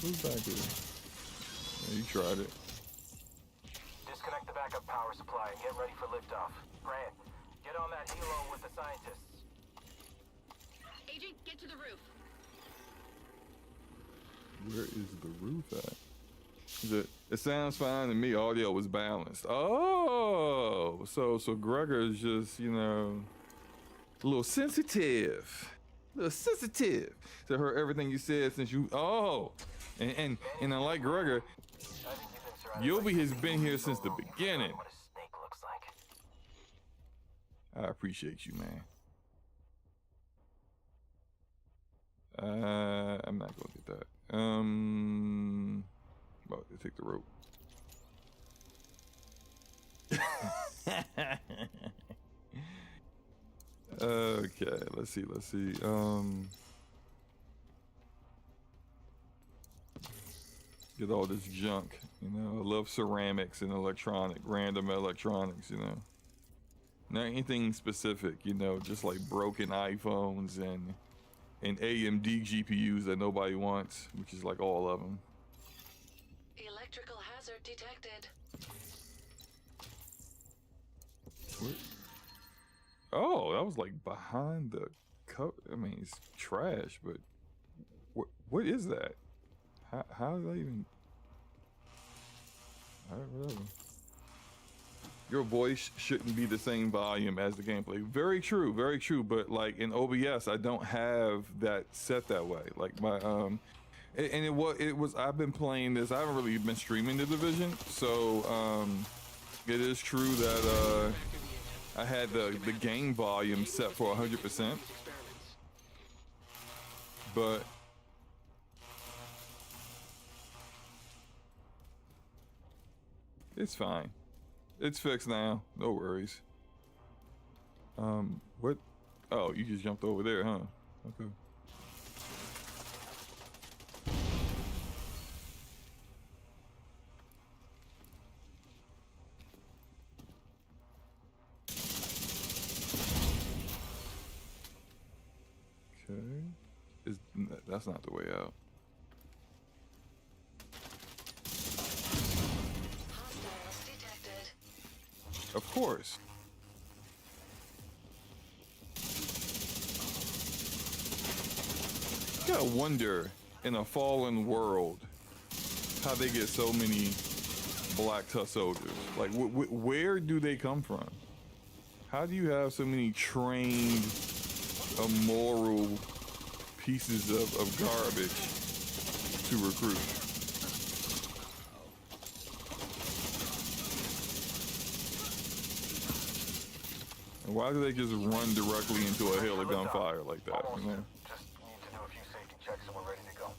Who's back here? Yeah, you tried it. Disconnect the backup power supply and get ready for liftoff. Grant, get on that helo with the scientists. Agent, get to the roof. Where is the roof at? It sounds fine to me. Audio was balanced. Oh, so Gregor is just, you know, a little sensitive. A little sensitive to her everything you said since you. Oh, and I like Gregor. Yobi has been here since the beginning. What a snake looks like. I appreciate you, man. I'm not gonna get that. About to take the rope. Okay, let's see. Get all this junk, you know. I love ceramics and random electronics, you know. Not anything specific, you know, just like broken iPhones and AMD GPUs that nobody wants, which is like all of them. Electrical hazard detected. What? Oh, that was like behind the cover. I mean, it's trash, but what is that? How did I even? Alright, whatever. Your voice shouldn't be the same volume as the gameplay. Very true, very true. But like in OBS, I don't have that set that way. Like my and it was. I've been playing this. I haven't really been streaming the Division, so it is true that I had the game volume set for 100%, but. It's fine. It's fixed now. No worries. What? Oh, you just jumped over there, huh? Okay. Okay. That's not the way out. Of course. You gotta wonder, in a fallen world, how they get so many Black Tusk soldiers. Like, where do they come from? How do you have so many trained, immoral pieces of garbage to recruit? Why do they just run directly into a hail of gunfire like that? You know? Just need to do a few safety checks and we're ready to go.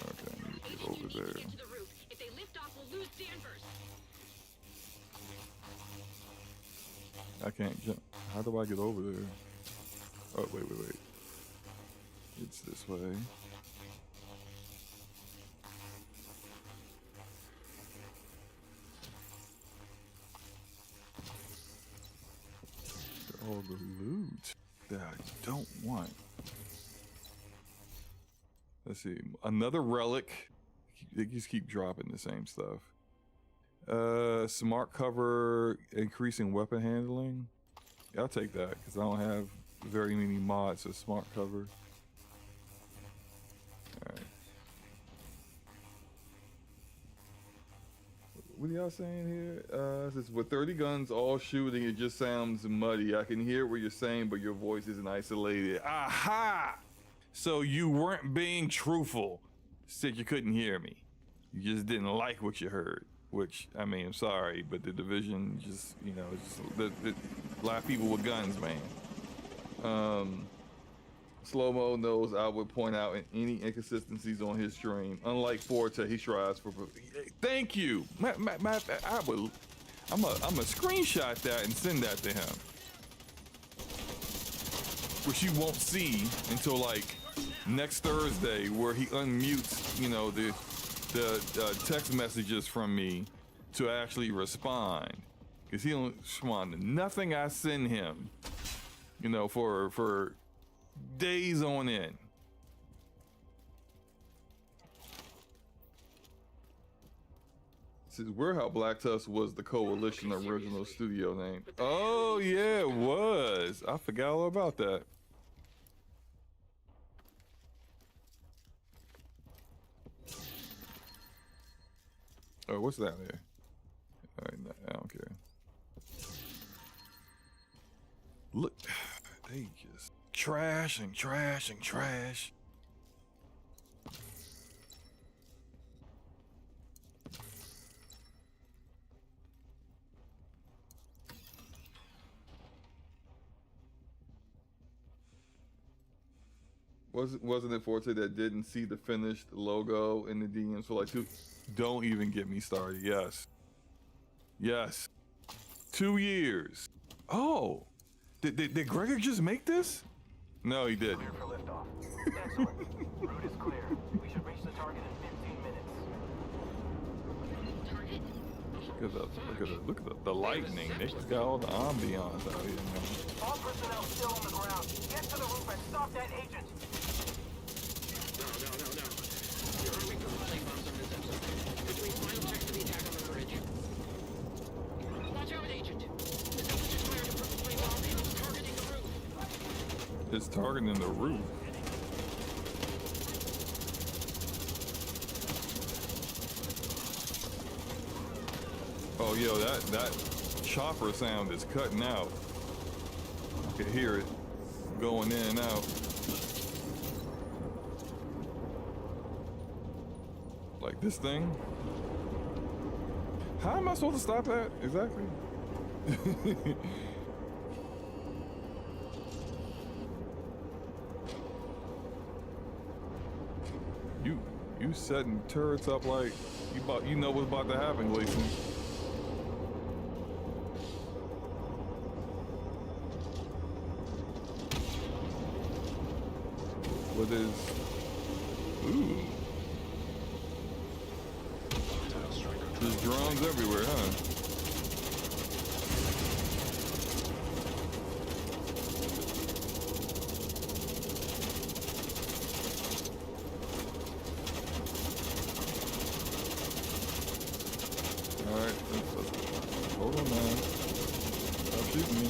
Okay, I need to get over there. Get to the roof. If they lift off, we'll lose Danvers. I can't jump. How do I get over there? Oh, wait. It's this way. All the loot that I don't want. Let's see. Another relic. They just keep dropping the same stuff. Smart cover, increasing weapon handling. Yeah, I'll take that because I don't have very many mods of smart cover. Alright. What are y'all saying here? It says, with 30 guns all shooting, it just sounds muddy. I can hear what you're saying, but your voice isn't isolated. Aha! So you weren't being truthful. Said you couldn't hear me. You just didn't like what you heard. Which, I mean, I'm sorry, but the Division just, you know, a lot of people with guns, man. Slow-mo knows I would point out any inconsistencies on his stream. Unlike Forte, he strives for. Thank you. I'm a screenshot that and send that to him, which you won't see until like next Thursday, where he unmutes, you know, the text messages from me to actually respond, because he don't respond to nothing I send him, you know, for days on end. This is where how Black Tusk was the Coalition original studio name. Oh yeah, it was. I forgot all about that. Oh, what's that there? All right, no, I don't care. Look, they just trash and trash and trash. Wasn't it Forte that didn't see the finished logo in the DMs for like 2? Don't even get me started. Yes. 2 years. Oh, did Gregor just make this? No, he didn't. Clear for liftoff. Excellent. Route is clear. We should reach the target in 15 minutes. Target? Look at the lightning. They just got all the ambiance out here, man. All personnel still on the ground. Get to the roof and stop that agent. No. You're arming for flying bombs on this episode. We're doing final checks for the attack on the bridge. Watch out, Agent. The village is fired a purple flame bomb and it's targeting the roof. It's targeting the roof. Oh, yo, that chopper sound is cutting out. I can hear it going in and out. Like this thing. How am I supposed to stop that? Exactly. You setting turrets up like you know what's about to happen, Gleason. What is? Ooh. There's drones everywhere, huh? Alright, let's hold on, man. Stop shooting me.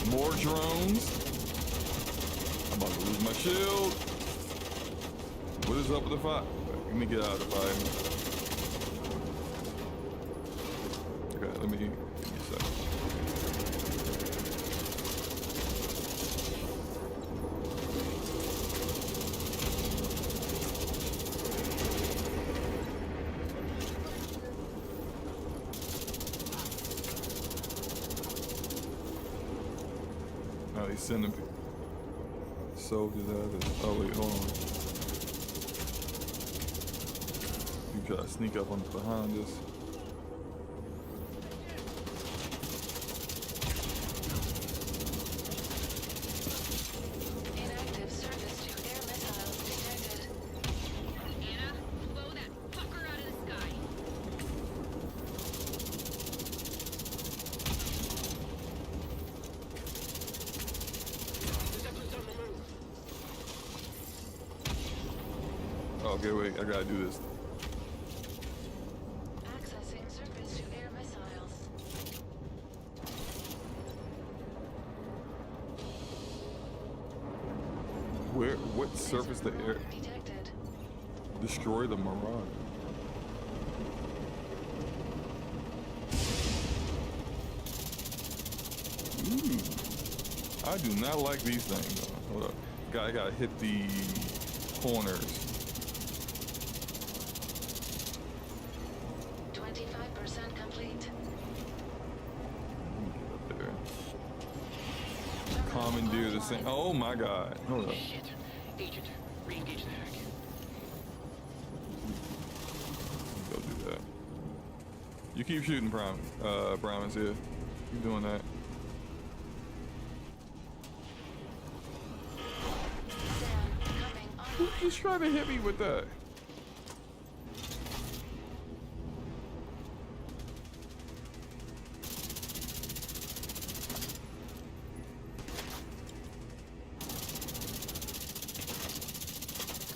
More drones. I'm about to lose my shield. What is up with the fire? Let me get out of the fire. Okay, let me give me a second. Oh, he's sending soldiers out of this. Oh, wait, hold on. You try to sneak up on behind us. Inactive service to air missiles detected. Anna, blow that fucker out of the sky. Okay, wait, I gotta do this. Accessing surface to air missiles. What surface the air? Detected. Destroy the Marauder. Ooh. I do not like these things. Hold up. I gotta hit the corners. 25% complete. Get up there. Commandeer the same. Oh my God. Hold up. Shit. Agent, re-engage the hack. Go do that. You keep shooting, Promise here. Keep doing that. Sam, coming Who online. keeps trying to hit me with that?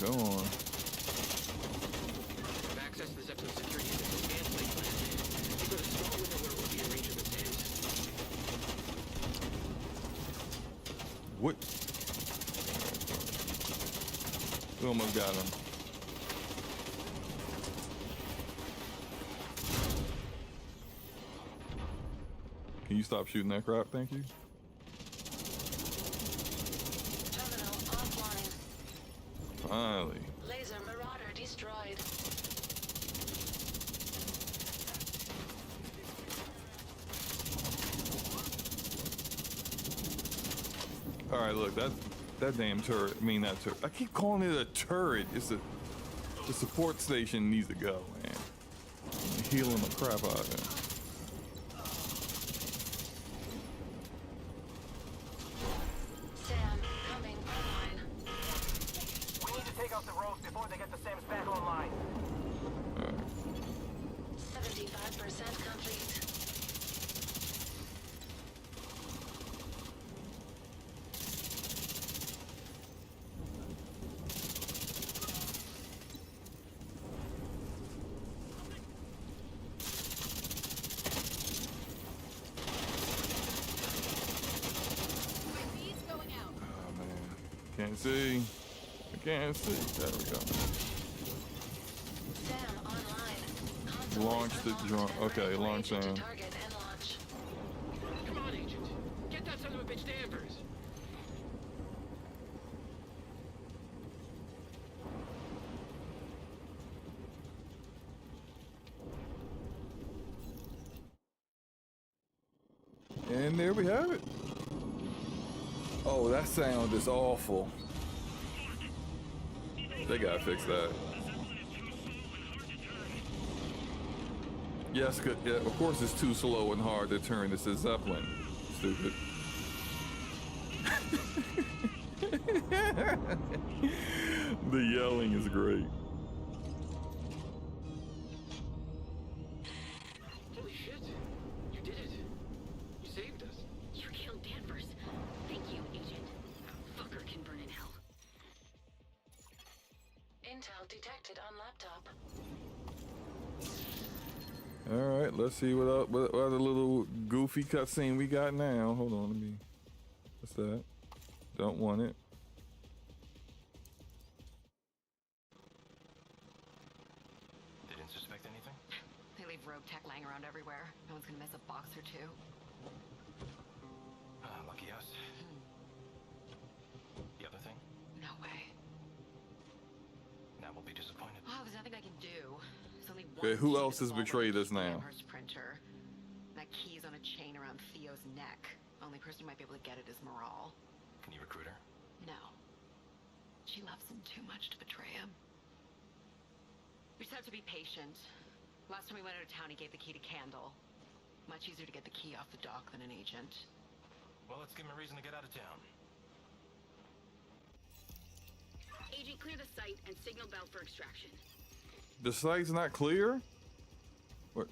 Go on. Have access to the Zeppelin security system and flight plan. You've got a small window where it will be in range of the tent. What? We almost got him. Can you stop shooting that crap? Thank you. Terminal offline. Finally. Laser Marauder destroyed. All right, look, that damn turret. I mean, that turret. I keep calling it a turret. It's the support station needs to go, man. I'm healing the crap out of it. Sam, coming online. We need to take out the rogues before they get the Sams back online. All right. 75% complete. can't see. I can't see. There we go. SAM online. Console Launch is the unlocked drone. and Okay, ready for launch agent to SAM. target and launch. Come on, Agent. Get that son of a bitch Danvers. And there we have it. Oh, that sound is awful. They gotta fix that. Yes, good. Yeah, of course it's too slow and hard to turn. This is Zeppelin. Stupid. The yelling is great. Holy shit. You did it. You saved us. You killed Danvers. Thank you, Agent. That fucker can burn in hell. Intel detected on laptop. All right, let's see what other little goofy cutscene we got now. Hold on, let me. What's that? Don't want it. They didn't suspect anything? They leave rogue tech lying around everywhere. No one's gonna miss a box or two. Lucky us. The other thing? No way. Now we'll be disappointed. Oh, there's nothing I can do. There's only one Okay, who key to else has solve betrayed the us now? Danvers printer. That key's on a chain around Theo's neck. Only person who might be able to get it is Moral. Can you recruit her? No. She loves him too much to betray him. We just have to be patient. Last time we went out of town, he gave the key to Candle. Much easier to get the key off the dock than an agent. Well, let's give him a reason to get out of town. Agent, clear the site and signal Bell for extraction. The site's not clear? What?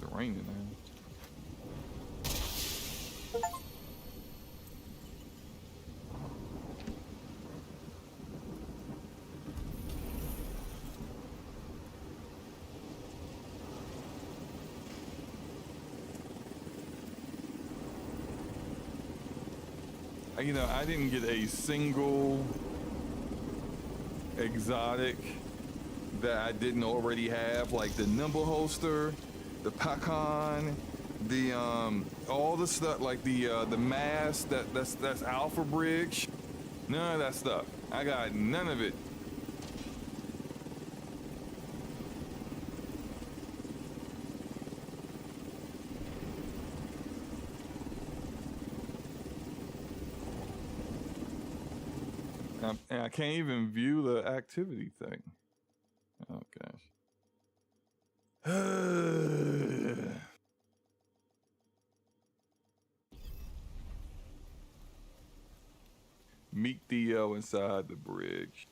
It's raining now. You know, I didn't get a single exotic that I didn't already have, like the nimble holster, the Pakon, the all the stuff like the mask that's Alpha Bridge. None of that stuff. I got none of it. And I can't even view the activity thing. Oh, gosh. Meet Theo inside the bridge.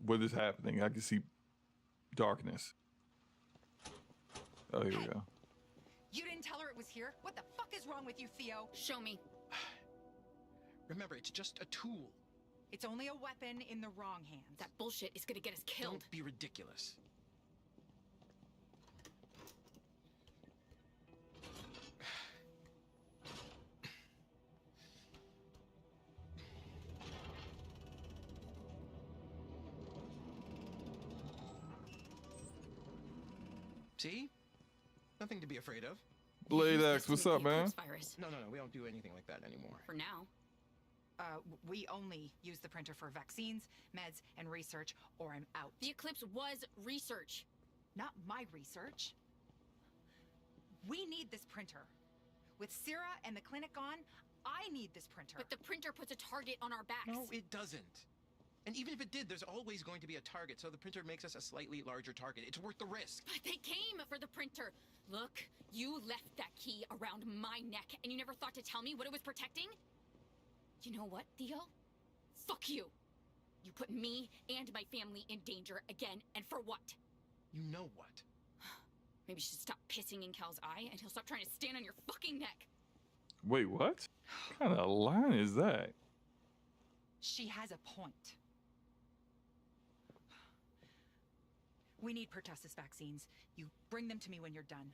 What is happening? I can see darkness. Oh, here we go. You didn't tell her it was here? What the fuck is wrong with you, Theo? Show me. Remember, it's just a tool. It's only a weapon in the wrong hands. That bullshit is gonna get us killed. Don't be ridiculous. See? Nothing to be afraid of. Blade X, what's up, man? No, we don't do anything like that anymore. For now. We only use the printer for vaccines, meds, and research, or I'm out. The Eclipse was research. Not my research. We need this printer. With Syrah and the clinic gone, I need this printer. But the printer puts a target on our backs. No, it doesn't. And even if it did, there's always going to be a target, so the printer makes us a slightly larger target. It's worth the risk. But they came for the printer. Look, you left that key around my neck, and you never thought to tell me what it was protecting? You know what, Theo? Fuck you. You put me and my family in danger again, and for what? You know what? Maybe you should stop pissing in Cal's eye, and he'll stop trying to stand on your fucking neck. Wait, what? What kind of line is that? She has a point. We need pertussis vaccines. You bring them to me when you're done.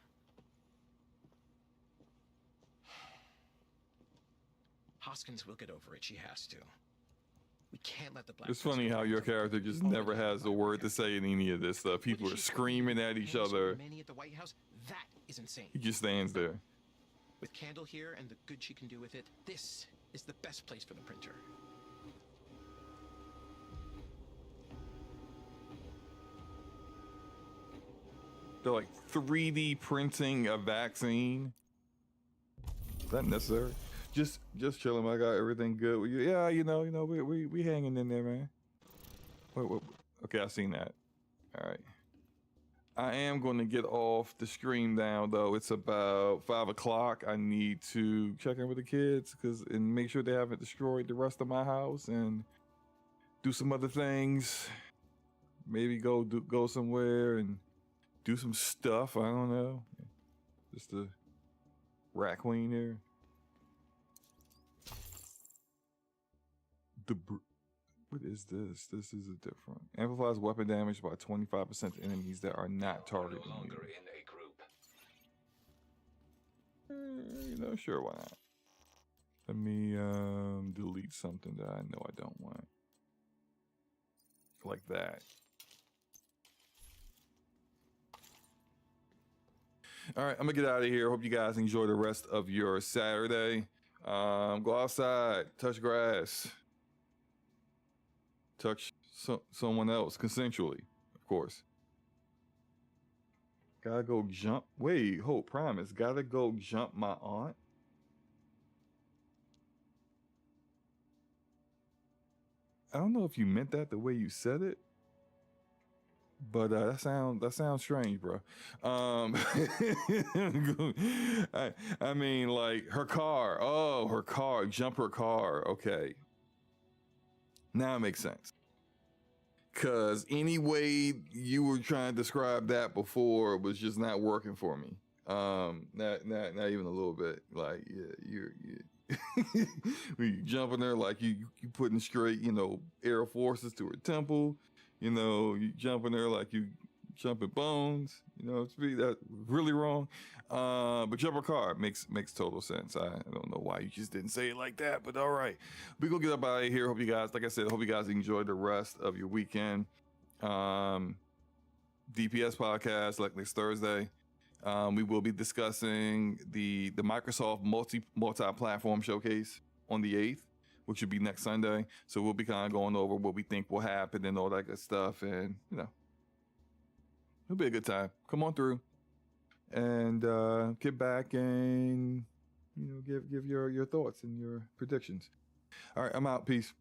Hoskins will get over it. She has to. We can't let the black. It's funny how your character just never has a word to say in any of this stuff. People are screaming at each other. Many at the White House. That is insane. He just stands there. With Candle here and the good she can do with it, this is the best place for the printer. They're like 3D printing a vaccine. Is that necessary? Just chilling. I got everything good with you. Yeah, you know, we hanging in there, man. Wait. Okay, I seen that. All right. I am going to get off the stream now, though. It's about 5 o'clock. I need to check in with the kids and make sure they haven't destroyed the rest of my house and do some other things. Maybe go somewhere and do some stuff. I don't know. Just a rat queen here. What is this? This is a different. Amplifies weapon damage by 25% to enemies that are not targeted. No longer in a group. You know, sure, why not? Let me delete something that I know I don't want. Like that. All right, I'm gonna get out of here. Hope you guys enjoy the rest of your Saturday. Go outside, touch grass. Touch someone else consensually, of course. Gotta go jump. Wait, hold, promise. Gotta go jump my aunt. I don't know if you meant that the way you said it, but that sounds strange, bro. I mean, like her car. Oh, her car. Jump her car. Okay. Now it makes sense. Cause any way you were trying to describe that before was just not working for me. Not even a little bit. Like, yeah, you jumping there like you putting straight, air forces to her temple. You jumping there like you jumping bones. To be that really wrong. But jump her car makes total sense. I don't know why you just didn't say it like that, but all right. We gonna get up out of here. Hope you guys, like I said, hope you guys enjoy the rest of your weekend. DPS podcast, like next Thursday. We will be discussing the Microsoft multi-platform showcase on the 8th, which will be next Sunday. So we'll be kind of going over what we think will happen and all that good stuff, and it'll be a good time. Come on through and get back and give your thoughts and your predictions. All right, I'm out. Peace.